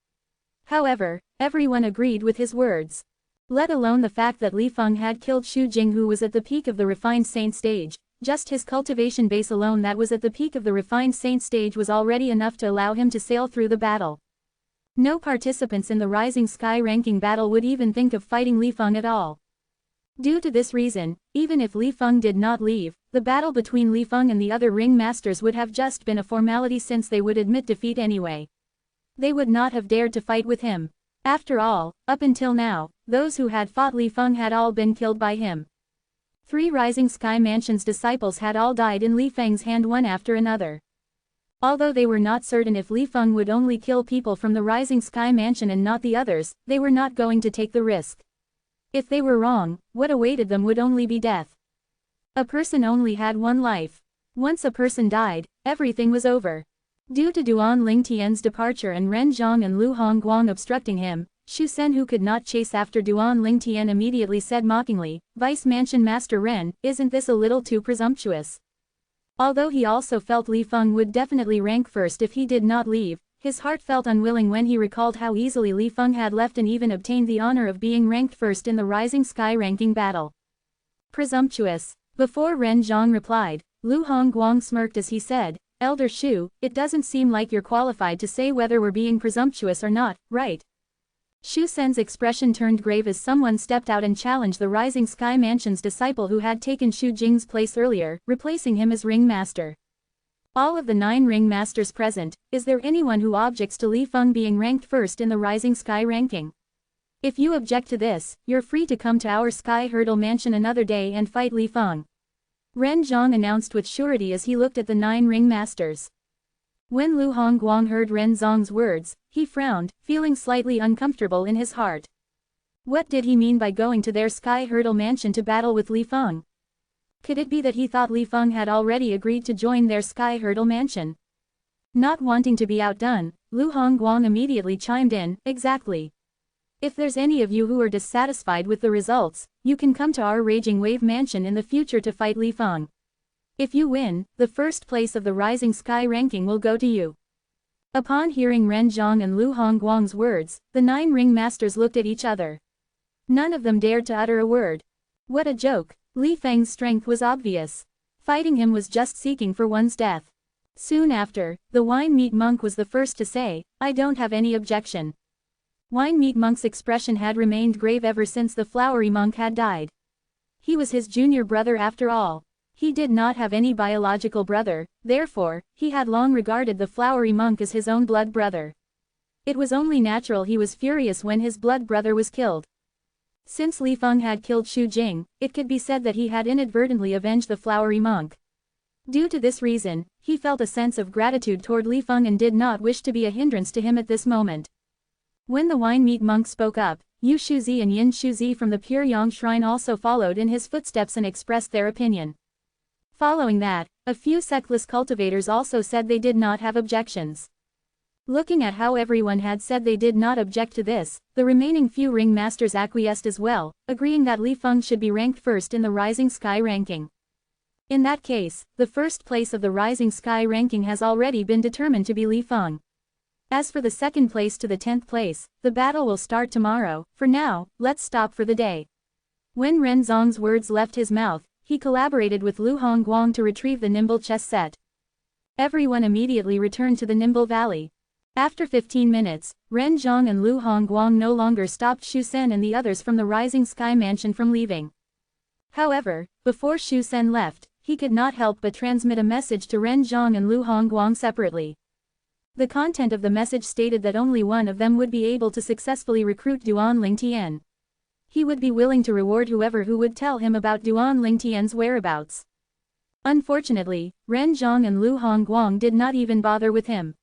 However, everyone agreed with his words. Let alone the fact that Li Feng had killed Xu Jing, who was at the peak of the refined saint stage. Just his cultivation base alone that was at the peak of the refined saint stage was already enough to allow him to sail through the battle. No participants in the Rising Sky ranking battle would even think of fighting Li Feng at all. Due to this reason, even if Li Feng did not leave, the battle between Li Feng and the other ring masters would have just been a formality, since they would admit defeat anyway. They would not have dared to fight with him. After all, up until now, those who had fought Li Feng had all been killed by him. 3 Rising Sky Mansion's disciples had all died in Li Feng's hand, one after another. Although they were not certain if Li Feng would only kill people from the Rising Sky Mansion and not the others, they were not going to take the risk. If they were wrong, what awaited them would only be death. A person only had one life. Once a person died, everything was over. Due to Duan Lingtian's departure and Ren Zhang and Lu Hongguang obstructing him, Xu Sen, who could not chase after Duan Lingtian, immediately said mockingly, "Vice Mansion Master Ren, isn't this a little too presumptuous?" Although he also felt Li Feng would definitely rank first if he did not leave, his heart felt unwilling when he recalled how easily Li Feng had left and even obtained the honor of being ranked first in the Rising Sky ranking battle. Presumptuous. Before Ren Zhang replied, Lu Hongguang smirked as he said, "Elder Xu, it doesn't seem like you're qualified to say whether we're being presumptuous or not, right?" Xu Sen's expression turned grave as someone stepped out and challenged the Rising Sky Mansion's disciple who had taken Xu Jing's place earlier, replacing him as ring master. All of the 9 ring masters present, is there anyone who objects to Li Feng being ranked first in the Rising Sky ranking? If you object to this, you're free to come to our Sky Hurdle Mansion another day and fight Li Feng. Ren Zhang announced with surety as he looked at the 9 ring masters. When Lu Hongguang heard Ren Zhang's words, he frowned, feeling slightly uncomfortable in his heart. What did he mean by going to their Sky Hurdle Mansion to battle with Li Feng? Could it be that he thought Li Feng had already agreed to join their Sky Hurdle Mansion? Not wanting to be outdone, Lu Hongguang immediately chimed in, "Exactly. If there's any of you who are dissatisfied with the results, you can come to our Raging Wave Mansion in the future to fight Li Feng. If you win, the first place of the Rising Sky ranking will go to you." Upon hearing Ren Zhang and Lu Hongguang's words, the 9 ring masters looked at each other. None of them dared to utter a word. What a joke. Li Feng's strength was obvious. Fighting him was just seeking for one's death. Soon after, the Wine Meat Monk was the first to say, "I don't have any objection." Wine Meat Monk's expression had remained grave ever since the Flowery Monk had died. He was his junior brother after all. He did not have any biological brother, therefore, he had long regarded the Flowery Monk as his own blood brother. It was only natural he was furious when his blood brother was killed. Since Li Feng had killed Xu Jing, it could be said that he had inadvertently avenged the Flowery Monk. Due to this reason, he felt a sense of gratitude toward Li Feng and did not wish to be a hindrance to him at this moment. When the Wine Meat Monk spoke up, Yu Shuzi and Yin Shuzi from the Pure Yang Shrine also followed in his footsteps and expressed their opinion. Following that, a few sectless cultivators also said they did not have objections. Looking at how everyone had said they did not object to this, the remaining few ring masters acquiesced as well, agreeing that Li Feng should be ranked first in the Rising Sky ranking. In that case, the first place of the Rising Sky ranking has already been determined to be Li Feng. As for the second place to the 10th place, the battle will start tomorrow. For now, let's stop for the day. When Ren Zhang's words left his mouth, he collaborated with Lu Hongguang to retrieve the Nimble chess set. Everyone immediately returned to the Nimble Valley. After 15 minutes, Ren Zhang and Lu Hongguang no longer stopped Xu Sen and the others from the Rising Sky Mansion from leaving. However, before Xu Sen left, he could not help but transmit a message to Ren Zhang and Lu Hongguang separately. The content of the message stated that only one of them would be able to successfully recruit Duan Lingtian. He would be willing to reward whoever who would tell him about Duan Lingtian's whereabouts. Unfortunately, Ren Zhang and Lu Hongguang did not even bother with him.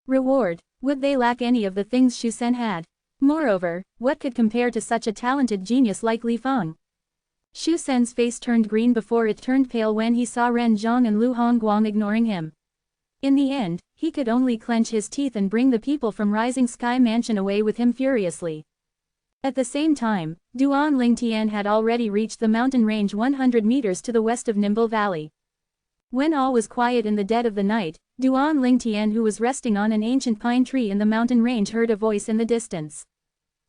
Reward? Would they lack any of the things Xu Sen had? Moreover, what could compare to such a talented genius like Li Feng? Xu Sen's face turned green before it turned pale when he saw Ren Zhang and Lu Hongguang ignoring him. In the end, he could only clench his teeth and bring the people from Rising Sky Mansion away with him furiously. At the same time, Duan Lingtian had already reached the mountain range 100 meters to the west of Nimble Valley. When all was quiet in the dead of the night, Duan Lingtian, who was resting on an ancient pine tree in the mountain range, heard a voice in the distance.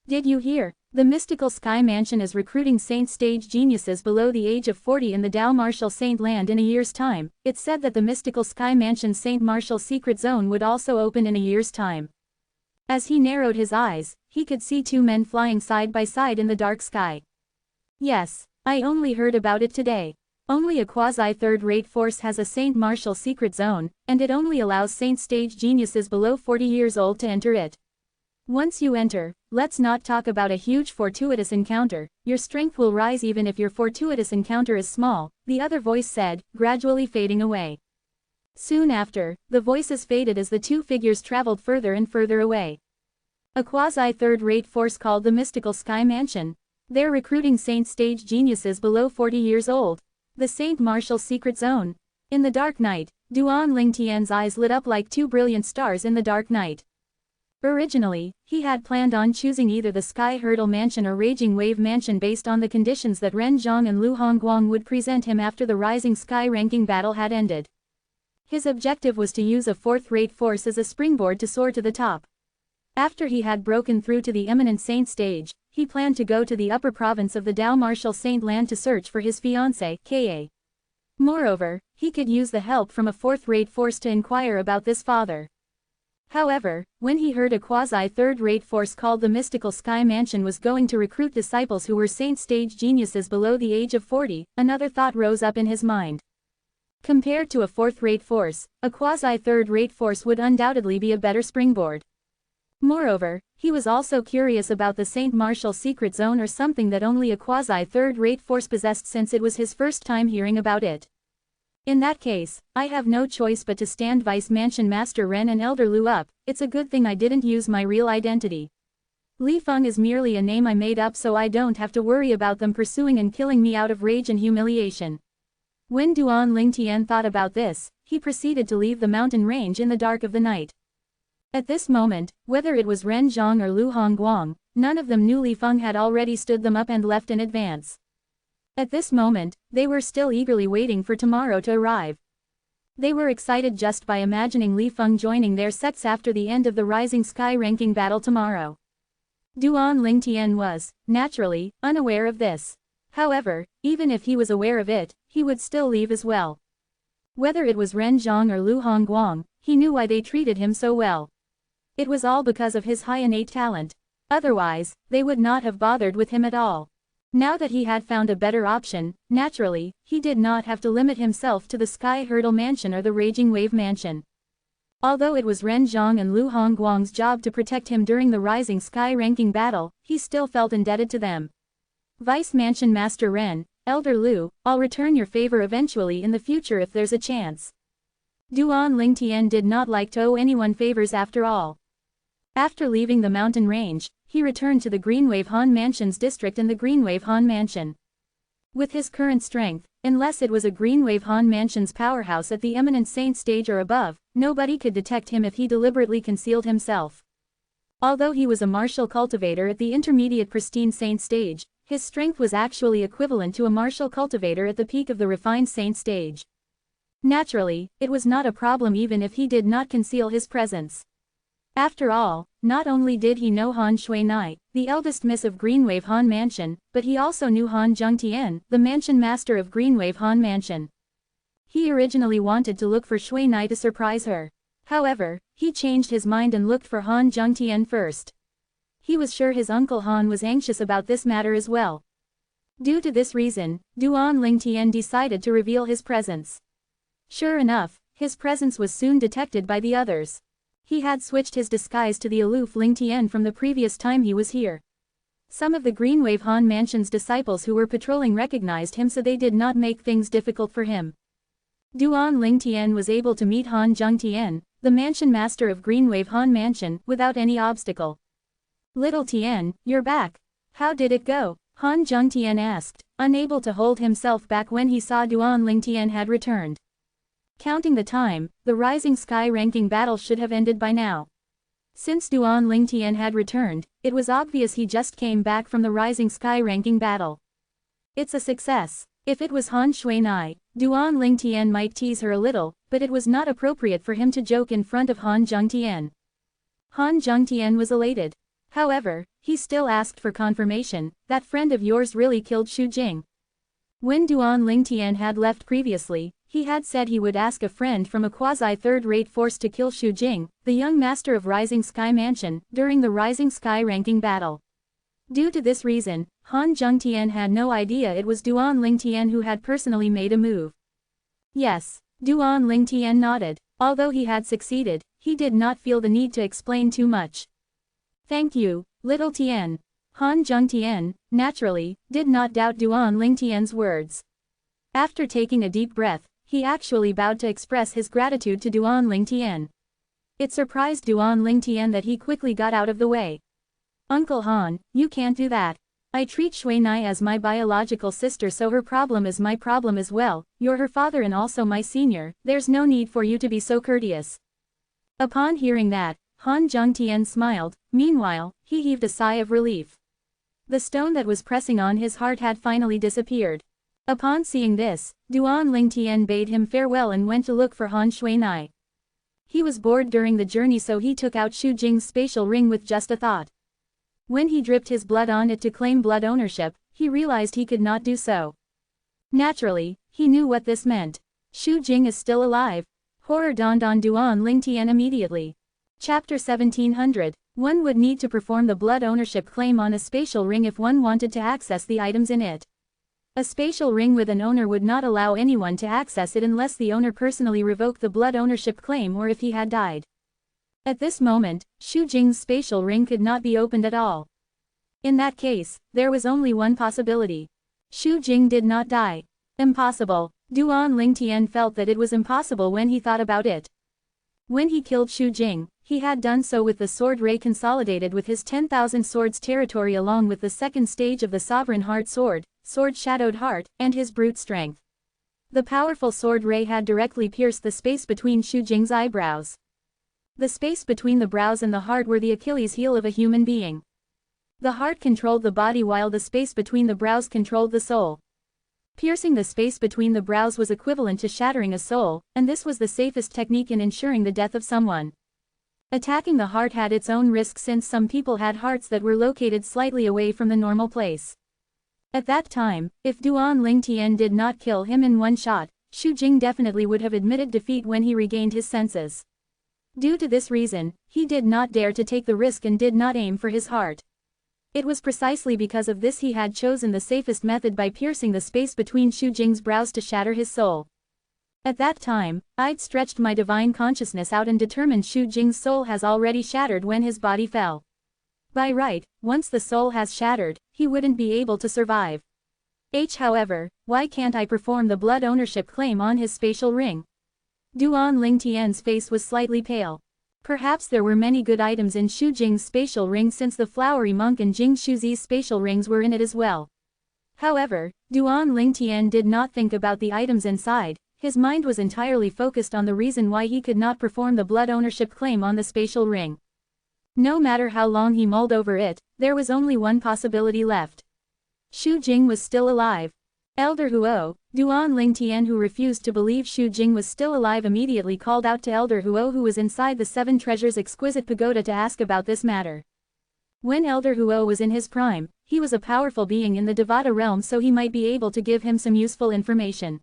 "Did you hear? The mystical Sky Mansion is recruiting Saint stage geniuses below the age of 40 in the Dao Martial Saint Land in a year's time. It's said that the mystical Sky Mansion Saint Martial Secret Zone would also open in a year's time. As he narrowed his eyes, he could see two men flying side by side in the dark sky. Yes, I only heard about it today. Only a quasi-third-rate force has a Saint Martial Secret Zone, and it only allows Saint stage geniuses below 40 years old to enter it. Once you enter, let's not talk about a huge fortuitous encounter, your strength will rise even if your fortuitous encounter is small, the other voice said, gradually fading away. Soon after, the voices faded as the two figures traveled further and further away. A quasi-third-rate force called the Mystical Sky Mansion. They're recruiting Saint stage geniuses below 40 years old. The Saint Martial Secret Zone. In the dark night, Duan Lingtian's eyes lit up like two brilliant stars in the dark night. Originally, he had planned on choosing either the Sky Hurdle Mansion or Raging Wave Mansion based on the conditions that Ren Zhang and Lu Hongguang would present him after the Rising Sky ranking battle had ended. His objective was to use a fourth-rate force as a springboard to soar to the top. After he had broken through to the eminent saint stage, he planned to go to the upper province of the Dao Martial Saint Land to search for his fiancée, Ka. Moreover, he could use the help from a fourth-rate force to inquire about this father. However, when he heard a quasi-third-rate force called the Mystical Sky Mansion was going to recruit disciples who were saint stage geniuses below the age of 40, another thought rose up in his mind. Compared to a fourth-rate force, a quasi-third-rate force would undoubtedly be a better springboard. Moreover, he was also curious about the Saint Martial Secret Zone or something that only a quasi-third-rate force possessed since it was his first time hearing about it. In that case, I have no choice but to stand Vice Mansion Master Ren and Elder Lu up. It's a good thing I didn't use my real identity. Li Feng is merely a name I made up so I don't have to worry about them pursuing and killing me out of rage and humiliation. When Duan Lingtian thought about this, he proceeded to leave the mountain range in the dark of the night. At this moment, whether it was Ren Zhang or Lu Hongguang, none of them knew Li Feng had already stood them up and left in advance. At this moment, they were still eagerly waiting for tomorrow to arrive. They were excited just by imagining Li Feng joining their sects after the end of the Rising Sky ranking battle tomorrow. Duan Lingtian was, naturally, unaware of this. However, even if he was aware of it, he would still leave as well. Whether it was Ren Zhang or Lu Hongguang, he knew why they treated him so well. It was all because of his high innate talent. Otherwise, they would not have bothered with him at all. Now that he had found a better option, naturally, he did not have to limit himself to the Sky Hurdle Mansion or the Raging Wave Mansion. Although it was Ren Zhang and Lu Hongguang's job to protect him during the Rising Sky ranking battle, he still felt indebted to them. Vice Mansion Master Ren, Elder Lu, I'll return your favor eventually in the future if there's a chance. Duan Lingtian did not like to owe anyone favors after all. After leaving the mountain range, he returned to the Greenwave Han Mansion's district and the Greenwave Han Mansion. With his current strength, unless it was a Greenwave Han Mansion's powerhouse at the eminent saint stage or above, nobody could detect him if he deliberately concealed himself. Although he was a martial cultivator at the intermediate pristine saint stage, his strength was actually equivalent to a martial cultivator at the peak of the refined saint stage. Naturally, it was not a problem even if he did not conceal his presence. After all, not only did he know Han Shuinai, the eldest miss of Greenwave Han Mansion, but he also knew Han Zhengtian, the mansion master of Greenwave Han Mansion. He originally wanted to look for Shuinai to surprise her. However, he changed his mind and looked for Han Zhengtian first. He was sure his uncle Han was anxious about this matter as well. Due to this reason, Duan Lingtian decided to reveal his presence. Sure enough, his presence was soon detected by the others. He had switched his disguise to the aloof Lingtian from the previous time he was here. Some of the Greenwave Han Mansion's disciples who were patrolling recognized him so they did not make things difficult for him. Duan Lingtian was able to meet Han Zhengtian, the mansion master of Greenwave Han Mansion, without any obstacle. Little Tian, you're back. How did it go? Han Zhengtian asked, unable to hold himself back when he saw Duan Lingtian had returned. Counting the time, the Rising Sky ranking battle should have ended by now. Since Duan Lingtian had returned, it was obvious he just came back from the Rising Sky ranking battle. It's a success. If it was Han Shuinai, Duan Lingtian might tease her a little, but it was not appropriate for him to joke in front of Han Zhengtian. Han Zhengtian was elated. However, he still asked for confirmation, that friend of yours really killed Xu Jing. When Duan Lingtian had left previously, he had said he would ask a friend from a quasi-third-rate force to kill Xu Jing, the young master of Rising Sky Mansion, during the Rising Sky ranking battle. Due to this reason, Han Zhengtian had no idea it was Duan Lingtian who had personally made a move. Yes, Duan Lingtian nodded. Although he had succeeded, he did not feel the need to explain too much. Thank you, little Tian. Han Zhengtian, naturally, did not doubt Duan Lingtian's words. After taking a deep breath, he actually bowed to express his gratitude to Duan Lingtian. It surprised Duan Lingtian that he quickly got out of the way. Uncle Han, you can't do that. I treat Shui Nai as my biological sister, so her problem is my problem as well. You're her father and also my senior, there's no need for you to be so courteous. Upon hearing that, Han Zhengtian smiled. Meanwhile, he heaved a sigh of relief. The stone that was pressing on his heart had finally disappeared. Upon seeing this, Duan Lingtian bade him farewell and went to look for Han Shuinai. He was bored during the journey, so he took out Xu Jing's spatial ring with just a thought. When he dripped his blood on it to claim blood ownership, he realized he could not do so. Naturally, he knew what this meant. Xu Jing is still alive. Horror dawned on Duan Lingtian immediately. Chapter 1700. One would need to perform the blood ownership claim on a spatial ring if one wanted to access the items in it. A spatial ring with an owner would not allow anyone to access it unless the owner personally revoked the blood ownership claim or if he had died. At this moment, Xu Jing's spatial ring could not be opened at all. In that case, there was only one possibility. Xu Jing did not die. Impossible. Duan Lingtian felt that it was impossible when he thought about it. When he killed Xu Jing, he had done so with the sword ray consolidated with his 10,000 swords territory along with the second stage of the Sovereign Heart Sword, Sword Shadowed Heart, and his brute strength. The powerful sword ray had directly pierced the space between Xu Jing's eyebrows. The space between the brows and the heart were the Achilles heel of a human being. The heart controlled the body while the space between the brows controlled the soul. Piercing the space between the brows was equivalent to shattering a soul, and this was the safest technique in ensuring the death of someone. Attacking the heart had its own risk since some people had hearts that were located slightly away from the normal place. At that time, if Duan Lingtian did not kill him in one shot, Xu Jing definitely would have admitted defeat when he regained his senses. Due to this reason, he did not dare to take the risk and did not aim for his heart. It was precisely because of this he had chosen the safest method by piercing the space between Xu Jing's brows to shatter his soul. At that time, I'd stretched my divine consciousness out and determined Xu Jing's soul has already shattered when his body fell. By right, once the soul has shattered, he wouldn't be able to survive. However, why can't I perform the blood ownership claim on his spatial ring? Duan Lingtian's face was slightly pale. Perhaps there were many good items in Xu Jing's spatial ring since the flowery monk and Jing Shuzi's spatial rings were in it as well. However, Duan Lingtian did not think about the items inside, his mind was entirely focused on the reason why he could not perform the blood ownership claim on the spatial ring. No matter how long he mulled over it, there was only one possibility left. Xu Jing was still alive. Elder Huo, Duan Lingtian, who refused to believe Xu Jing was still alive, immediately called out to Elder Huo, who was inside the Seven Treasures Exquisite Pagoda, to ask about this matter. When Elder Huo was in his prime, he was a powerful being in the Devata realm, so he might be able to give him some useful information.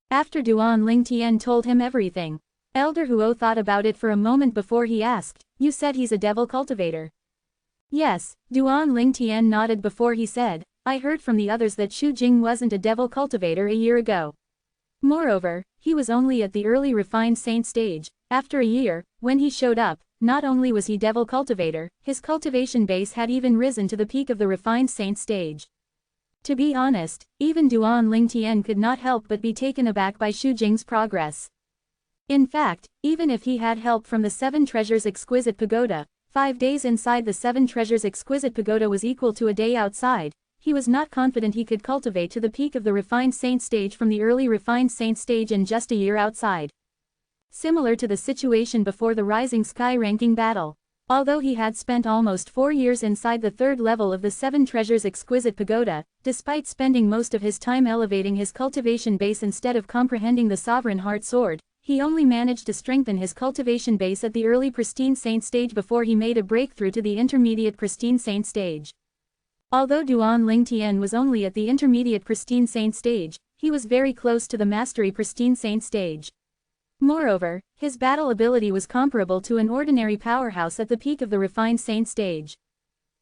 After Duan Lingtian told him everything, Elder Huo thought about it for a moment before he asked, "You said he's a devil cultivator?" Yes, Duan Lingtian nodded before he said, "I heard from the others that Xu Jing wasn't a devil cultivator a year ago. Moreover, he was only at the early refined saint stage. After a year, when he showed up, not only was he devil cultivator, his cultivation base had even risen to the peak of the refined saint stage." To be honest, even Duan Lingtian could not help but be taken aback by Xu Jing's progress. In fact, even if he had help from the Seven Treasures Exquisite Pagoda, 5 days inside the Seven Treasures Exquisite Pagoda was equal to a day outside. He was not confident he could cultivate to the peak of the refined saint stage from the early refined saint stage in just a year outside. Similar to the situation before the Rising Sky ranking battle. Although he had spent almost 4 years inside the third level of the Seven Treasures Exquisite Pagoda, despite spending most of his time elevating his cultivation base instead of comprehending the Sovereign Heart Sword, he only managed to strengthen his cultivation base at the early pristine saint stage before he made a breakthrough to the intermediate pristine saint stage. Although Duan Lingtian was only at the intermediate pristine saint stage, he was very close to the mastery pristine saint stage. Moreover, his battle ability was comparable to an ordinary powerhouse at the peak of the refined saint stage.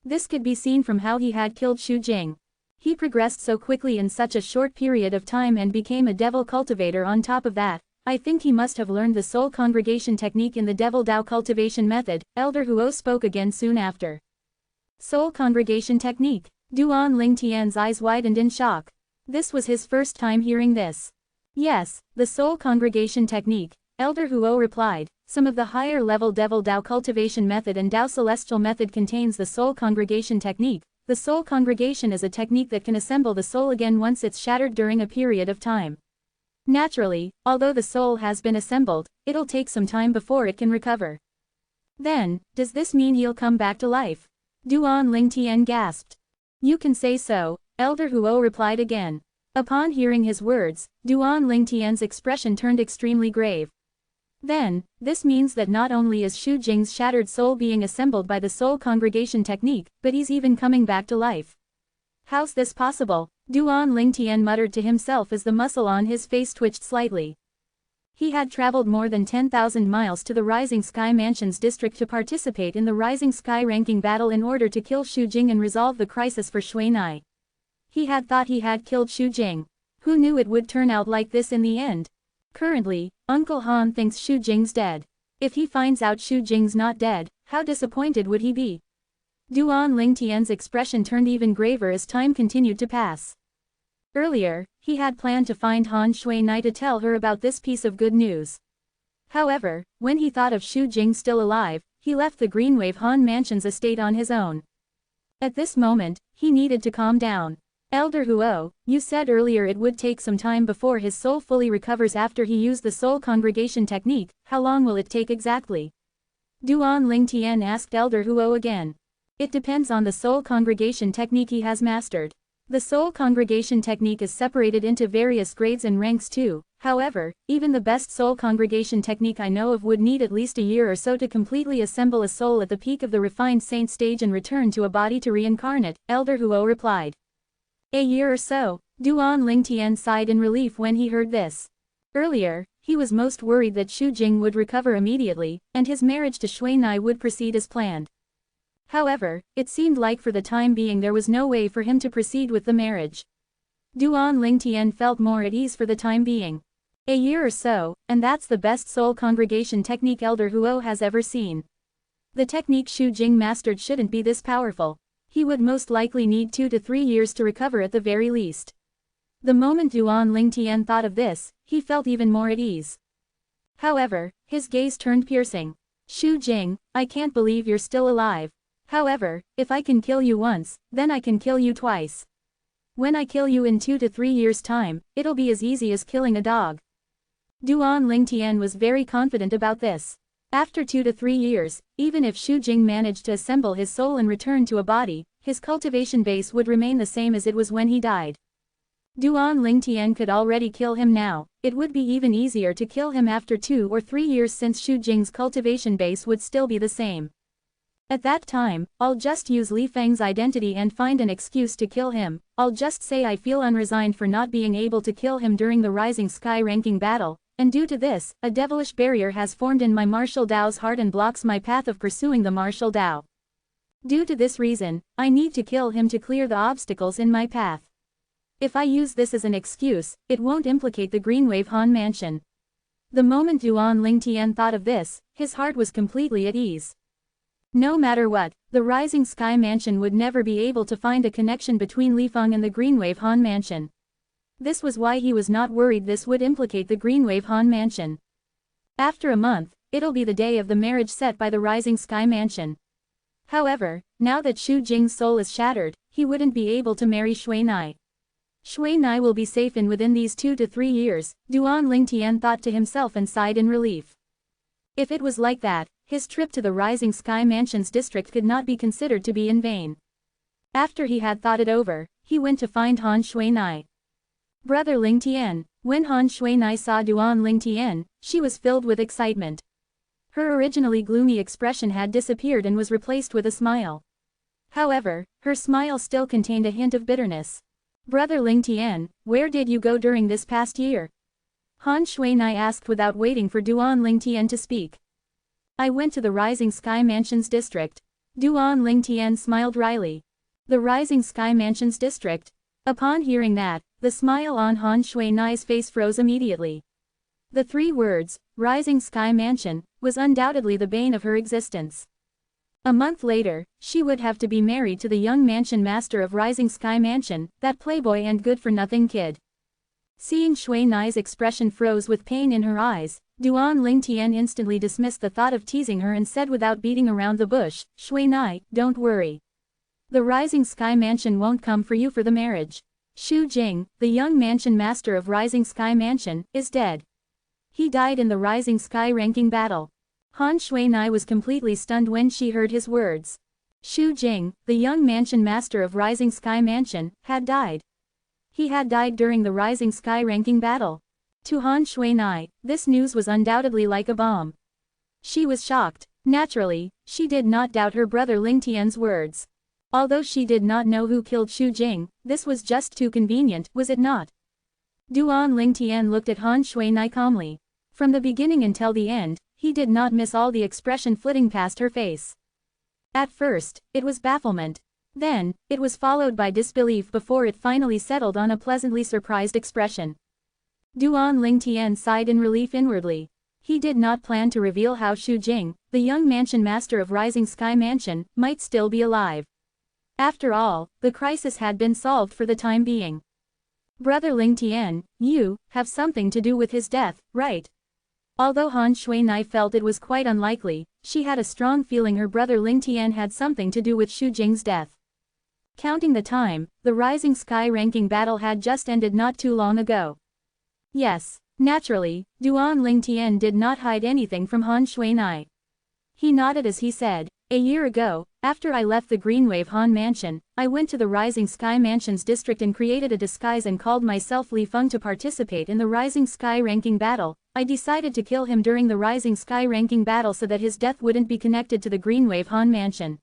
This could be seen from how he had killed Xu Jing. He progressed so quickly in such a short period of time and became a devil cultivator. On top of that, I think he must have learned the soul congregation technique in the devil Dao cultivation method. Elder Huo spoke again soon after. Soul congregation technique. Duan Lingtian's eyes widened in shock. This was his first time hearing this. Yes, the soul congregation technique, Elder Huo replied. Some of the higher level devil Dao cultivation method and Dao celestial method contains the soul congregation technique. The soul congregation is a technique that can assemble the soul again once it's shattered during a period of time. Naturally, although the soul has been assembled, it'll take some time before it can recover. Then, does this mean he'll come back to life? Duan Lingtian gasped. You can say so, Elder Huo replied again. Upon hearing his words, Duan Lingtian's expression turned extremely grave. Then, this means that not only is Xu Jing's shattered soul being assembled by the soul congregation technique, but he's even coming back to life. How's this possible? Duan Lingtian muttered to himself as the muscle on his face twitched slightly. He had traveled more than 10,000 miles to the Rising Sky Mansions district to participate in the Rising Sky ranking battle in order to kill Xu Jing and resolve the crisis for Shui Nai. He had thought he had killed Xu Jing. Who knew it would turn out like this in the end? Currently, Uncle Han thinks Xu Jing's dead. If he finds out Xu Jing's not dead, how disappointed would he be? Duan Lingtian's expression turned even graver as time continued to pass. Earlier, he had planned to find Han Shui Nai to tell her about this piece of good news. However, when he thought of Xu Jing still alive, he left the Greenwave Han Mansion's estate on his own. At this moment, he needed to calm down. Elder Huo, you said earlier it would take some time before his soul fully recovers after he used the soul congregation technique. How long will it take exactly? Duan Lingtian asked Elder Huo again. It depends on the soul congregation technique he has mastered. The soul congregation technique is separated into various grades and ranks too. However, even the best soul congregation technique I know of would need at least a year or so to completely assemble a soul at the peak of the refined saint stage and return to a body to reincarnate, Elder Huo replied. A year or so, Duan Lingtian sighed in relief when he heard this. Earlier, he was most worried that Xu Jing would recover immediately, and his marriage to Shui Nai would proceed as planned. However, it seemed like for the time being there was no way for him to proceed with the marriage. Duan Lingtian felt more at ease for the time being. A year or so, and that's the best soul congregation technique Elder Huo has ever seen. The technique Xu Jing mastered shouldn't be this powerful. He would most likely need 2 to 3 years to recover at the very least. The moment Duan Lingtian thought of this, he felt even more at ease. However, his gaze turned piercing. Xu Jing, I can't believe you're still alive. However, if I can kill you once, then I can kill you twice. When I kill you in 2 to 3 years' time, it'll be as easy as killing a dog. Duan Lingtian was very confident about this. After 2 to 3 years, even if Xu Jing managed to assemble his soul and return to a body, his cultivation base would remain the same as it was when he died. Duan Lingtian could already kill him now. It would be even easier to kill him after 2 or 3 years since Xu Jing's cultivation base would still be the same. At that time, I'll just use Li Feng's identity and find an excuse to kill him. I'll just say I feel unresigned for not being able to kill him during the Rising Sky ranking battle, and due to this, a devilish barrier has formed in my martial Dao's heart and blocks my path of pursuing the martial Dao. Due to this reason, I need to kill him to clear the obstacles in my path. If I use this as an excuse, it won't implicate the Greenwave Han Mansion. The moment Duan Lingtian thought of this, his heart was completely at ease. No matter what, the Rising Sky Mansion would never be able to find a connection between Li Feng and the Greenwave Han Mansion. This was why he was not worried this would implicate the Greenwave Han Mansion. After a month, it'll be the day of the marriage set by the Rising Sky Mansion. However, now that Xu Jing's soul is shattered, he wouldn't be able to marry Shui Nai. Shui Nai will be safe within these 2 to 3 years, Duan Lingtian thought to himself and sighed in relief. If it was like that, his trip to the Rising Sky Mansion's district could not be considered to be in vain. After he had thought it over, he went to find Han Shui Nai. Brother Lingtian. When Han Shui Nai saw Duan Lingtian, she was filled with excitement. Her originally gloomy expression had disappeared and was replaced with a smile. However, her smile still contained a hint of bitterness. Brother Ling Tian, where did you go during this past year? Han Shuinai asked without waiting for Duan Ling Tian to speak. I went to the Rising Sky Mansions district. Duan Ling Tian smiled wryly. The Rising Sky Mansions district? Upon hearing that, the smile on Han Shuinai's face froze immediately. The 3 words, Rising Sky Mansion, was undoubtedly the bane of her existence. A month later, she would have to be married to the young mansion master of Rising Sky Mansion, that playboy and good-for-nothing kid. Seeing Shuinai's expression froze with pain in her eyes, Duan Ling Tian instantly dismissed the thought of teasing her and said without beating around the bush, Shuinai, don't worry. The Rising Sky Mansion won't come for you for the marriage. Xu Jing, the young mansion master of Rising Sky Mansion, is dead. He died in the Rising Sky ranking battle. Han Shuinai was completely stunned when she heard his words. Xu Jing, the young mansion master of Rising Sky Mansion, had died. He had died during the Rising Sky ranking battle. To Han Shuinai, this news was undoubtedly like a bomb. She was shocked. Naturally, she did not doubt her brother Ling Tian's words. Although she did not know who killed Xu Jing, this was just too convenient, was it not? Duan Ling Tian looked at Han Shuinai calmly. From the beginning until the end, he did not miss all the expression flitting past her face. At first, it was bafflement. Then, it was followed by disbelief before it finally settled on a pleasantly surprised expression. Duan Ling Tian sighed in relief inwardly. He did not plan to reveal how Xu Jing, the young mansion master of Rising Sky Mansion, might still be alive. After all, the crisis had been solved for the time being. Brother Ling Tian, you have something to do with his death, right? Although Han Shuinai felt it was quite unlikely, she had a strong feeling her brother Ling Tian had something to do with Xu Jing's death. Counting the time, the Rising Sky ranking battle had just ended not too long ago. Yes, naturally, Duan Ling Tian did not hide anything from Han Shuinai. He nodded as he said, a year ago, after I left the Greenwave Han Mansion, I went to the Rising Sky Mansions district and created a disguise and called myself Li Feng to participate in the Rising Sky ranking battle. I decided to kill him during the Rising Sky ranking battle so that his death wouldn't be connected to the Greenwave Han Mansion.